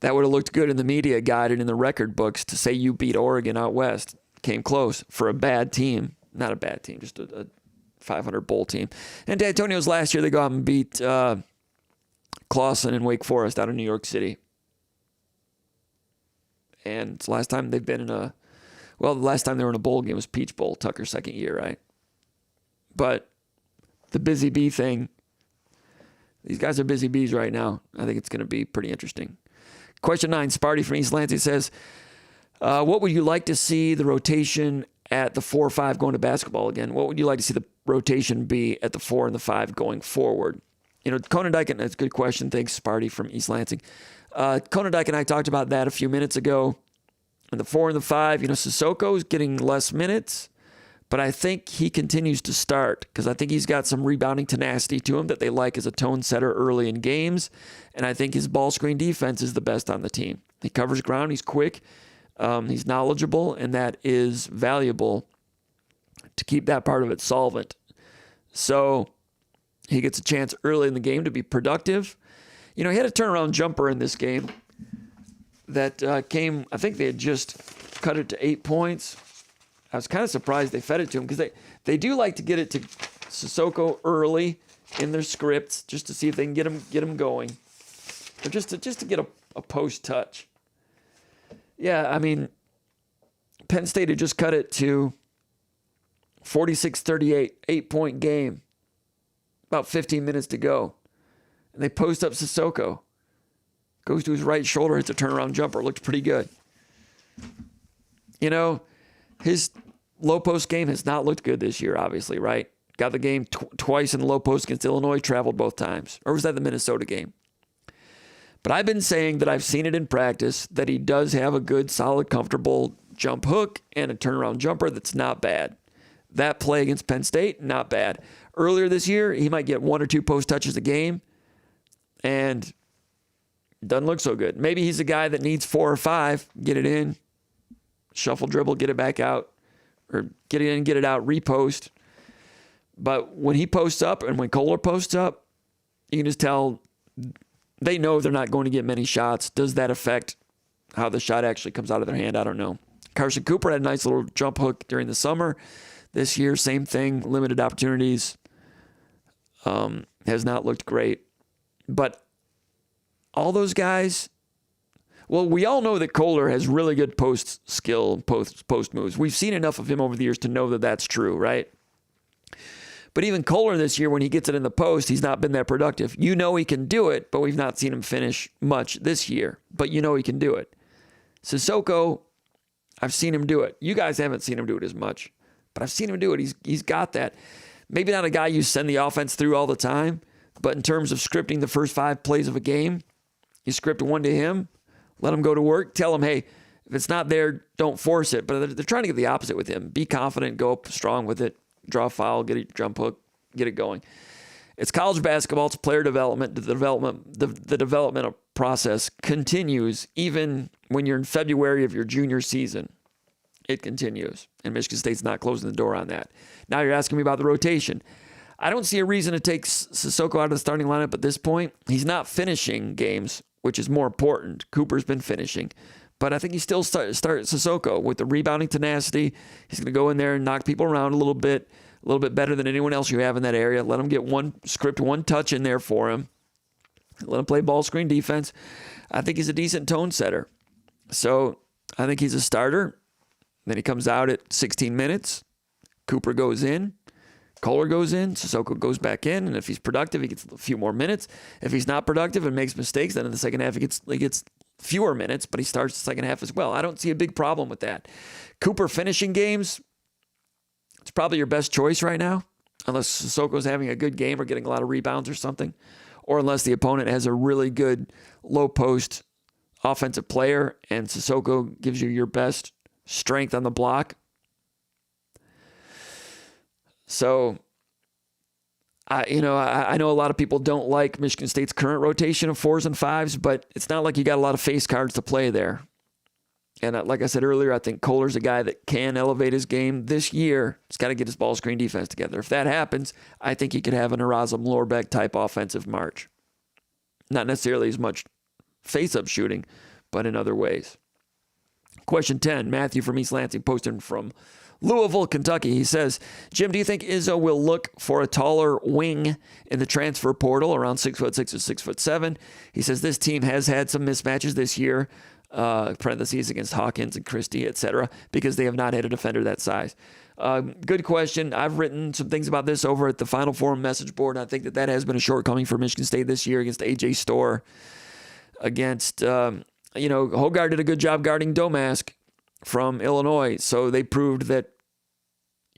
That would have looked good in the media guide and in the record books to say you beat Oregon out west. Came close for a bad team. Not a bad team, just a 500 bowl team. And D'Antonio's last year, they go out and beat Clawson and Wake Forest out of New York City. And it's the last time they've been in the last time they were in a bowl game was Peach Bowl, Tucker's second year, right? But the busy bee thing, these guys are busy bees right now. I think it's going to be pretty interesting. Question 9, Sparty from East Lansing says, what would you like to see the rotation at the 4 or 5 going to basketball again? What would you like to see the rotation be at the 4 and the 5 going forward? Conan Dyke, that's a good question. Thanks, Sparty from East Lansing. Conan Dyke and I talked about that a few minutes ago. And the 4 and the 5, Sissoko's getting less minutes, but I think he continues to start because I think he's got some rebounding tenacity to him that they like as a tone setter early in games. And I think his ball screen defense is the best on the team. He covers ground. He's quick. He's knowledgeable, and that is valuable to keep that part of it solvent. So he gets a chance early in the game to be productive. He had a turnaround jumper in this game that came, I think they had just cut it to 8 points. I was kind of surprised they fed it to him because they do like to get it to Sissoko early in their scripts just to see if they can get him going. Or just to get a post touch. Yeah, I mean, Penn State had just cut it to 46-38, 8-point game. About 15 minutes to go. And they post up Sissoko. Goes to his right shoulder, hits a turnaround jumper. Looked pretty good. His low post game has not looked good this year, obviously, right? Got the game twice in the low post against Illinois, traveled both times. Or was that the Minnesota game? But I've been saying that I've seen it in practice that he does have a good, solid, comfortable jump hook and a turnaround jumper that's not bad. That play against Penn State, not bad. Earlier this year, he might get 1 or 2 post touches a game, and doesn't look so good. Maybe he's a guy that needs 4 or 5, get it in, shuffle dribble, get it back out, or get it in, get it out, repost. But when he posts up and when Kohler posts up, you can just tell they know they're not going to get many shots. Does that affect how the shot actually comes out of their hand? I don't know. Carson Cooper had a nice little jump hook during the summer. This year, same thing, limited opportunities. Has not looked great. But all those guys, well, we all know that Kohler has really good post skill, post moves. We've seen enough of him over the years to know that that's true, right? But even Kohler this year, when he gets it in the post, he's not been that productive. You know he can do it, but we've not seen him finish much this year. But you know he can do it. Sissoko, I've seen him do it. You guys haven't seen him do it as much, but I've seen him do it. He's got that. Maybe not a guy you send the offense through all the time, but in terms of scripting the first 5 plays of a game, you script one to him, let him go to work, tell him, hey, if it's not there, don't force it. But they're trying to get the opposite with him. Be confident, go up strong with it, draw a foul, get a jump hook, get it going. It's college basketball. It's player development. The development process continues even when you're in February of your junior season. It continues. And Michigan State's not closing the door on that. Now you're asking me about the rotation. I don't see a reason to take Sissoko out of the starting lineup at this point. He's not finishing games, which is more important. Cooper's been finishing. But I think he still start Sissoko with the rebounding tenacity. He's going to go in there and knock people around a little bit better than anyone else you have in that area. Let him get one touch in there for him. Let him play ball screen defense. I think he's a decent tone setter. So I think he's a starter. Then he comes out at 16 minutes. Cooper goes in. Kohler goes in. Sissoko goes back in. And if he's productive, he gets a few more minutes. If he's not productive and makes mistakes, then in the second half he gets fewer minutes, but he starts the second half as well. I don't see a big problem with that. Cooper finishing games, It's probably your best choice right now, unless Sissoko's having a good game or getting a lot of rebounds or something, or unless the opponent has a really good low post offensive player and Sissoko gives you your best strength on the block. So, I know a lot of people don't like Michigan State's current rotation of 4s and 5s, but it's not like you got a lot of face cards to play there. And like I said earlier, I think Kohler's a guy that can elevate his game this year. He's got to get his ball screen defense together. If that happens, I think he could have an Erasm Lorbeck type offensive march. Not necessarily as much face-up shooting, but in other ways. Question 10, Matthew from East Lansing posted from Louisville, Kentucky. He says, Jim, do you think Izzo will look for a taller wing in the transfer portal around 6'6" or 6'7"? He says this team has had some mismatches this year, parentheses against Hawkins and Christie, etc., because they have not had a defender that size. Good question. I've written some things about this over at the Final Four message board, and I think that has been a shortcoming for Michigan State this year against A.J. Storr. Against, Hogarth did a good job guarding Domask from Illinois, so they proved that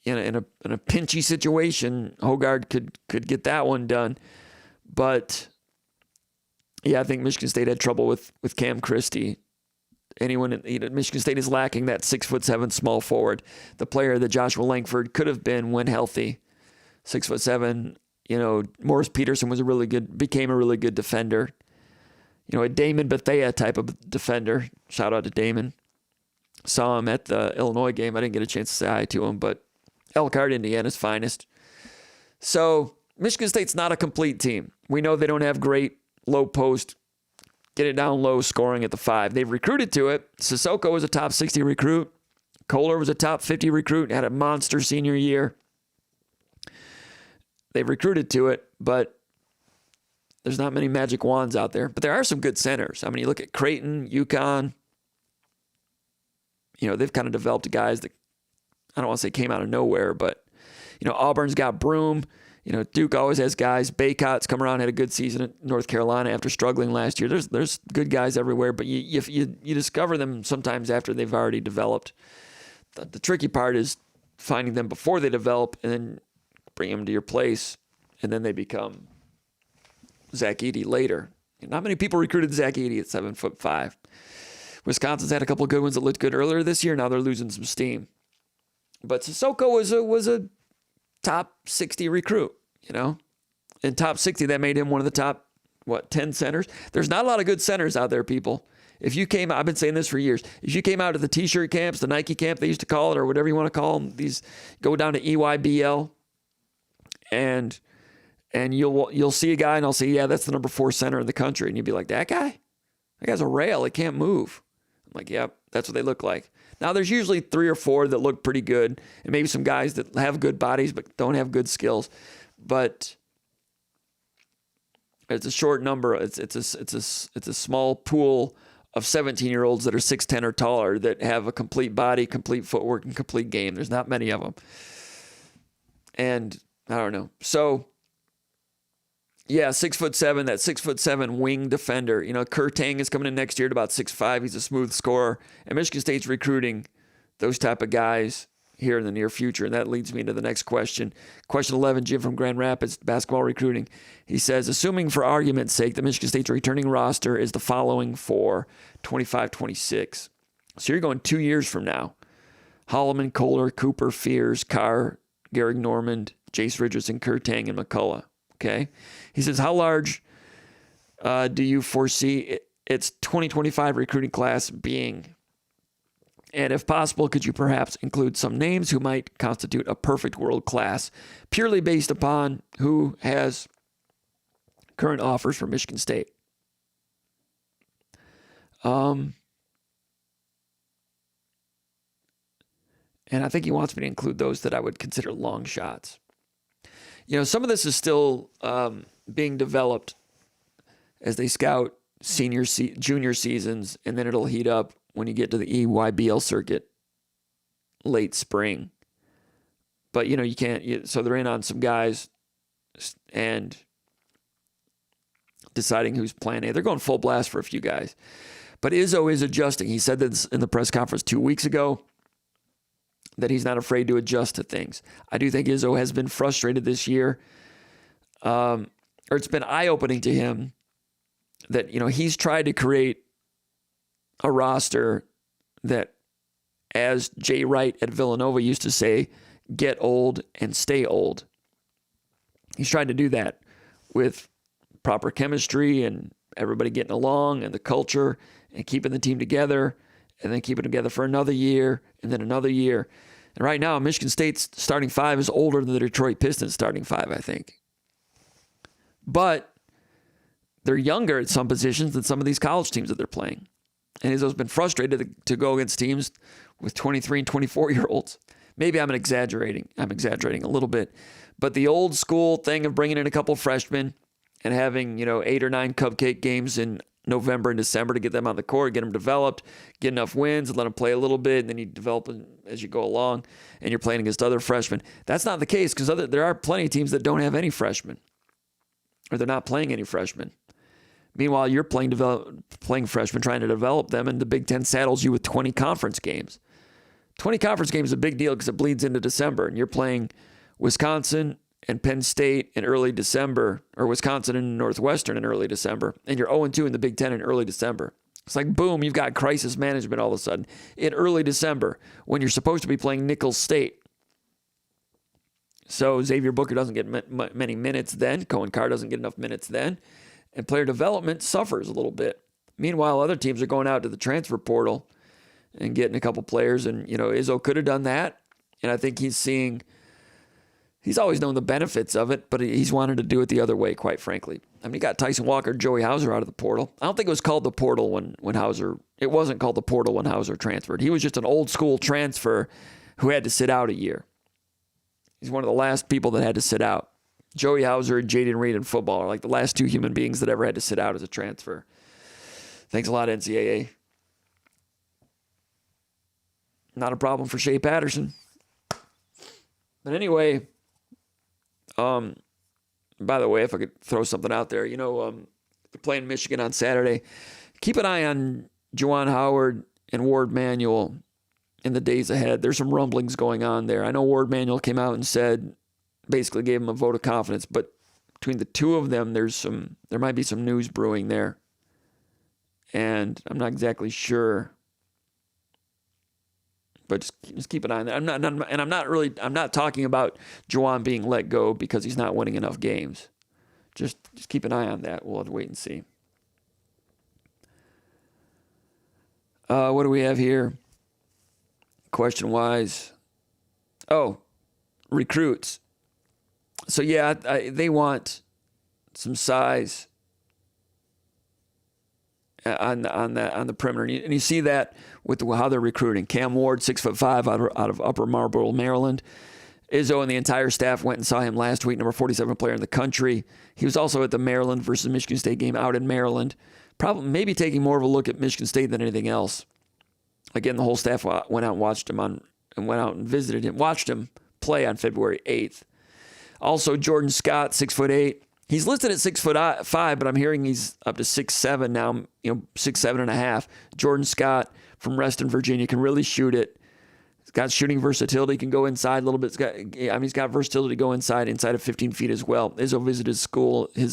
in a pinchy situation, Hogarth could get that one done. But yeah, I think Michigan State had trouble with Cam Christie. Michigan State is lacking that 6'7" small forward, the player that Joshua Langford could have been when healthy. 6'7", Morris Peterson became a really good defender. A Damon Bethea type of defender. Shout out to Damon. Saw him at the Illinois game. I didn't get a chance to say hi to him, but Elkhart, Indiana's finest. So Michigan State's not a complete team. We know they don't have great low post, get it down low scoring at the 5. They've recruited to it. Sissoko was a top 60 recruit. Kohler was a top 50 recruit, had a monster senior year. They've recruited to it, but there's not many magic wands out there. But there are some good centers. I mean, you look at Creighton, UConn. They've kind of developed guys that, I don't want to say came out of nowhere, but, Auburn's got Broom. Duke always has guys. Baycott's come around, had a good season at North Carolina after struggling last year. There's good guys everywhere, but you discover them sometimes after they've already developed. The tricky part is finding them before they develop and then bring them to your place, and then they become Zach Edey later. Not many people recruited Zach Edey at 7'5". Wisconsin's had a couple of good ones that looked good earlier this year. Now they're losing some steam. But Sissoko was a top 60 recruit, In top 60, that made him one of the top, 10 centers? There's not a lot of good centers out there, people. If you came out, I've been saying this for years, if you came out to the T-shirt camps, the Nike camp they used to call it, or whatever you want to call them, these go down to EYBL, and you'll see a guy, and I'll say, yeah, that's the number 4 center in the country. And you'd be like, that guy? That guy's a rail. He can't move. I'm like, yep, that's what they look like. Now, there's usually 3 or 4 that look pretty good, and maybe some guys that have good bodies but don't have good skills. But it's a short number. It's a small pool of 17-year-olds that are 6'10" or taller that have a complete body, complete footwork, and complete game. There's not many of them. And I don't know. So, yeah, 6'7", that 6'7" wing defender. Kurtang is coming in next year at about 6'5". He's a smooth scorer. And Michigan State's recruiting those type of guys here in the near future. And that leads me to the next question. Question 11, Jim from Grand Rapids, basketball recruiting. He says, assuming for argument's sake that Michigan State's returning roster is the following for 25-26. So you're going 2 years from now. Holloman, Kohler, Cooper, Fears, Carr, Garrick Normand, Jace Richardson, Kurtang, and McCullough. Okay. He says, how large do you foresee its 2025 recruiting class being? And if possible, could you perhaps include some names who might constitute a perfect world class, purely based upon who has current offers from Michigan State? And I think he wants me to include those that I would consider long shots. Some of this is still being developed as they scout junior seasons, and then it'll heat up when you get to the EYBL circuit late spring. But, you can't, so they're in on some guys and deciding who's plan A. They're going full blast for a few guys. But Izzo is adjusting. He said this in the press conference 2 weeks ago. that he's not afraid to adjust to things. I do think Izzo has been frustrated this year, or it's been eye-opening to him that, he's tried to create a roster that, as Jay Wright at Villanova used to say, get old and stay old. He's tried to do that with proper chemistry and everybody getting along and the culture and keeping the team together and then keeping it together for another year and then another year. And right now, Michigan State's starting five is older than the Detroit Pistons starting five, I think. But they're younger at some positions than some of these college teams that they're playing. And Izzo's been frustrated to go against teams with 23 and 24-year-olds. Maybe I'm exaggerating. I'm exaggerating a little bit. But the old school thing of bringing in a couple freshmen and having, 8 or 9 cupcake games in November and December to get them on the court, get them developed, get enough wins, and let them play a little bit, and then you develop them as you go along, and you're playing against other freshmen. That's not the case because there are plenty of teams that don't have any freshmen, or they're not playing any freshmen. Meanwhile, you're playing freshmen, trying to develop them, and the Big Ten saddles you with 20 conference games. 20 conference games is a big deal because it bleeds into December, and you're playing Wisconsin and Penn State in early December, or Wisconsin and Northwestern in early December, and you're 0-2 in the Big Ten in early December. It's like, boom, you've got crisis management all of a sudden in early December when you're supposed to be playing Nicholls State. So Xavier Booker doesn't get many minutes then. Cohen Carr doesn't get enough minutes then. And player development suffers a little bit. Meanwhile, other teams are going out to the transfer portal and getting a couple players. And, Izzo could have done that. And I think he's always known the benefits of it, but he's wanted to do it the other way, quite frankly. I mean, he got Tyson Walker, Joey Hauser out of the portal. I don't think it was called the portal when Hauser, it wasn't called the portal when Hauser transferred. He was just an old school transfer who had to sit out a year. He's one of the last people that had to sit out. Joey Hauser and Jaden Reed in football are like the last two human beings that ever had to sit out as a transfer. Thanks a lot, NCAA. Not a problem for Shea Patterson. But anyway, by the way, if I could throw something out there, they're playing Michigan on Saturday. Keep an eye on Juwan Howard and Ward Manuel in the days ahead. There's some rumblings going on there. I know Ward Manuel came out and basically gave him a vote of confidence, but between the two of them, there might be some news brewing there. And I'm not exactly sure. But just keep an eye on that. I'm not talking about Juwan being let go because he's not winning enough games. Just keep an eye on that. We'll have to wait and see. What do we have here? Question-wise. Oh, recruits. So yeah, they want some size on the perimeter, and you see that with how they're recruiting. Cam Ward, 6'5", out of Upper Marlboro, Maryland. Izzo and the entire staff went and saw him last week, number 47 player in the country. He was also at the Maryland versus Michigan State game out in Maryland. Probably maybe taking more of a look at Michigan State than anything else. Again, the whole staff went out and watched him visited him, watched him play on February 8th. Also, Jordan Scott, 6'8". He's listed at 6'5", but I'm hearing he's up to 6'7" now, 6'7.5". Jordan Scott from Reston, Virginia, can really shoot it. He's got shooting versatility, can go inside a little bit. He's got versatility to go inside of 15 feet as well. Izzo visited his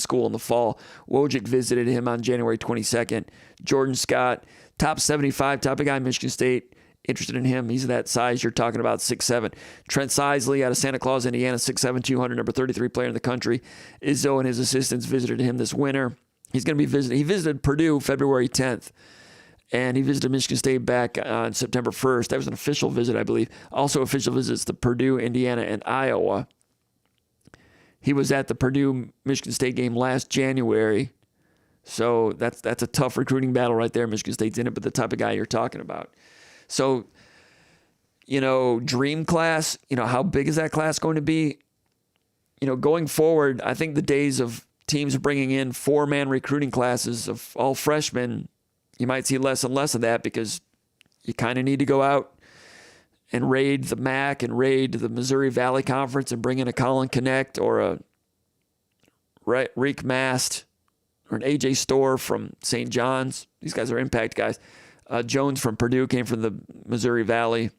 school in the fall. Wojcik visited him on January 22nd. Jordan Scott, top 75, top of guy, Michigan State. Interested in him. He's that size you're talking about, 6'7". Trent Sisley out of Santa Claus, Indiana, 6'7", 200, number 33 player in the country. Izzo and his assistants visited him this winter. He's going to be visiting. He visited Purdue February 10th, and he visited Michigan State back on September 1st. That was an official visit, I believe. Also official visits to Purdue, Indiana, and Iowa. He was at the Purdue-Michigan State game last January, so that's a tough recruiting battle right there. Michigan State's in it, but the type of guy you're talking about. So, dream class, how big is that class going to be? Going forward, I think the days of teams bringing in 4-man recruiting classes of all freshmen, you might see less and less of that because you kind of need to go out and raid the MAC and raid the Missouri Valley Conference and bring in a Colin Connect or a Reek Mast or an AJ Storr from St. John's. These guys are impact guys. Jones from Purdue came from the Missouri Valley.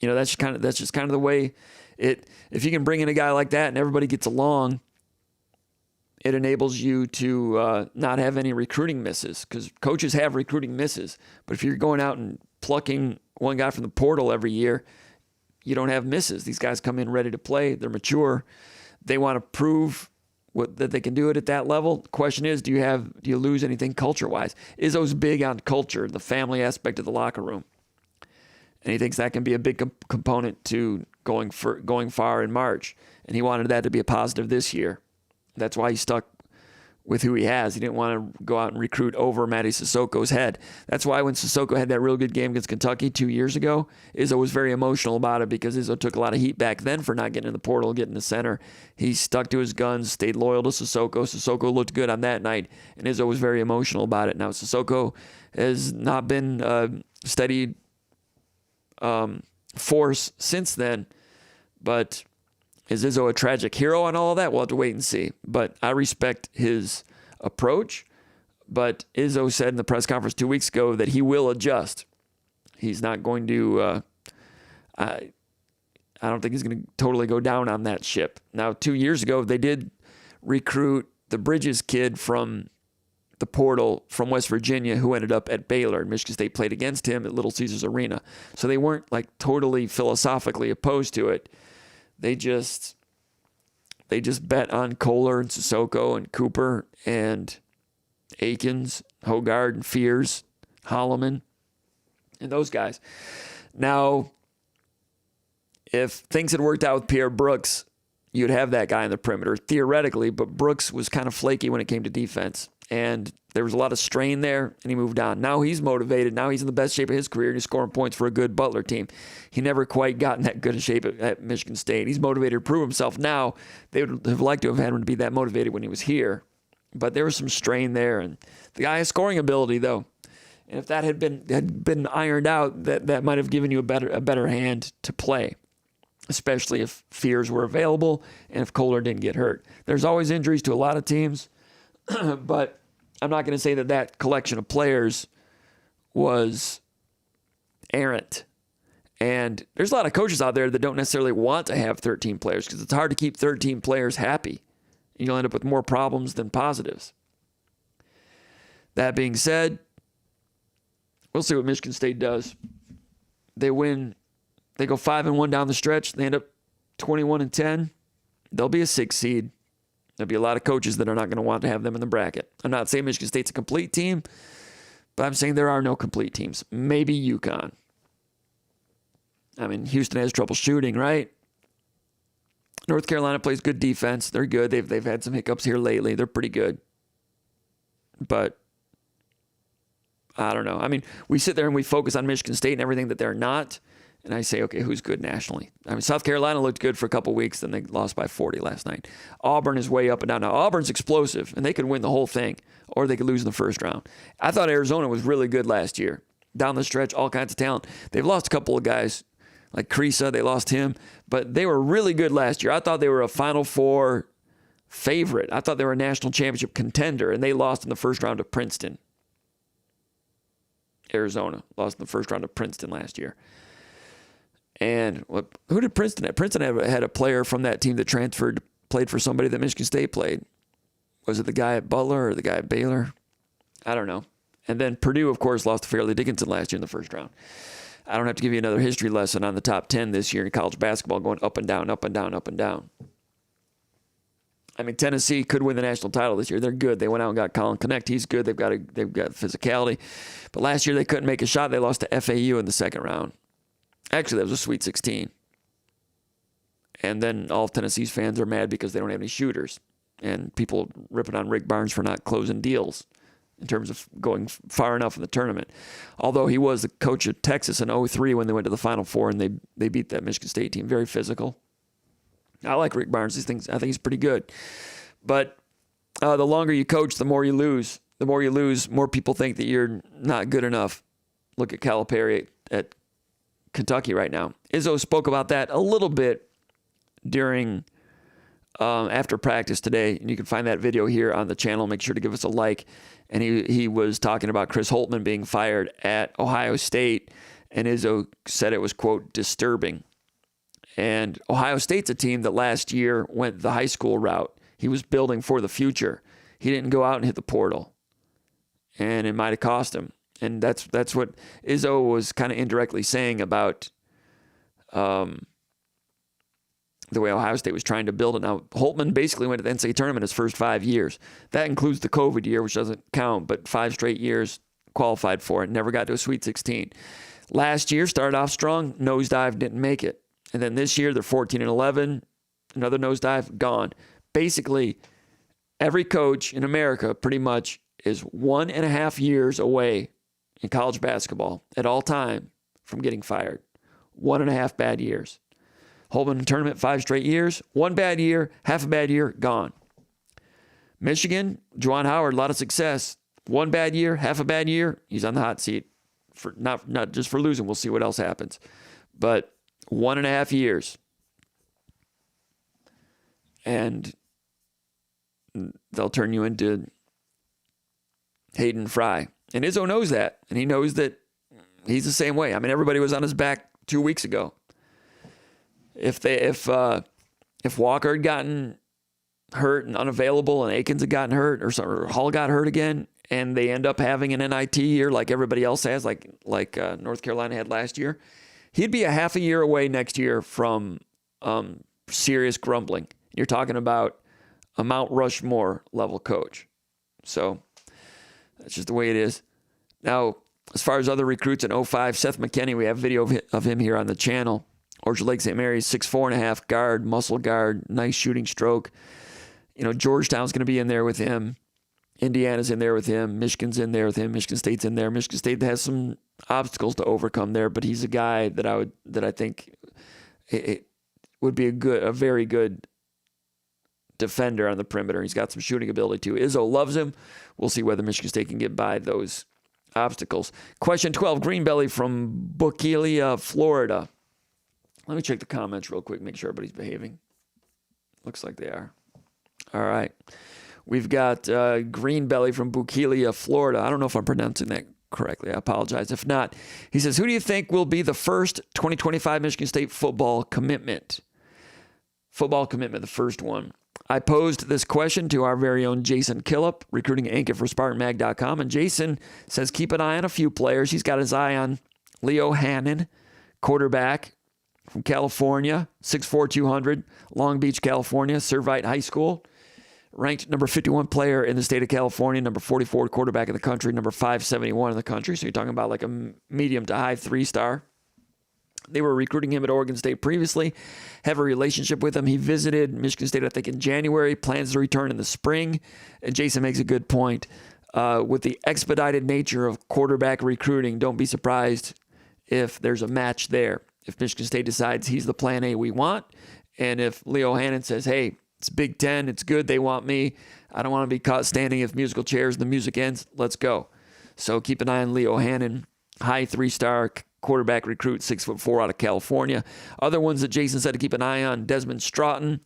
That's just kind of the way it. If you can bring in a guy like that and everybody gets along, it enables you to not have any recruiting misses, because coaches have recruiting misses. But if you're going out and plucking one guy from the portal every year, you don't have misses. These guys come in ready to play. They're mature. They want to prove that they can do it at that level. The question is, do you lose anything culture-wise? Izzo's big on culture, the family aspect of the locker room. And he thinks that can be a big component to going far in March. And he wanted that to be a positive this year. That's why he stuck with who he has. He didn't want to go out and recruit over Matty Sissoko's head. That's why when Sissoko had that real good game against Kentucky 2 years ago, Izzo was very emotional about it, because Izzo took a lot of heat back then for not getting in the portal, getting the center. He stuck to his guns, stayed loyal to Sissoko. Sissoko looked good on that night, and Izzo was very emotional about it. Now, Sissoko has not been a steady force since then, but is Izzo a tragic hero on all of that? We'll have to wait and see. But I respect his approach. But Izzo said in the press conference 2 weeks ago that he will adjust. He's not going to, I don't think he's going to totally go down on that ship. Now, 2 years ago, they did recruit the Bridges kid from the portal from West Virginia, who ended up at Baylor. Michigan State played against him at Little Caesars Arena. So they weren't like totally philosophically opposed to it. They just bet on Kohler and Sissoko and Cooper and Akins, Hogard and Fears, Holloman, and those guys. Now, if things had worked out with Pierre Brooks, you'd have that guy in the perimeter, theoretically, but Brooks was kind of flaky when it came to defense. And there was a lot of strain there, and he moved on. Now he's motivated. Now he's in the best shape of his career, and he's scoring points for a good Butler team. He never quite got in that good a shape at Michigan State. He's motivated to prove himself now. They would have liked to have had him to be that motivated when he was here. But there was some strain there, and the guy has scoring ability, though. And if that had been ironed out, that might have given you a better hand to play, especially if Fears were available and if Kohler didn't get hurt. There's always injuries to a lot of teams, but I'm not going to say that collection of players was errant. And there's a lot of coaches out there that don't necessarily want to have 13 players, because it's hard to keep 13 players happy. You'll end up with more problems than positives. That being said, we'll see what Michigan State does. They win. They go 5-1 down the stretch. They end up 21-10. They'll be a 6 seed. There'll be a lot of coaches that are not going to want to have them in the bracket. I'm not saying Michigan State's a complete team, but I'm saying there are no complete teams. Maybe UConn. I mean, Houston has trouble shooting, right? North Carolina plays good defense. They're good. They've had some hiccups here lately. They're pretty good. But I don't know. I mean, we sit there and we focus on Michigan State and everything that they're not. And I say, okay, who's good nationally? I mean, South Carolina looked good for a couple weeks, then they lost by 40 last night. Auburn is way up and down. Now, Auburn's explosive, and they could win the whole thing, or they could lose in the first round. I thought Arizona was really good last year. Down the stretch, all kinds of talent. They've lost a couple of guys, like Krisa, they lost him, but they were really good last year. I thought they were a Final Four favorite. I thought they were a national championship contender, and they lost in the first round to Princeton. Arizona lost in the first round to Princeton last year. And who did Princeton have? Princeton had a player from that team that transferred, played for somebody that Michigan State played. Was it the guy at Butler or the guy at Baylor? I don't know. And then Purdue, of course, lost to Fairleigh Dickinson last year in the first round. I don't have to give you another history lesson on the top 10 this year in college basketball, going up and down, up and down, up and down. I mean, Tennessee could win the national title this year. They're good. They went out and got Colin Connect. He's good. They've got physicality. But last year they couldn't make a shot. They lost to FAU in the second round. Actually, that was a Sweet 16. And then all of Tennessee's fans are mad because they don't have any shooters. And people ripping on Rick Barnes for not closing deals in terms of going far enough in the tournament. Although he was the coach of Texas in 2003 when they went to the Final Four and they beat that Michigan State team. Very physical. I like Rick Barnes. I think he's pretty good. But the longer you coach, the more you lose. The more you lose, more people think that you're not good enough. Look at Calipari at Kentucky right now. Izzo spoke about that a little bit during after practice today, and you can find that video here on the channel. Make sure to give us a like. And he was talking about Chris Holtmann being fired at Ohio State And Izzo said it was, quote, disturbing. And Ohio State's a team that last year went the high school route. He was building for the future. He didn't go out and hit the portal. And it might have cost him. And that's what Izzo was kind of indirectly saying about the way Ohio State was trying to build it. Now, Holtman basically went to the NCAA tournament his first 5 years. That includes the COVID year, which doesn't count, but 5 straight years qualified for it. Never got to a Sweet 16. Last year, started off strong, nosedive, didn't make it. And then this year, they're 14-11, another nosedive, gone. Basically, every coach in America pretty much is 1.5 years away in college basketball at all time from getting fired. 1.5 bad years. Holtman tournament 5 straight years. 1 bad year, half a bad year, gone. Michigan, Juwan Howard, a lot of success. 1 bad year, half a bad year, he's on the hot seat. For not just for losing. We'll see what else happens. But 1.5 years. And they'll turn you into Hayden Fry. And Izzo knows that. And he knows that he's the same way. I mean, everybody was on his back 2 weeks ago. If Walker had gotten hurt and unavailable and Akins had gotten hurt or Hall got hurt again and they end up having an NIT year like everybody else has, like North Carolina had last year, he'd be a half a year away next year from serious grumbling. You're talking about a Mount Rushmore level coach. So that's just the way it is. Now, as far as other recruits in 05, Seth McKinney, we have video of him here on the channel. Orchard Lake St. Mary's, 6'4.5" guard, muscle guard, nice shooting stroke. You know, Georgetown's going to be in there with him. Indiana's in there with him. Michigan's in there with him. Michigan State's in there. Michigan State has some obstacles to overcome there, but he's a guy that I think it would be a very good defender on the perimeter. He's got some shooting ability too. Izzo loves him. We'll see whether Michigan State can get by those obstacles. Question 12, Greenbelly from Bokeelia, Florida. Let me check the comments real quick, make sure everybody's behaving. Looks like they are. All right. We've got Greenbelly from Bokeelia, Florida. I don't know if I'm pronouncing that correctly. I apologize. If not, he says, who do you think will be the first 2025 Michigan State football commitment? Football commitment, the first one. I posed this question to our very own Jason Killip, recruiting anchor for SpartanMag.com. And Jason says, keep an eye on a few players. He's got his eye on Leo Hannon, quarterback from California, 6'4", 200, Long Beach, California, Servite High School. Ranked number 51 player in the state of California, number 44 quarterback in the country, number 571 in the country. So you're talking about like a medium to high 3-star. They were recruiting him at Oregon State previously, have a relationship with him. He visited Michigan State, I think, in January, plans to return in the spring. And Jason makes a good point. With the expedited nature of quarterback recruiting, don't be surprised if there's a match there. If Michigan State decides he's the plan A we want, and if Leo Hannon says, hey, it's Big Ten, it's good, they want me, I don't want to be caught standing in musical chairs and the music ends, let's go. So keep an eye on Leo Hannon, high 3-star quarterback recruit, 6'4" out of California. Other ones that Jason said to keep an eye on, Desmond Stratton,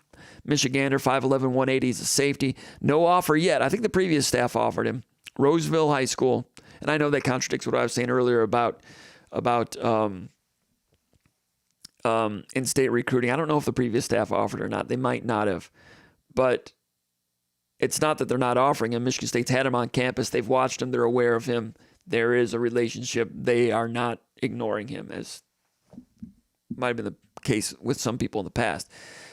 Michigander, 5'11", 180, he's a safety. No offer yet. I think the previous staff offered him. Roseville High School, and I know that contradicts what I was saying earlier about in-state recruiting. I don't know if the previous staff offered or not. They might not have. But it's not that they're not offering him. Michigan State's had him on campus. They've watched him. They're aware of him. There is a relationship. They are not ignoring him, as might have been the case with some people in the past.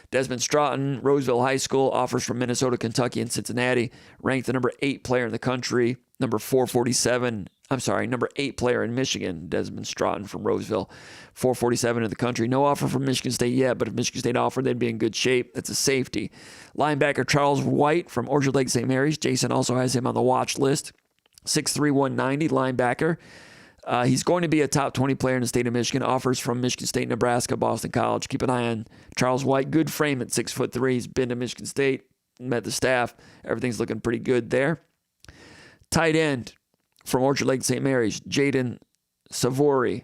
Desmond Stratton, Roseville High School, offers from Minnesota, Kentucky, and Cincinnati. Ranked the number 8 player in the country, number 8 player in Michigan, Desmond Stratton from Roseville, 447 in the country. No offer from Michigan State yet, but if Michigan State offered, they'd be in good shape. That's a safety. Linebacker Charles White from Orchard Lake St. Mary's. Jason also has him on the watch list. 6'3", 190 linebacker. He's going to be a top 20 player in the state of Michigan. Offers from Michigan State, Nebraska, Boston College. Keep an eye on Charles White. Good frame at 6'3". He's been to Michigan State, met the staff. Everything's looking pretty good there. Tight end from Orchard Lake St. Mary's, Jason Savory,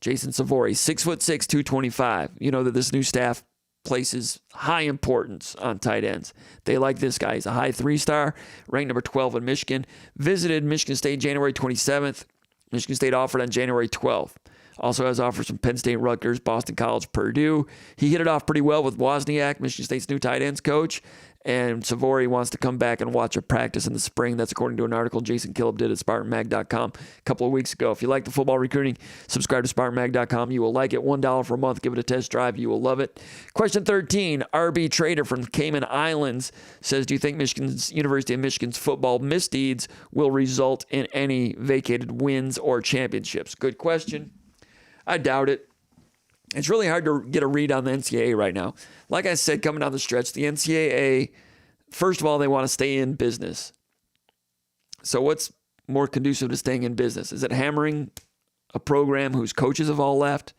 6'6", 225. You know that this new staff places high importance on tight ends. They like this guy. He's a high 3-star, ranked number 12 in Michigan. Visited Michigan State January 27th. Michigan State offered on January 12th. Also has offers from Penn State, Rutgers, Boston College, Purdue. He hit it off pretty well with Wozniak, Michigan State's new tight ends coach. And Savory wants to come back and watch a practice in the spring. That's according to an article Jason Killip did at SpartanMag.com a couple of weeks ago. If you like the football recruiting, subscribe to SpartanMag.com. You will like it. $1 for a month. Give it a test drive. You will love it. Question 13, RB Trader from Cayman Islands says, do you think University of Michigan's football misdeeds will result in any vacated wins or championships? Good question. I doubt it. It's really hard to get a read on the NCAA right now. Like I said, coming down the stretch, the NCAA, first of all, they want to stay in business. So what's more conducive to staying in business? Is it hammering a program whose coaches have all left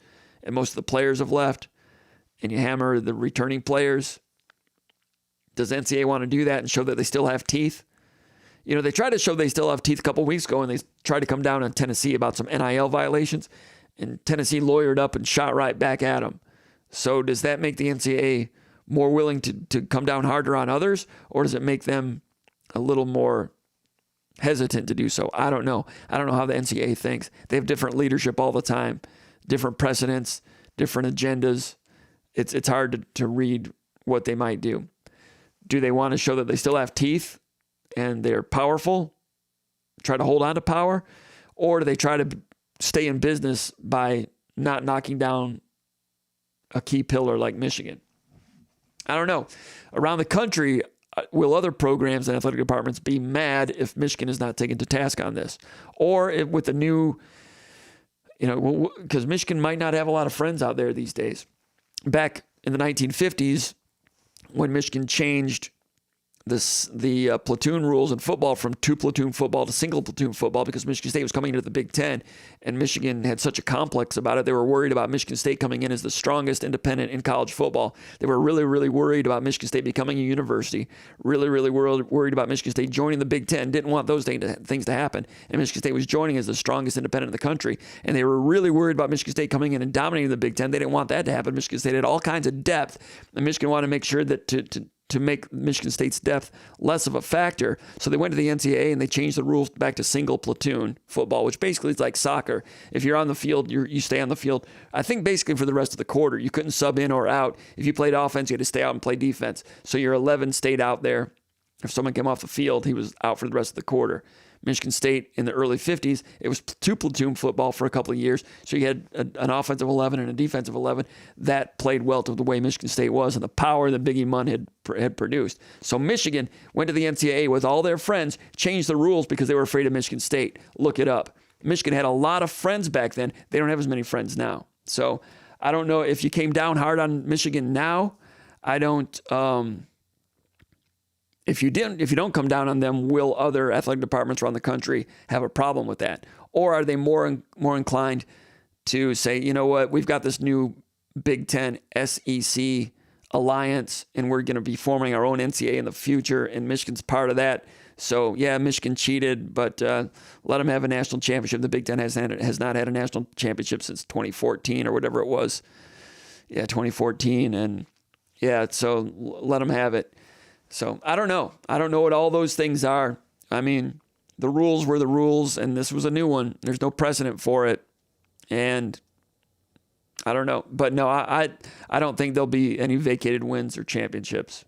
and most of the players have left, and you hammer the returning players? Does NCAA want to do that and show that they still have teeth? You know, they tried to show they still have teeth a couple weeks ago, and they tried to come down on Tennessee about some NIL violations. And Tennessee lawyered up and shot right back at them. So does that make the NCAA more willing to come down harder on others, or does it make them a little more hesitant to do so? I don't know. I don't know how the NCAA thinks. They have different leadership all the time, different precedents, different agendas. It's hard to read what they might do. Do they want to show that they still have teeth and they're powerful, try to hold on to power, or do they try to stay in business by not knocking down a key pillar like Michigan? I don't know. Around the country, will other programs and athletic departments be mad if Michigan is not taken to task on this? Or if with the new, because Michigan might not have a lot of friends out there these days. Back in the 1950s, when Michigan changed the platoon rules in football from 2-platoon football to single platoon football, because Michigan State was coming into the Big Ten, and Michigan had such a complex about it. They were worried about Michigan State coming in as the strongest independent in college football. They were really, really worried about Michigan State becoming a university, really, really worried about Michigan State joining the Big Ten, didn't want those things to happen. And Michigan State was joining as the strongest independent in the country, and they were really worried about Michigan State coming in and dominating the Big Ten. They didn't want that to happen. Michigan State had all kinds of depth, and Michigan wanted to make sure that to make Michigan State's depth less of a factor. So they went to the NCAA and they changed the rules back to single platoon football, which basically is like soccer. If you're on the field, you stay on the field. I think basically for the rest of the quarter, you couldn't sub in or out. If you played offense, you had to stay out and play defense. So your 11 stayed out there. If someone came off the field, he was out for the rest of the quarter. Michigan State in the early 50s, it was 2-platoon football for a couple of years. So you had an offensive 11 and a defensive 11. That played well to the way Michigan State was and the power that Biggie Munn had produced. So Michigan went to the NCAA with all their friends, changed the rules because they were afraid of Michigan State. Look it up. Michigan had a lot of friends back then. They don't have as many friends now. So I don't know if you came down hard on Michigan now. I don't... If you don't come down on them, will other athletic departments around the country have a problem with that? Or are they more inclined to say, you know what, we've got this new Big Ten SEC alliance, and we're going to be forming our own NCAA in the future, and Michigan's part of that. So, yeah, Michigan cheated, but let them have a national championship. The Big Ten has not had a national championship since 2014 or whatever it was. Yeah, 2014. And, yeah, so let them have it. So I don't know. I don't know what all those things are. I mean, the rules were the rules, and this was a new one. There's no precedent for it. And I don't know. But no, I don't think there'll be any vacated wins or championships.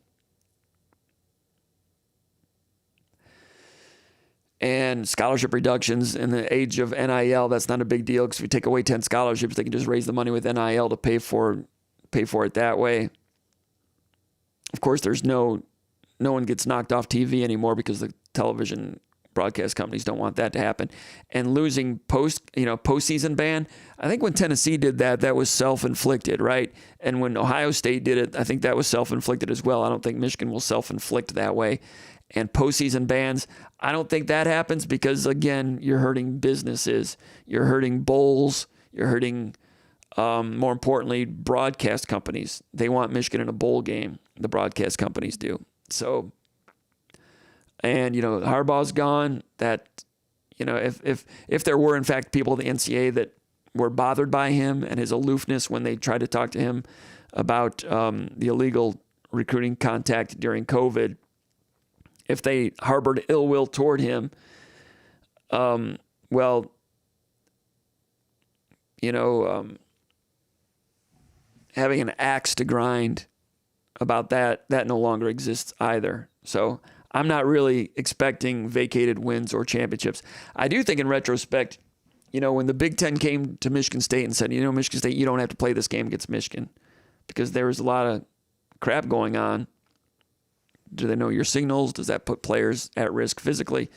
And scholarship reductions in the age of NIL, that's not a big deal, because if you take away 10 scholarships, they can just raise the money with NIL to pay for it that way. Of course, there's no one gets knocked off TV anymore because the television broadcast companies don't want that to happen. And losing postseason ban, I think when Tennessee did that, that was self-inflicted, right? And when Ohio State did it, I think that was self-inflicted as well. I don't think Michigan will self-inflict that way. And postseason bans, I don't think that happens because, again, you're hurting businesses. You're hurting bowls. You're hurting, more importantly, broadcast companies. They want Michigan in a bowl game. The broadcast companies do. So, and, Harbaugh's gone. That, if there were, in fact, people at the NCAA that were bothered by him and his aloofness when they tried to talk to him about the illegal recruiting contact during COVID, if they harbored ill will toward him, having an axe to grind about that no longer exists either. So I'm not really expecting vacated wins or championships. I do think in retrospect, when the Big Ten came to Michigan State and said, Michigan State, you don't have to play this game against Michigan because there was a lot of crap going on. Do they know your signals? Does that put players at risk physically?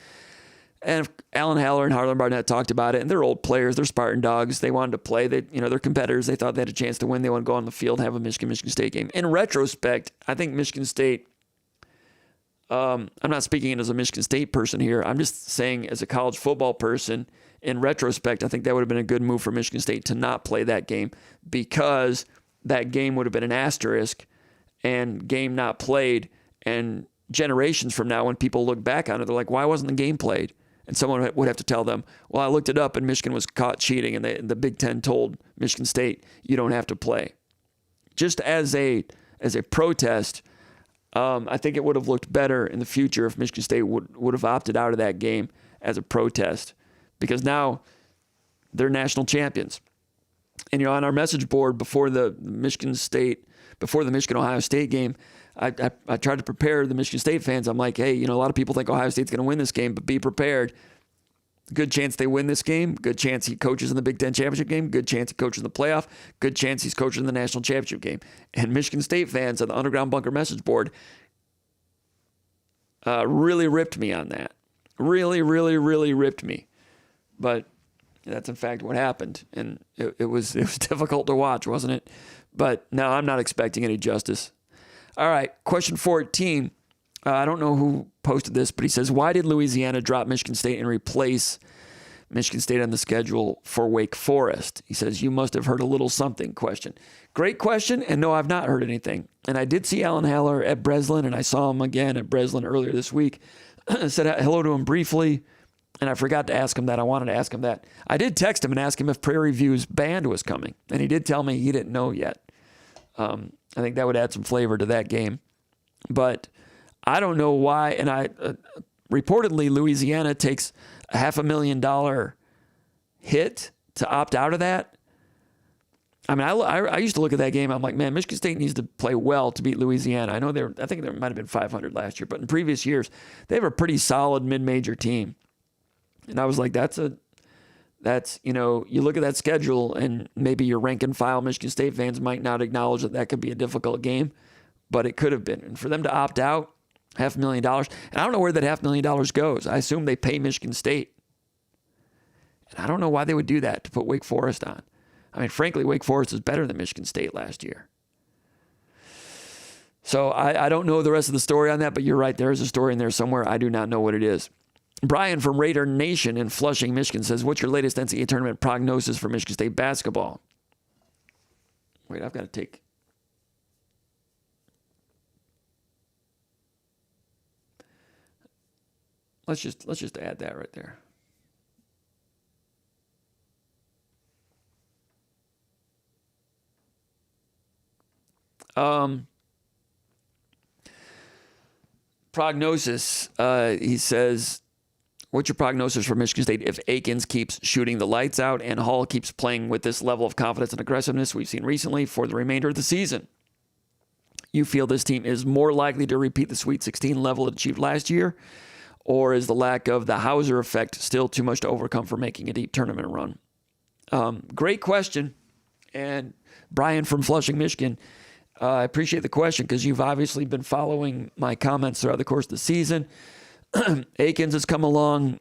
And Alan Haller and Harlan Barnett talked about it, and they're old players. They're Spartan dogs. They wanted to play. They're competitors. They thought they had a chance to win. They want to go on the field and have a Michigan State game. In retrospect, I think Michigan State, I'm not speaking as a Michigan State person here. I'm just saying as a college football person, in retrospect, I think that would have been a good move for Michigan State to not play that game because that game would have been an asterisk and game not played. And generations from now, when people look back on it, they're like, why wasn't the game played? And someone would have to tell them, well, I looked it up and Michigan was caught cheating and the Big Ten told Michigan State, you don't have to play. Just as a protest, I think it would have looked better in the future if Michigan State would have opted out of that game as a protest because now they're national champions. And on our message board before the Michigan-Ohio State game, I tried to prepare the Michigan State fans. I'm like, hey, a lot of people think Ohio State's going to win this game, but be prepared. Good chance they win this game. Good chance he coaches in the Big Ten championship game. Good chance he coaches in the playoff. Good chance he's coaching in the national championship game. And Michigan State fans on the Underground Bunker message board really ripped me on that. Really, really, really ripped me. But that's in fact what happened. And it was difficult to watch, wasn't it? But no, I'm not expecting any justice. All right, question 14. I don't know who posted this, but he says, why did Louisiana drop Michigan State and replace Michigan State on the schedule for Wake Forest? He says, you must have heard a little something question. Great question, and no, I've not heard anything. And I did see Alan Haller at Breslin, and I saw him again at Breslin earlier this week. I said hello to him briefly, and I forgot to ask him that. I wanted to ask him that. I did text him and ask him if Prairie View's band was coming, and he did tell me he didn't know yet. I think that would add some flavor to that game. But I don't know why. And reportedly, Louisiana takes a $500,000 hit to opt out of that. I mean, I used to look at that game. I'm like, man, Michigan State needs to play well to beat Louisiana. I know I think there might have been 500 last year, but in previous years, they have a pretty solid mid-major team. And I was like, you look at that schedule and maybe your rank and file Michigan State fans might not acknowledge that could be a difficult game, but it could have been. And for them to opt out, $500,000, and I don't know where that $500,000 goes. I assume they pay Michigan State. And I don't know why they would do that to put Wake Forest on. I mean, frankly, Wake Forest is better than Michigan State last year. So I don't know the rest of the story on that, but you're right. There is a story in there somewhere. I do not know what it is. Brian from Raider Nation in Flushing, Michigan says, what's your latest NCAA tournament prognosis for Michigan State basketball? Wait, I've got to take... Let's just add that right there. Prognosis, he says, what's your prognosis for Michigan State if Akins keeps shooting the lights out and Hall keeps playing with this level of confidence and aggressiveness we've seen recently for the remainder of the season? You feel this team is more likely to repeat the Sweet 16 level it achieved last year, or is the lack of the Hauser effect still too much to overcome for making a deep tournament run? Great question. And Brian from Flushing, Michigan, I appreciate the question because you've obviously been following my comments throughout the course of the season. Akins has come along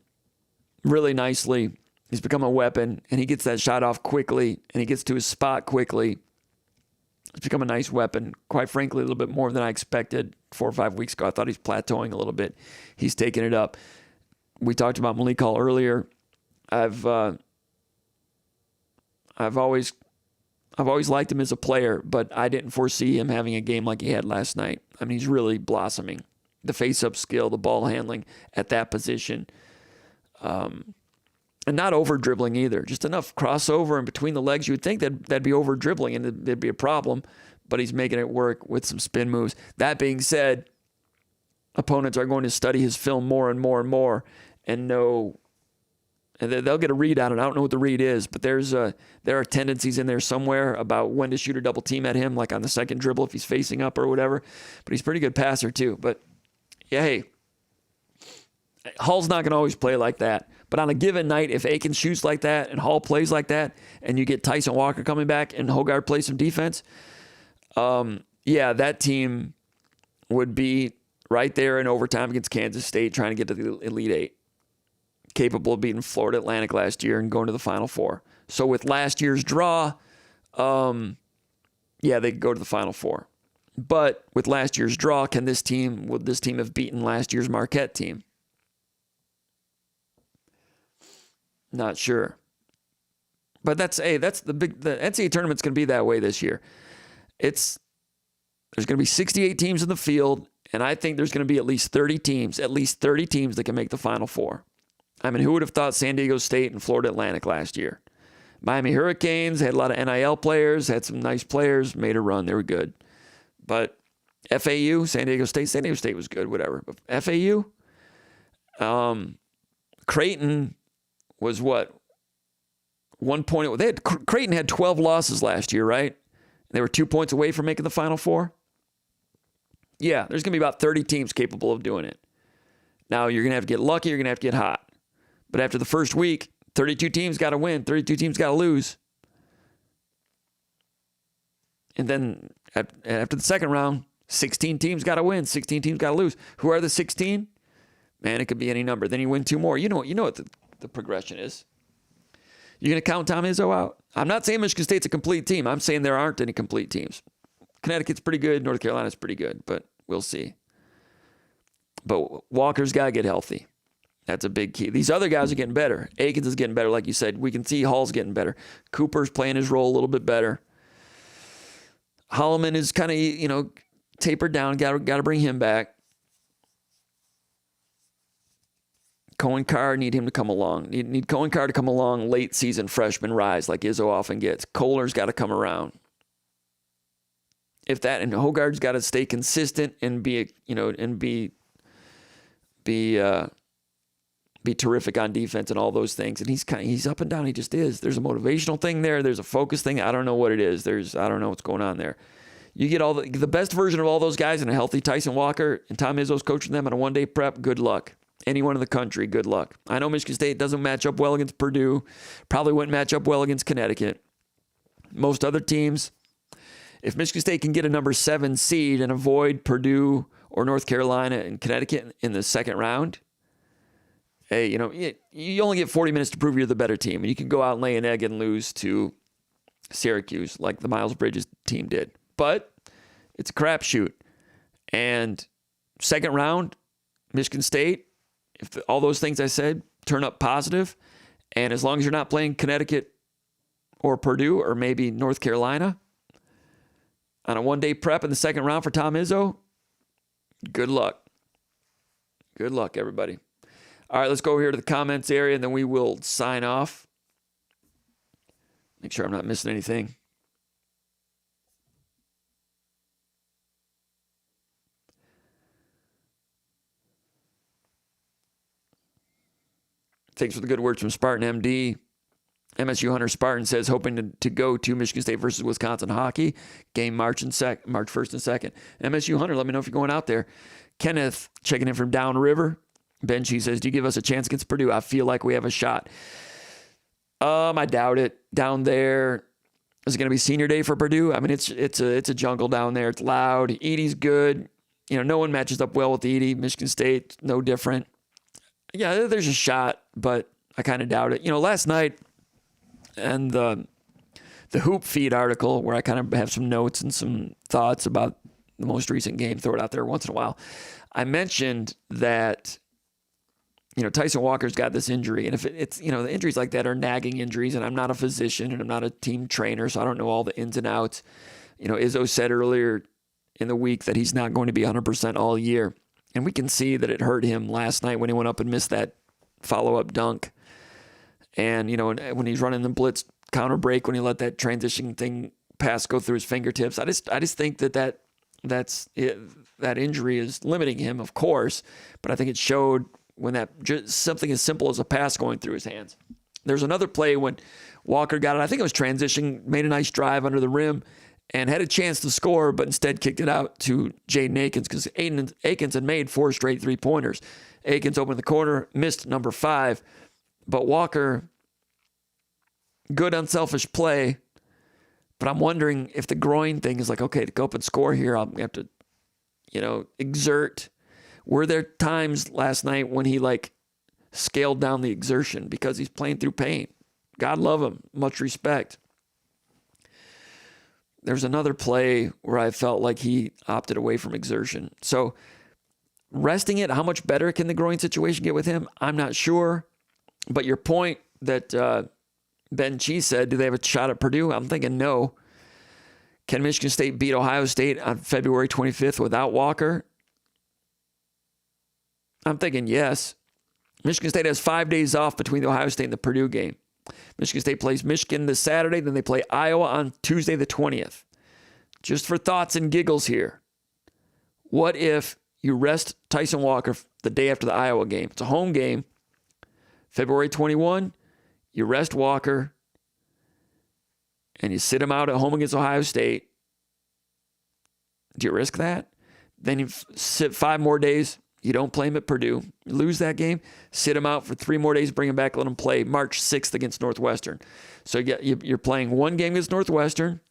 really nicely. He's become a weapon, and he gets that shot off quickly, and he gets to his spot quickly. It's become a nice weapon. Quite frankly, a little bit more than I expected 4 or 5 weeks ago. I thought he's plateauing a little bit. He's taken it up. We talked about Malik Hall earlier. I've always liked him as a player, but I didn't foresee him having a game like he had last night. I mean, he's really blossoming. The face-up skill, the ball handling at that position. And not over-dribbling either. Just enough crossover in between the legs. You would think that'd be over-dribbling and there'd be a problem, but he's making it work with some spin moves. That being said, opponents are going to study his film more and more and more and know And they'll get a read on it. I don't know what the read is, but there are tendencies in there somewhere about when to shoot a double team at him, like on the second dribble if he's facing up or whatever. But he's a pretty good passer too. But yeah, hey, Hall's not going to always play like that. But on a given night, if Aiken shoots like that and Hall plays like that, and you get Tyson Walker coming back and Hogard plays some defense, yeah, that team would be right there in overtime against Kansas State trying to get to the Elite Eight. Capable of beating Florida Atlantic last year and going to the Final Four. So with last year's draw, yeah, they could go to the Final Four. But with last year's draw, would this team have beaten last year's Marquette team? Not sure. But the NCAA tournament's going to be that way this year. There's going to be 68 teams in the field, and I think there's going to be at least 30 teams that can make the Final Four. I mean, who would have thought San Diego State and Florida Atlantic last year? Miami Hurricanes had a lot of NIL players, had some nice players, made a run. They were good. But FAU, San Diego State was good, whatever. But FAU, Creighton was what? 1 point. Creighton had 12 losses last year, right? They were 2 points away from making the Final Four. Yeah, there's going to be about 30 teams capable of doing it. Now, you're going to have to get lucky. You're going to have to get hot. But after the first week, 32 teams got to win. 32 teams got to lose. And then after the second round, 16 teams got to win. 16 teams got to lose. Who are the 16? Man, it could be any number. Then you win 2 more. You know what the progression is. You're going to count Tom Izzo out? I'm not saying Michigan State's a complete team. I'm saying there aren't any complete teams. Connecticut's pretty good. North Carolina's pretty good, but we'll see. But Walker's got to get healthy. That's a big key. These other guys are getting better. Aikens is getting better, like you said. We can see Hall's getting better. Cooper's playing his role a little bit better. Holloman is kind of, tapered down. Got to bring him back. Cohen Carr, need him to come along. Need Cohen Carr to come along late season freshman rise like Izzo often gets. Kohler's got to come around. And Hogard's got to stay consistent and be terrific on defense and all those things. And he's up and down. He just is. There's a motivational thing there. There's a focus thing. I don't know what it is. I don't know what's going on there. You get all the best version of all those guys and a healthy Tyson Walker and Tom Izzo's coaching them on a one-day prep. Good luck. Anyone in the country, good luck. I know Michigan State doesn't match up well against Purdue. Probably wouldn't match up well against Connecticut. Most other teams, if Michigan State can get a number 7 seed and avoid Purdue or North Carolina and Connecticut in the second round, hey, you only get 40 minutes to prove you're the better team. And you can go out and lay an egg and lose to Syracuse like the Miles Bridges team did. But it's a crapshoot. And second round, Michigan State, if all those things I said turn up positive, and as long as you're not playing Connecticut or Purdue or maybe North Carolina on a one-day prep in the second round for Tom Izzo, good luck. Good luck, everybody. All right, let's go over here to the comments area, and then we will sign off. Make sure I'm not missing anything. Thanks for the good words from Spartan MD. MSU Hunter Spartan says, hoping to go to Michigan State versus Wisconsin hockey game March 1st and 2nd. MSU Hunter, let me know if you're going out there. Kenneth checking in from downriver. Benji says, do you give us a chance against Purdue? I feel like we have a shot. I doubt it. Down there, is it going to be senior day for Purdue? I mean, it's a jungle down there. It's loud. Edie's good. No one matches up well with Edie. Michigan State, no different. Yeah, there's a shot, but I kind of doubt it. Last night, and the Hoop Feed article, where I kind of have some notes and some thoughts about the most recent game, throw it out there once in a while. I mentioned that, Tyson Walker's got this injury, and if it's, the injuries like that are nagging injuries, and I'm not a physician and I'm not a team trainer, so I don't know all the ins and outs. Izzo said earlier in the week that he's not going to be 100% all year. And we can see that it hurt him last night when he went up and missed that follow-up dunk. And, when he's running the blitz counter break, when he let that transition thing pass go through his fingertips, I just think that injury is limiting him, of course. But I think it showed when that just something as simple as a pass going through his hands. There's another play when Walker got it. I think it was transition, made a nice drive under the rim, and had a chance to score, but instead kicked it out to Jaden Akins because Akins had made 4 straight 3-pointers. Akins opened the corner, missed number 5, but Walker, good unselfish play. But I'm wondering if the groin thing is like, okay, to go up and score here, I'm going to have to, exert. Were there times last night when he scaled down the exertion because he's playing through pain? God love him. Much respect. There's another play where I felt like he opted away from exertion. So resting it, how much better can the groin situation get with him? I'm not sure. But your point that Ben Cheese said, do they have a shot at Purdue? I'm thinking no. Can Michigan State beat Ohio State on February 25th without Walker? I'm thinking yes. Michigan State has 5 days off between the Ohio State and the Purdue game. Michigan State plays Michigan this Saturday, then they play Iowa on Tuesday the 20th. Just for thoughts and giggles here. What if you rest Tyson Walker the day after the Iowa game? It's a home game. February 21, you rest Walker, and you sit him out at home against Ohio State. Do you risk that? Then you sit 5 more days. You don't play him at Purdue. You lose that game. Sit him out for 3 more days. Bring him back. Let him play March 6th against Northwestern. So you're playing 1 game against Northwestern,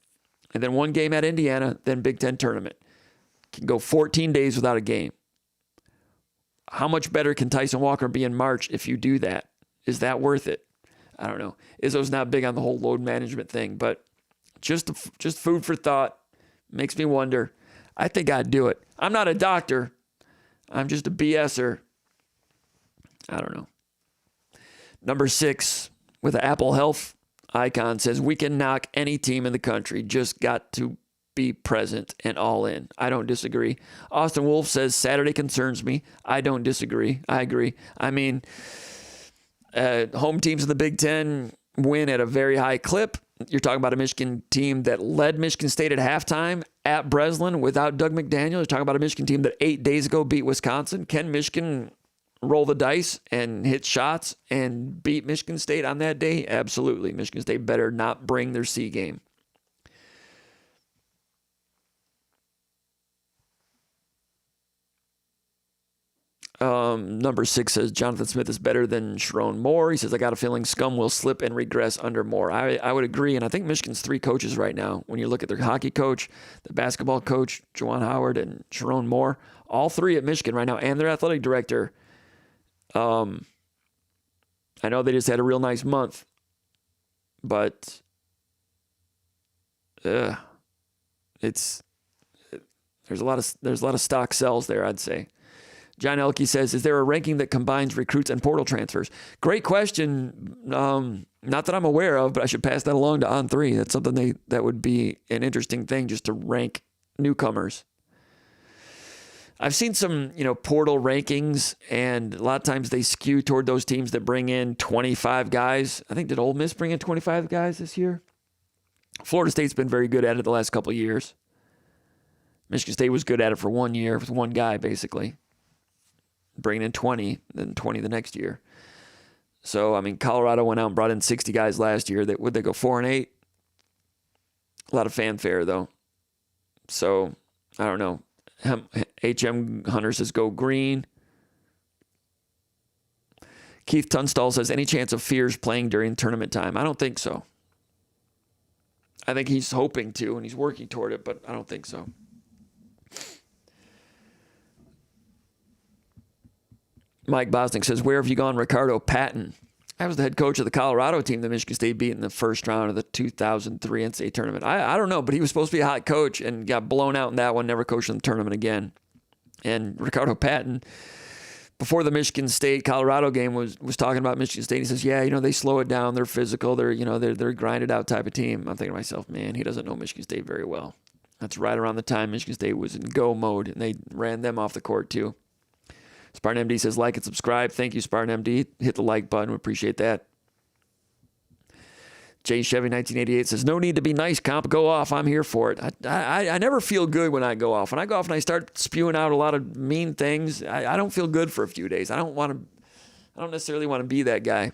and then 1 game at Indiana, then Big Ten tournament. You can go 14 days without a game. How much better can Tyson Walker be in March if you do that? Is that worth it? I don't know. Izzo's not big on the whole load management thing, but just food for thought. Makes me wonder. I think I'd do it. I'm not a doctor. I'm just a BSer. I don't know. Number 6 with an Apple Health icon says, we can knock any team in the country. Just got to be present and all in. I don't disagree. Austin Wolf says, Saturday concerns me. I don't disagree. I agree. I mean, home teams in the Big Ten win at a very high clip. You're talking about a Michigan team that led Michigan State at halftime at Breslin without Doug McDaniel. You're talking about a Michigan team that 8 days ago beat Wisconsin. Can Michigan roll the dice and hit shots and beat Michigan State on that day? Absolutely. Michigan State better not bring their C game. Number 6 says Jonathan Smith is better than Sharon Moore. He says, I got a feeling Scum will slip and regress under Moore. I would agree, and I think Michigan's 3 coaches right now. When you look at their hockey coach, the basketball coach, Juwan Howard, and Sharon Moore, all 3 at Michigan right now, and their athletic director. I know they just had a real nice month, but there's a lot of stock sells there, I'd say. John Elke says, is there a ranking that combines recruits and portal transfers? Great question. Not that I'm aware of, but I should pass that along to On3. That's something that would be an interesting thing, just to rank newcomers. I've seen some, portal rankings, and a lot of times they skew toward those teams that bring in 25 guys. I think, did Ole Miss bring in 25 guys this year? Florida State's been very good at it the last couple of years. Michigan State was good at it for 1 year with 1 guy, basically. Bringing in 20, then 20 the next year. So, Colorado went out and brought in 60 guys last year. Would they go 4-8? A lot of fanfare, though. So, I don't know. HM Hunter says, go green. Keith Tunstall says, any chance of Fears playing during tournament time? I don't think so. I think he's hoping to, and he's working toward it, but I don't think so. Mike Bosnick says, where have you gone, Ricardo Patton? I was the head coach of the Colorado team that Michigan State beat in the first round of the 2003 NCAA tournament. I don't know, but he was supposed to be a hot coach and got blown out in that one, never coached in the tournament again. And Ricardo Patton, before the Michigan State-Colorado game, was talking about Michigan State. He says, yeah, they slow it down. They're physical. They're a grinded out type of team. I'm thinking to myself, man, he doesn't know Michigan State very well. That's right around the time Michigan State was in go mode, and they ran them off the court too. Spartan MD says, like and subscribe. Thank you, Spartan MD. Hit the like button. We appreciate that. Jay Chevy 1988 says, no need to be nice, comp. Go off. I'm here for it. I never feel good when I go off. When I go off and I start spewing out a lot of mean things, I don't feel good for a few days. I don't want to I don't necessarily want to be that guy.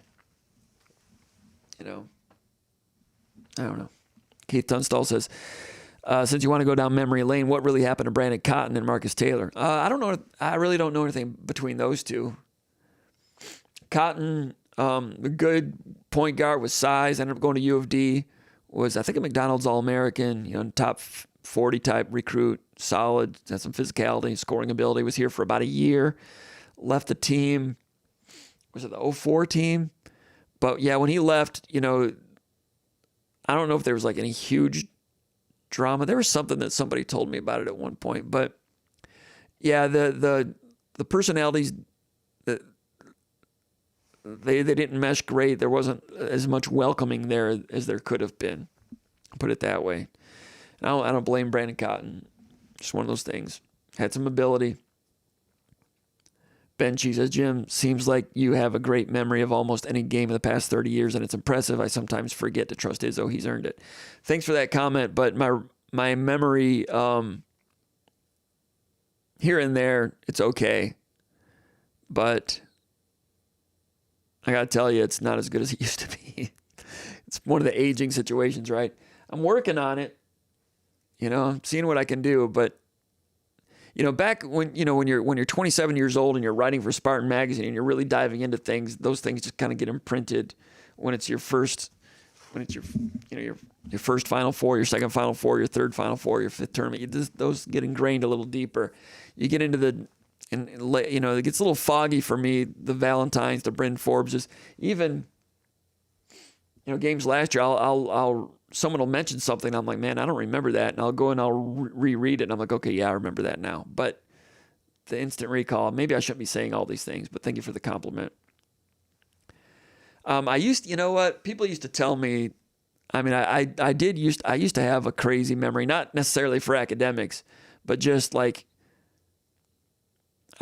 You know, I don't know. Keith Tunstall says, since you want to go down memory lane, what really happened to Brandon Cotton and Marcus Taylor? I don't know. I really don't know anything between those two. Cotton, a good point guard with size, ended up going to U of D, was, I think, a McDonald's All-American, you know, top 40 type recruit, solid, had some physicality, scoring ability, was here for about a year, left the team, was it the 04 team? But yeah, when he left, you know, I don't know if there was like any huge drama. There was something that somebody told me about it at one point, but yeah, the personalities, that they didn't mesh great. There wasn't as much welcoming there as there could have been. Put it that way. And I don't blame Brandon Cotton. Just one of those things. Had some ability. Ben Chi says, Jim, seems like you have a great memory of almost any game in the past 30 years, and it's impressive. I sometimes forget to trust Izzo. He's earned it. Thanks for that comment, but my memory, here and there, it's okay. But I got to tell you, it's not as good as it used to be. It's one of the aging situations, right? I'm working on it. You know, I'm seeing what I can do, but you know, back when you're 27 years old and you're writing for Spartan Magazine and you're really diving into things, those things just kind of get imprinted when it's your first Final Four, your second Final Four, your third Final Four, your fifth tournament. Those get ingrained a little deeper. You get into it gets a little foggy for me. The Valentines, the Bryn Forbes, even, you know, games last year. Someone will mention something. I'm like, man, I don't remember that. And I'll go and I'll reread it. And I'm like, okay, yeah, I remember that now. But the instant recall, maybe I shouldn't be saying all these things, but thank you for the compliment. You know what? People used to tell me, I mean, I used to have a crazy memory, not necessarily for academics, but just like,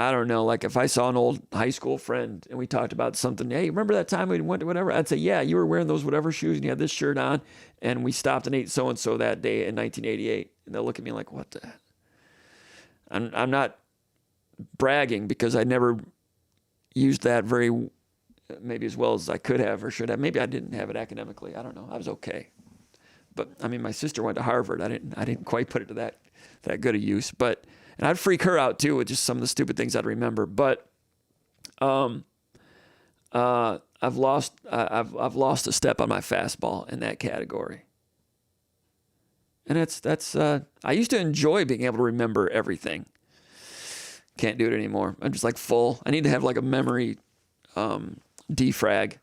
I don't know, like if I saw an old high school friend and we talked about something, hey, remember that time we went to whatever? I'd say, yeah, you were wearing those whatever shoes and you had this shirt on and we stopped and ate so-and-so that day in 1988. And they'll look at me like, what the? I'm not bragging because I never used that maybe as well as I could have or should have. Maybe I didn't have it academically. I don't know. I was okay. But I mean, my sister went to Harvard. I didn't quite put it to that good a use, but. And I'd freak her out too with just some of the stupid things I'd remember. But I've lost a step on my fastball in that category. And that's I used to enjoy being able to remember everything. Can't do it anymore. I'm just like full. I need to have like a memory defrag.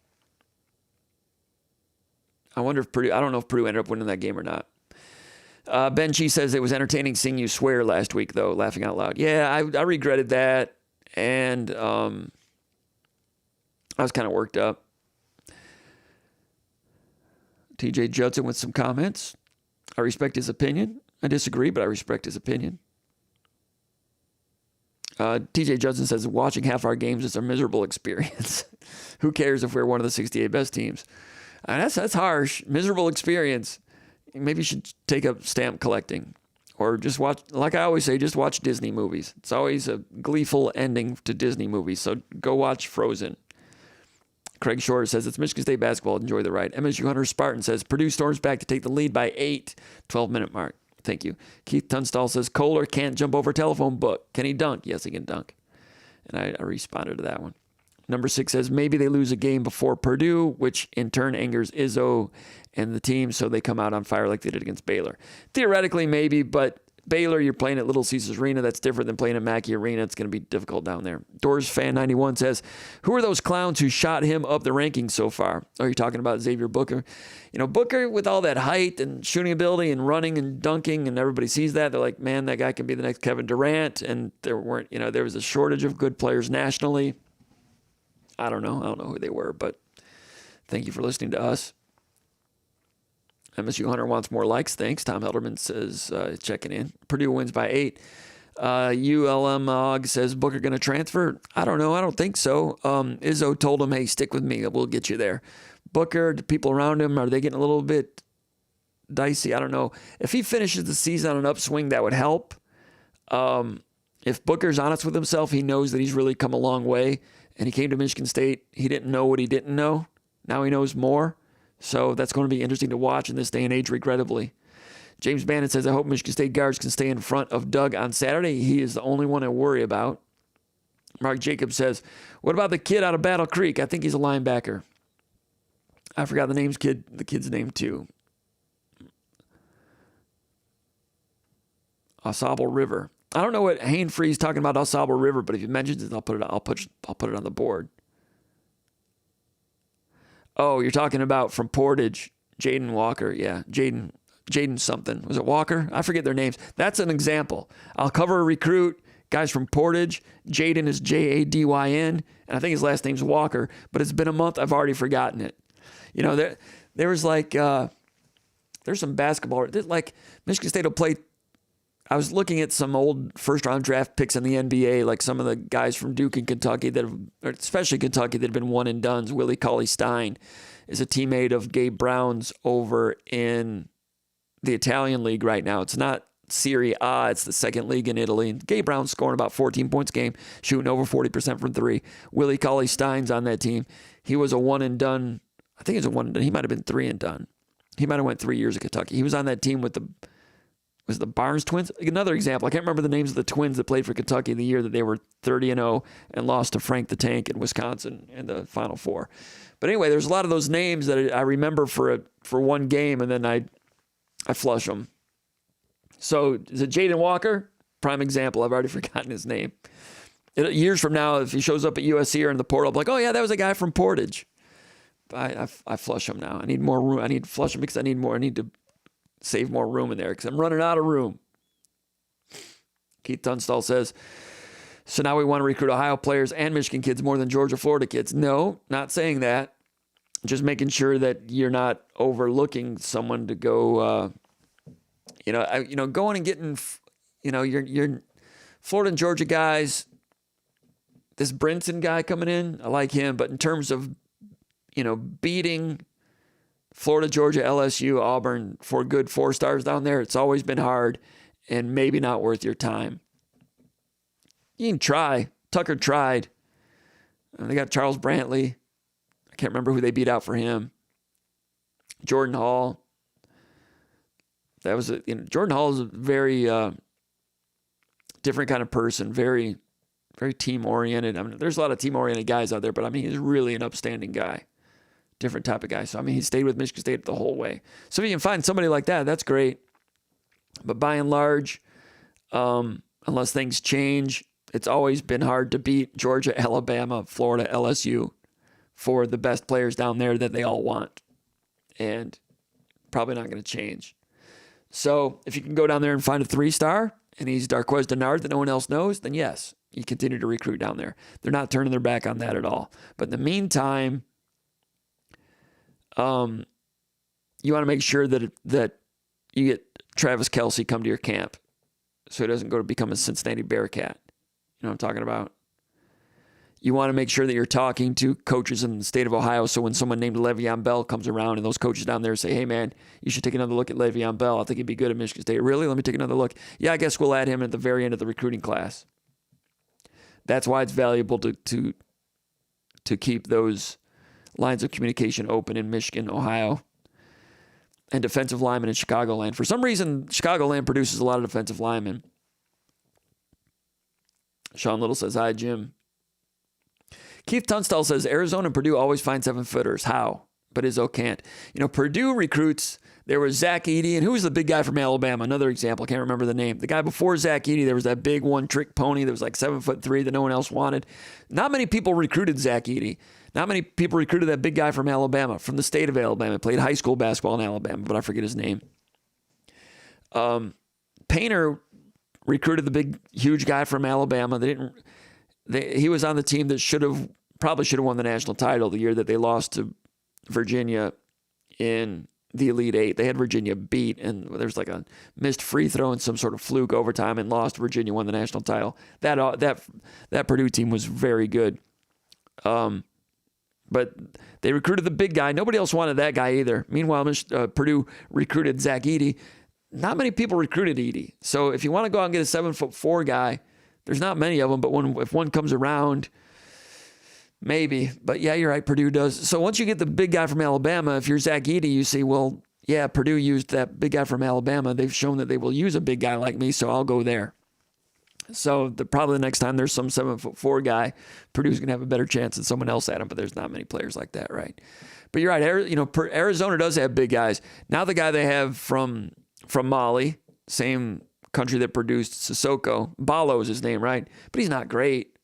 I wonder if I don't know if Purdue ended up winning that game or not. Ben Chi says it was entertaining seeing you swear last week, though, laughing out loud. Yeah, I regretted that, and I was kind of worked up. TJ Judson with some comments. I respect his opinion. I disagree, but I respect his opinion. TJ Judson says watching half our games is a miserable experience. Who cares if we're one of the 68 best teams? That's harsh. Miserable experience. Maybe you should take up stamp collecting or just watch, like I always say, just watch Disney movies. It's always a gleeful ending to Disney movies. So go watch Frozen. Craig Shore says it's Michigan State basketball. Enjoy the ride. MSU Hunter Spartan says Purdue storms back to take the lead by 8, 12-minute mark. Thank you. Keith Tunstall says Kohler can't jump over a telephone book. Can he dunk? Yes, he can dunk. And I responded to that one. Number 6 says maybe they lose a game before Purdue, which in turn angers Izzo and the team, so they come out on fire like they did against Baylor. Theoretically, maybe, but Baylor, you're playing at Little Caesars Arena. That's different than playing at Mackey Arena. It's going to be difficult down there. Doors Fan 91 says, who are those clowns who shot him up the rankings so far? Oh, you're talking about Xavier Booker. You know, Booker with all that height and shooting ability and running and dunking, and everybody sees that. They're like, man, that guy can be the next Kevin Durant. And there was a shortage of good players nationally. I don't know who they were, but thank you for listening to us. MSU Hunter wants more likes. Thanks. Tom Helderman says, checking in. Purdue wins by 8. ULM Og says, Booker going to transfer? I don't know. I don't think so. Izzo told him, hey, stick with me. We'll get you there. Booker, the people around him, are they getting a little bit dicey? I don't know. If he finishes the season on an upswing, that would help. If Booker's honest with himself, he knows that he's really come a long way. and he came to Michigan State. He didn't know what he didn't know. Now he knows more. So that's going to be interesting to watch in this day and age, regrettably. James Bannon says, I hope Michigan State guards can stay in front of Doug on Saturday. He is the only one I worry about. Mark Jacobs says, what about the kid out of Battle Creek? I think he's a linebacker. I forgot the kid's name too. Ausable River. I don't know what Hayne Free's talking about Ausable River, but if he mentions it, I'll put it on the board. Oh, you're talking about from Portage, Jaden Walker. Yeah, Jaden something. Was it Walker? I forget their names. That's an example. I'll cover a recruit, guys from Portage. Jaden is Jadyn, and I think his last name's Walker, but it's been a month. I've already forgotten it. You know, there was like, there's some basketball. Like Michigan State will play. I was looking at some old first-round draft picks in the NBA, like some of the guys from Duke and Kentucky, especially Kentucky, that have been one-and-dones. Willie Cauley-Stein is a teammate of Gabe Brown's over in the Italian league right now. It's not Serie A, it's the second league in Italy. And Gabe Brown's scoring about 14 points a game, shooting over 40% from three. Willie Cauley-Stein's on that team. He was a one-and-done. I think it's a one-and-done. He might have been three-and-done. He might have went 3 years at Kentucky. He was on that team with the Barnes twins? Another example. I can't remember the names of the twins that played for Kentucky the year that they were 30-0 and lost to Frank the Tank in Wisconsin in the Final Four. But anyway, there's a lot of those names that I remember for one game, and then I flush them. So is it Jaden Walker? Prime example. I've already forgotten his name. Years from now, if he shows up at USC or in the portal, I'll be like, oh yeah, that was a guy from Portage. I flush him now. I need more room. I need to flush him because I need to save more room in there because I'm running out of room. Keith Tunstall says, so now we want to recruit Ohio players and Michigan kids more than Georgia, Florida kids. No, not saying that. Just making sure that you're not overlooking someone to go, going and getting, your Florida and Georgia guys. This Brinson guy coming in, I like him, but in terms of, beating Florida, Georgia, LSU, Auburn for good 4 stars down there, it's always been hard and maybe not worth your time. You can try. Tucker tried. They got Charles Brantley. I can't remember who they beat out for him. Jordan Hall. Jordan Hall is a very different kind of person, very, very team-oriented. I mean, there's a lot of team-oriented guys out there, but he's really an upstanding guy. Different type of guy. So, he stayed with Michigan State the whole way. So if you can find somebody like that, that's great. But by and large, unless things change, it's always been hard to beat Georgia, Alabama, Florida, LSU for the best players down there that they all want. And probably not going to change. So if you can go down there and find a 3-star and he's Darqueze Dennard that no one else knows, then yes, you continue to recruit down there. They're not turning their back on that at all. But in the meantime, you want to make sure that you get Travis Kelce come to your camp so he doesn't go to become a Cincinnati Bearcat. You know what I'm talking about? You want to make sure that you're talking to coaches in the state of Ohio so when someone named Le'Veon Bell comes around and those coaches down there say, hey, man, you should take another look at Le'Veon Bell. I think he'd be good at Michigan State. Really? Let me take another look. Yeah, I guess we'll add him at the very end of the recruiting class. That's why it's valuable to keep those lines of communication open in Michigan, Ohio, and defensive linemen in Chicagoland. For some reason, Chicagoland produces a lot of defensive linemen. Sean Little says, hi, Jim. Keith Tunstall says, Arizona and Purdue always find 7-footers. How? But Izzo can't. Purdue recruits, there was Zach Edey, and who was the big guy from Alabama? Another example, I can't remember the name. The guy before Zach Edey, there was that big one-trick pony that was like 7'3" that no one else wanted. Not many people recruited Zach Edey. Not many people recruited that big guy from Alabama, from the state of Alabama. Played high school basketball in Alabama, but I forget his name. Painter recruited the big, huge guy from Alabama. He was on the team that probably should have won the national title the year that they lost to Virginia in the Elite Eight. They had Virginia beat, and there's like a missed free throw and some sort of fluke overtime and lost. Virginia won the national title. That Purdue team was very good. But they recruited the big guy. Nobody else wanted that guy either. Meanwhile, Purdue recruited Zach Edey. Not many people recruited Edey. So if you want to go out and get a 7'4" guy, there's not many of them. But if one comes around, Maybe. But yeah, you're right. Purdue does. So once you get the big guy from Alabama, if you're Zach Edey, you see, well, yeah, Purdue used that big guy from Alabama. They've shown that they will use a big guy like me, so I'll go there. So probably the next time there's some 7'4" guy, Purdue's going to have a better chance than someone else at him, but there's not many players like that, right? But you're right. Arizona does have big guys. Now the guy they have from Mali, same country that produced Sissoko, Ballo is his name, right? But he's not great.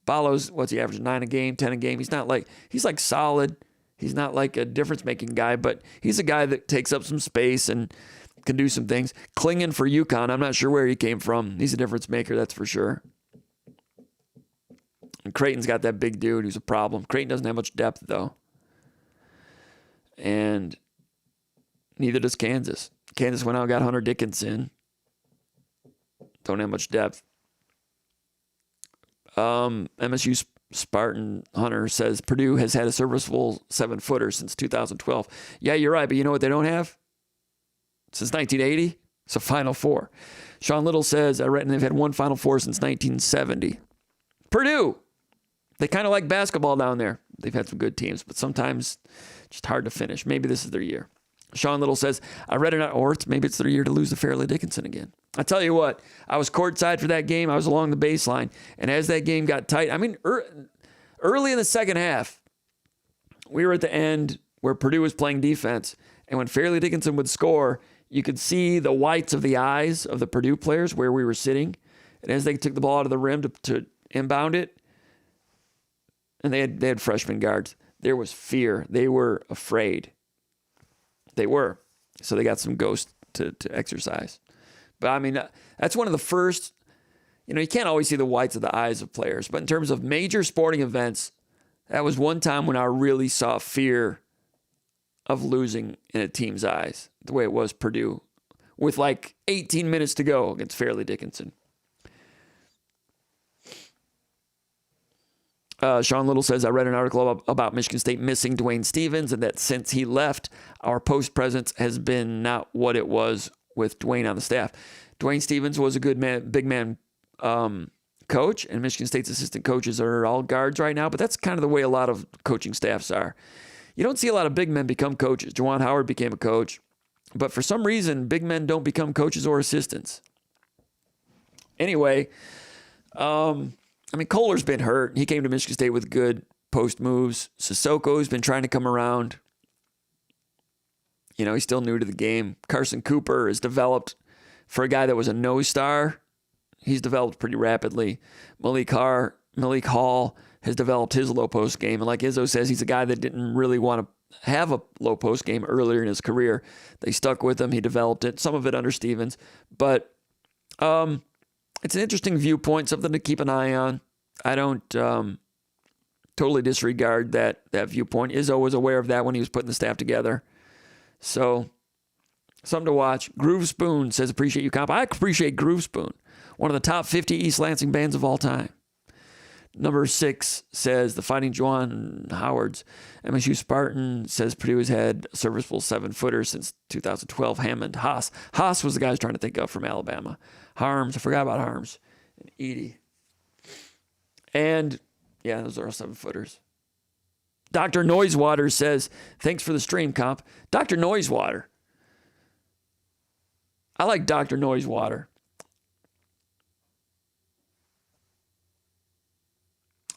Ballo's, what's he average? 9 a game, 10 a game. He's like solid. He's not like a difference-making guy, but he's a guy that takes up some space and can do some things. Klingon for UConn, I'm not sure where he came from. He's a difference maker, that's for sure. And Creighton's got that big dude who's a problem. Creighton doesn't have much depth, though. And neither does Kansas. Kansas went out and got Hunter Dickinson. Don't have much depth. MSU Spartan Hunter says Purdue has had a serviceable 7-footer since 2012. Yeah, you're right, but you know what they don't have? Since 1980? It's a Final Four. Sean Little says, I read they've had one Final Four since 1970. Purdue! They kind of like basketball down there. They've had some good teams, but sometimes just hard to finish. Maybe this is their year. Sean Little says, I read it, or maybe it's their year to lose to Fairleigh Dickinson again. I tell you what, I was courtside for that game. I was along the baseline. And as that game got tight, early in the second half, we were at the end where Purdue was playing defense. And when Fairleigh Dickinson would score, you could see the whites of the eyes of the Purdue players where we were sitting. And as they took the ball out of the rim to inbound it, and they had freshman guards, there was fear. They were afraid. They were. So they got some ghost to exercise. But I mean, that's one of the first, you can't always see the whites of the eyes of players. But in terms of major sporting events, that was one time when I really saw fear of losing in a team's eyes, the way it was Purdue, with like 18 minutes to go against Fairleigh Dickinson. Sean Little says, I read an article about Michigan State missing Dwayne Stevens and that since he left, our post presence has been not what it was with Dwayne on the staff. Dwayne Stevens was a good man, big man coach, and Michigan State's assistant coaches are all guards right now, but that's kind of the way a lot of coaching staffs are. You don't see a lot of big men become coaches. Juwan Howard became a coach, but for some reason, big men don't become coaches or assistants. Anyway, Kohler's been hurt. He came to Michigan State with good post moves. Sissoko's been trying to come around. He's still new to the game. Carson Cooper has developed, for a guy that was a no-star, he's developed pretty rapidly. Malik Hall has developed his low post game. And like Izzo says, he's a guy that didn't really want to have a low post game earlier in his career. They stuck with him. He developed it, some of it under Stevens. But it's an interesting viewpoint, something to keep an eye on. I don't totally disregard that viewpoint. Izzo was aware of that when he was putting the staff together. So, something to watch. Groove Spoon says, appreciate you, comp. I appreciate Groove Spoon, one of the top 50 East Lansing bands of all time. Number 6 says, the Fighting Juwan Howards. MSU Spartan says, Purdue has had a serviceable 7-footer since 2012. Hammond. Haas. Haas was the guy I was trying to think of from Alabama. Harms. I forgot about Harms. And Edey. And, yeah, those are all 7-footers. Dr. Noisewater says, thanks for the stream, comp. Dr. Noisewater. I like Dr. Noisewater.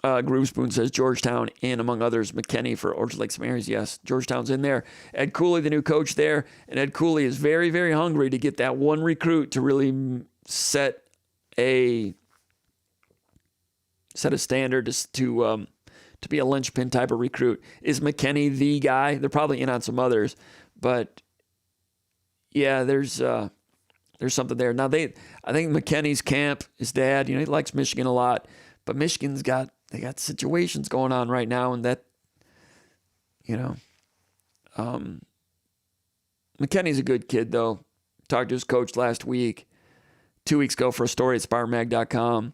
Groove Spoon says Georgetown in, among others, McKinney for Orchard Lake Samaritans. Yes, Georgetown's in there. Ed Cooley, the new coach there. And Ed Cooley is very, very hungry to get that one recruit to really set a standard to be a linchpin type of recruit. Is McKinney the guy? They're probably in on some others, but yeah, there's something there. Now I think McKinney's camp, his dad, he likes Michigan a lot, but Michigan's got situations going on right now, and that, McKinney's a good kid though. Talked to his coach last week, 2 weeks ago for a story at SpartanMag.com.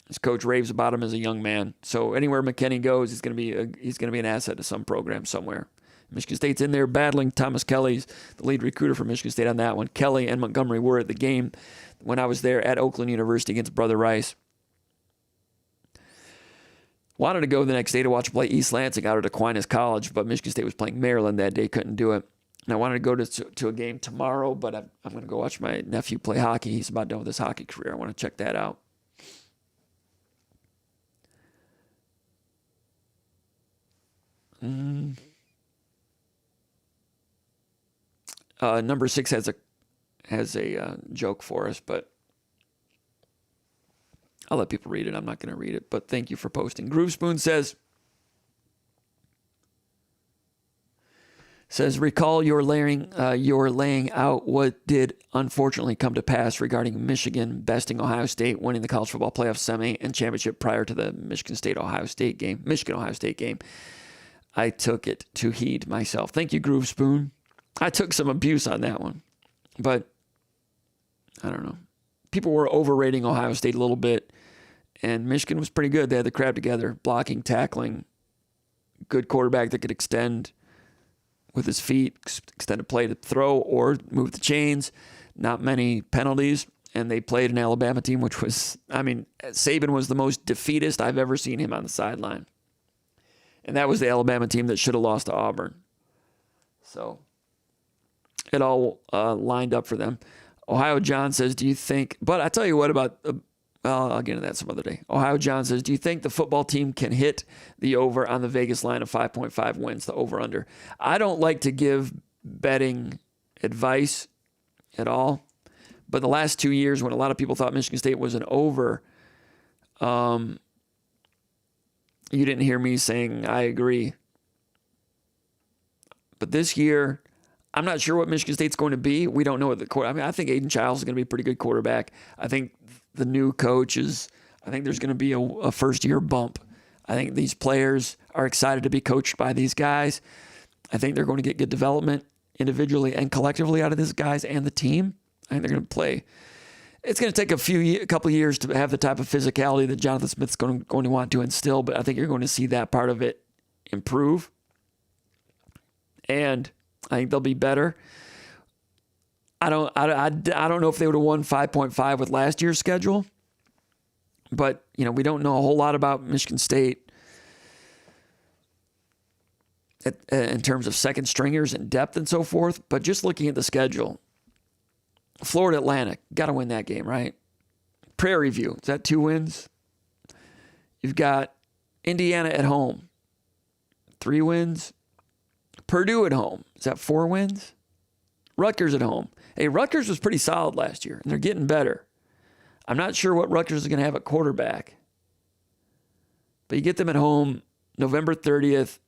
His coach raves about him as a young man. So anywhere McKinney goes, he's going to be an asset to some program somewhere. Michigan State's in there battling. Thomas Kelly's the lead recruiter for Michigan State on that one. Kelly and Montgomery were at the game when I was there at Oakland University against Brother Rice. Wanted to go the next day to watch play East Lansing out at Aquinas College, but Michigan State was playing Maryland that day, couldn't do it. And I wanted to go to a game tomorrow, but I'm going to go watch my nephew play hockey. He's about done with his hockey career. I want to check that out. Number 6 has a joke for us, but I'll let people read it. I'm not going to read it, but thank you for posting. Groove Spoon says, recall your laying out what did unfortunately come to pass regarding Michigan besting Ohio State, winning the college football playoff semi and championship prior to the Michigan Ohio State game. I took it to heed myself. Thank you, Groove Spoon. I took some abuse on that one, but I don't know. People were overrating Ohio State a little bit, and Michigan was pretty good. They had the crap together, blocking, tackling, good quarterback that could extend with his feet, extended play to throw or move the chains, not many penalties, and they played an Alabama team, which was, Saban was the most defeatist I've ever seen him on the sideline. And that was the Alabama team that should have lost to Auburn. So it all lined up for them. Ohio John says, do you think, but I tell you what about, I'll get into that some other day. Ohio John says, do you think the football team can hit the over on the Vegas line of 5.5 wins, the over-under? I don't like to give betting advice at all, but the last 2 years when a lot of people thought Michigan State was an over, you didn't hear me saying I agree. But this year, I'm not sure what Michigan State's going to be. We don't know what I think Aiden Childs is going to be a pretty good quarterback. I think the new coach I think there's going to be a first-year bump. I think these players are excited to be coached by these guys. I think they're going to get good development individually and collectively out of these guys and the team. I think they're going to play. It's going to take a couple of years to have the type of physicality that Jonathan Smith's going to want to instill, but I think you're going to see that part of it improve. And I think they'll be better. I don't know if they would have won 5.5 with last year's schedule, but we don't know a whole lot about Michigan State in terms of second stringers and depth and so forth. But just looking at the schedule, Florida Atlantic, got to win that game, right? Prairie View, is that 2 wins? You've got Indiana at home, 3 wins. Purdue at home, is that 4 wins? Rutgers at home. Hey, Rutgers was pretty solid last year, and they're getting better. I'm not sure what Rutgers is going to have at quarterback, but you get them at home November 30th.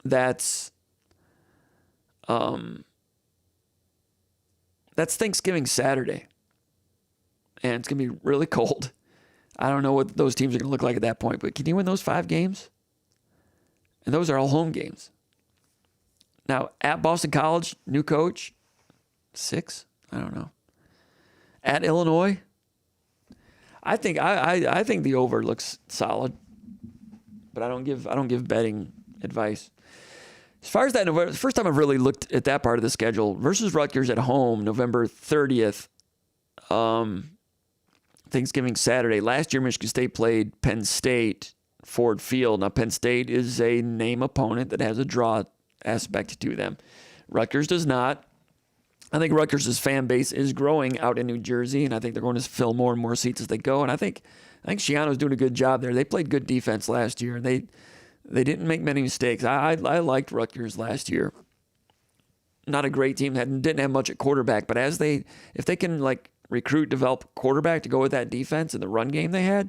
That's Thanksgiving Saturday, and it's going to be really cold. I don't know what those teams are going to look like at that point, but can you win those 5 games? And those are all home games. Now, at Boston College, new coach, 6? I don't know. At Illinois, I think the over looks solid, but I don't give betting advice. As far as that, the first time I've really looked at that part of the schedule, versus Rutgers at home, November 30th, Thanksgiving Saturday. Last year, Michigan State played Penn State, Ford Field. Now, Penn State is a name opponent that has a draw aspect to them. Rutgers does not. I think Rutgers' fan base is growing out in New Jersey, and I think they're going to fill more and more seats as they go. And I think Schiano's doing a good job there. They played good defense last year, and they didn't make many mistakes. I liked Rutgers last year. Not a great team that didn't have much at quarterback, but if they can recruit, develop quarterback to go with that defense and the run game they had,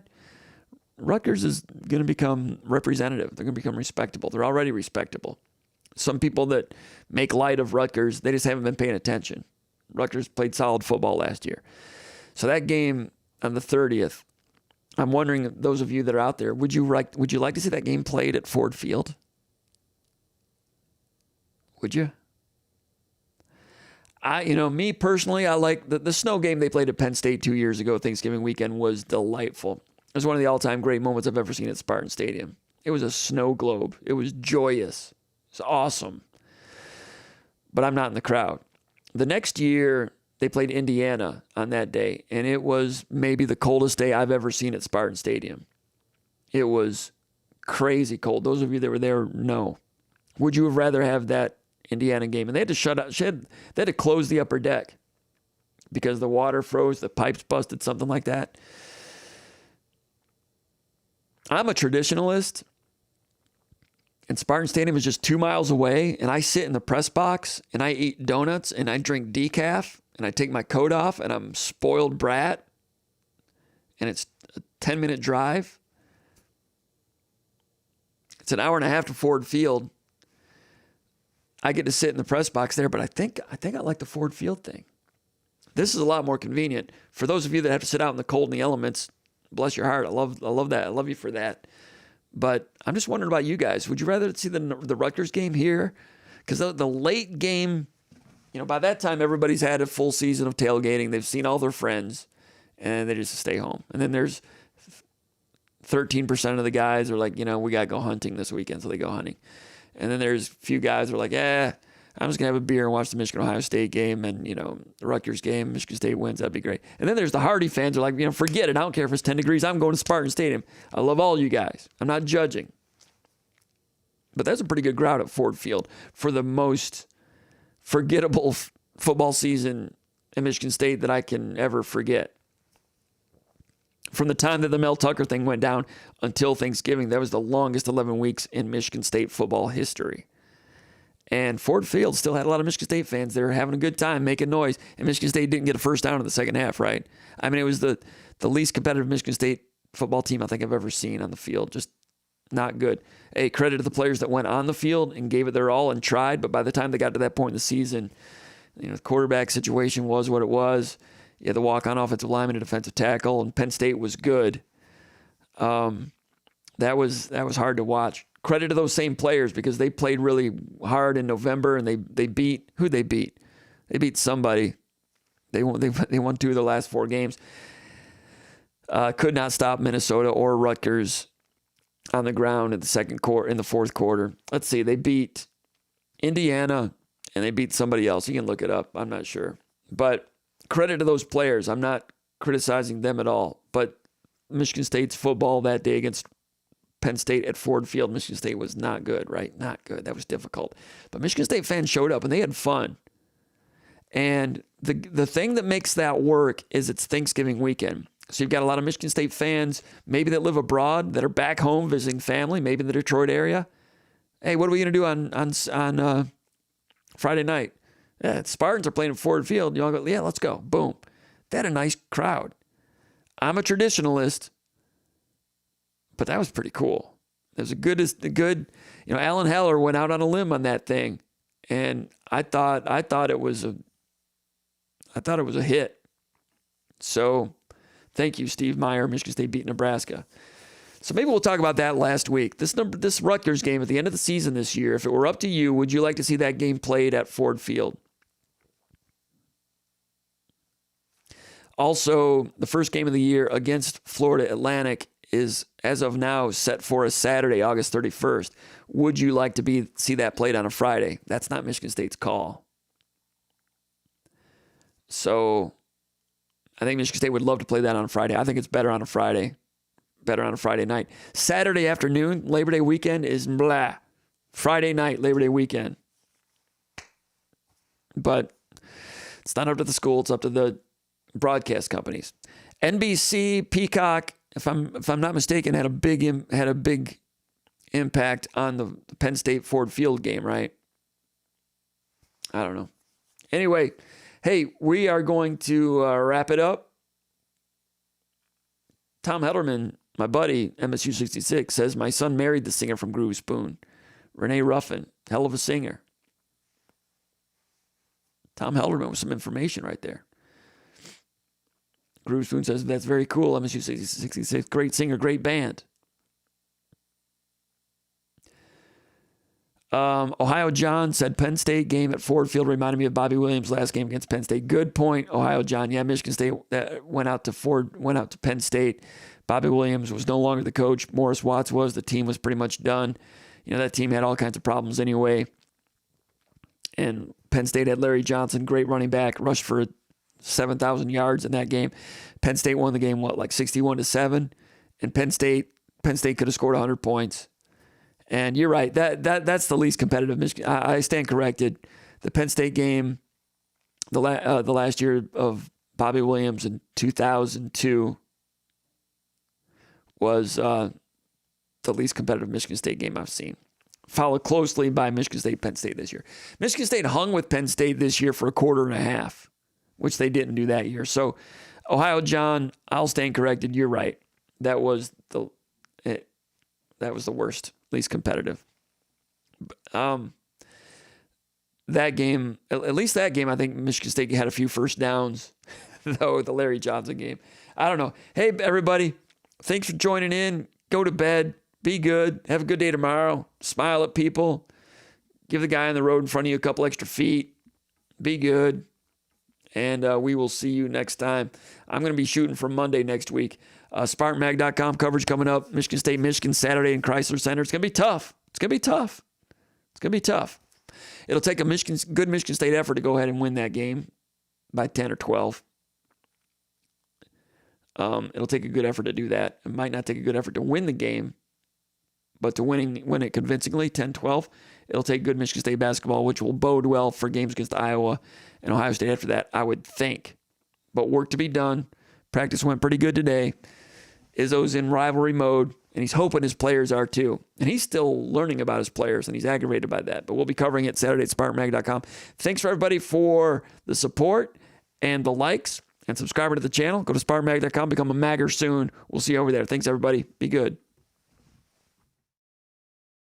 Rutgers is going to become representative. They're going to become respectable. They're already respectable. Some people that make light of Rutgers, they just haven't been paying attention. Rutgers played solid football last year. So that game on the 30th, I'm wondering, those of you that are out there, would you like to see that game played at Ford Field? Would you? Me personally, I like the snow game they played at Penn State 2 years ago. Thanksgiving weekend was delightful. It was one of the all-time great moments I've ever seen at Spartan Stadium. It was a snow globe. It was joyous. It's awesome. But I'm not in the crowd. The next year, they played Indiana on that day, and it was maybe the coldest day I've ever seen at Spartan Stadium. It was crazy cold. Those of you that were there know. Would you have rather have that Indiana game? And they had to shut out. They had to close the upper deck because the water froze, the pipes busted, something like that. I'm a traditionalist, and Spartan Stadium is just 2 miles away, and I sit in the press box, and I eat donuts, and I drink decaf, and I take my coat off, and I'm a spoiled brat, and it's a 10-minute drive. It's an hour and a half to Ford Field. I get to sit in the press box there, but I think I like the Ford Field thing. This is a lot more convenient. For those of you that have to sit out in the cold and the elements, bless your heart. I love that. I love you for that. But I'm just wondering about you guys. Would you rather see the Rutgers game here? Because the late game, by that time, everybody's had a full season of tailgating. They've seen all their friends, and they just stay home. And then there's 13% of the guys are like, we got to go hunting this weekend, so they go hunting. And then there's a few guys who are like, I'm just going to have a beer and watch the Michigan-Ohio State game and, the Rutgers game. Michigan State wins. That'd be great. And then there's the Hardy fans who are like, forget it. I don't care if it's 10 degrees. I'm going to Spartan Stadium. I love all you guys. I'm not judging. But that's a pretty good crowd at Ford Field for the most forgettable football season in Michigan State that I can ever forget. From the time that the Mel Tucker thing went down until Thanksgiving, that was the longest 11 weeks in Michigan State football history. And Ford Field still had a lot of Michigan State fans. They were having a good time, making noise. And Michigan State didn't get a first down in the second half, right? I mean, it was the least competitive Michigan State football team I think I've ever seen on the field. Just not good. Hey, credit to the players that went on the field and gave it their all and tried. But by the time they got to that point in the season, the quarterback situation was what it was. You had the walk-on offensive lineman and defensive tackle, and Penn State was good. That was hard to watch. Credit to those same players because they played really hard in November, and they beat who they beat. They beat somebody. They won 2 of the last 4 games. Could not stop Minnesota or Rutgers on the ground in the fourth quarter. Let's see. They beat Indiana, and they beat somebody else. You can look it up. I'm not sure, but credit to those players. I'm not criticizing them at all, but Michigan State's football that day against Penn State at Ford Field, Michigan State was not good, right? Not good. That was difficult. But Michigan State fans showed up, and they had fun. And the thing that makes that work is it's Thanksgiving weekend. So you've got a lot of Michigan State fans, maybe that live abroad, that are back home visiting family, maybe in the Detroit area. Hey, what are we going to do on Friday night? Yeah, Spartans are playing at Ford Field. You all go, yeah, let's go. Boom. They had a nice crowd. I'm a traditionalist, but that was pretty cool. It was a good. Alan Heller went out on a limb on that thing, and I thought it was a hit. So, thank you, Steve Meyer. Michigan State beat Nebraska. So maybe we'll talk about that last week. This Rutgers game at the end of the season this year. If it were up to you, would you like to see that game played at Ford Field? Also, the first game of the year against Florida Atlantic is, as of now, set for a Saturday, August 31st. Would you like to see that played on a Friday? That's not Michigan State's call. So I think Michigan State would love to play that on a Friday. I think it's better on a Friday night. Saturday afternoon, Labor Day weekend is blah. Friday night, Labor Day weekend. But it's not up to the school. It's up to the broadcast companies. NBC, Peacock, if I'm not mistaken, had a big impact on the Penn State Ford Field game, right? I don't know. Anyway, hey, we are going to wrap it up. Tom Helderman, my buddy, MSU 66, says my son married the singer from Groove Spoon, Renee Ruffin. Hell of a singer. Tom Helderman with some information right there. Groove Spoon says, that's very cool. MSU 66, great singer, great band. Ohio John said, Penn State game at Ford Field reminded me of Bobby Williams' last game against Penn State. Good point, Ohio John. Yeah, Michigan State went out to Penn State. Bobby Williams was no longer the coach. Morris Watts was. The team was pretty much done. That team had all kinds of problems anyway. And Penn State had Larry Johnson, great running back, rushed for 7,000 yards in that game. Penn State won the game, like 61-7? And Penn State could have scored 100 points. And you're right. That's the least competitive. Michigan. I stand corrected. The Penn State game, the last year of Bobby Williams in 2002 was the least competitive Michigan State game I've seen. Followed closely by Michigan State, Penn State this year. Michigan State hung with Penn State this year for a quarter and a half, which they didn't do that year. So, Ohio John, I'll stand corrected. You're right. That was the worst, least competitive. That game, at least that game, I think Michigan State had a few first downs, though, the Larry Johnson game. I don't know. Hey, everybody, thanks for joining in. Go to bed. Be good. Have a good day tomorrow. Smile at people. Give the guy on the road in front of you a couple extra feet. Be good. And we will see you next time. I'm going to be shooting for Monday next week. SpartanMag.com coverage coming up. Michigan State, Michigan, Saturday in Chrysler Center. It's going to be tough. It's going to be tough. It's going to be tough. It'll take a good Michigan State effort to go ahead and win that game by 10 or 12. It'll take a good effort to do that. It might not take a good effort to win the game, but to win it convincingly, 10-12, it'll take good Michigan State basketball, which will bode well for games against Iowa and Ohio State after that, I would think. But work to be done. Practice went pretty good today. Izzo's in rivalry mode, and he's hoping his players are too. And he's still learning about his players, and he's aggravated by that. But we'll be covering it Saturday at SpartanMag.com. Thanks for everybody for the support and the likes and subscribing to the channel. Go to SpartanMag.com, become a Magger soon. We'll see you over there. Thanks, everybody. Be good.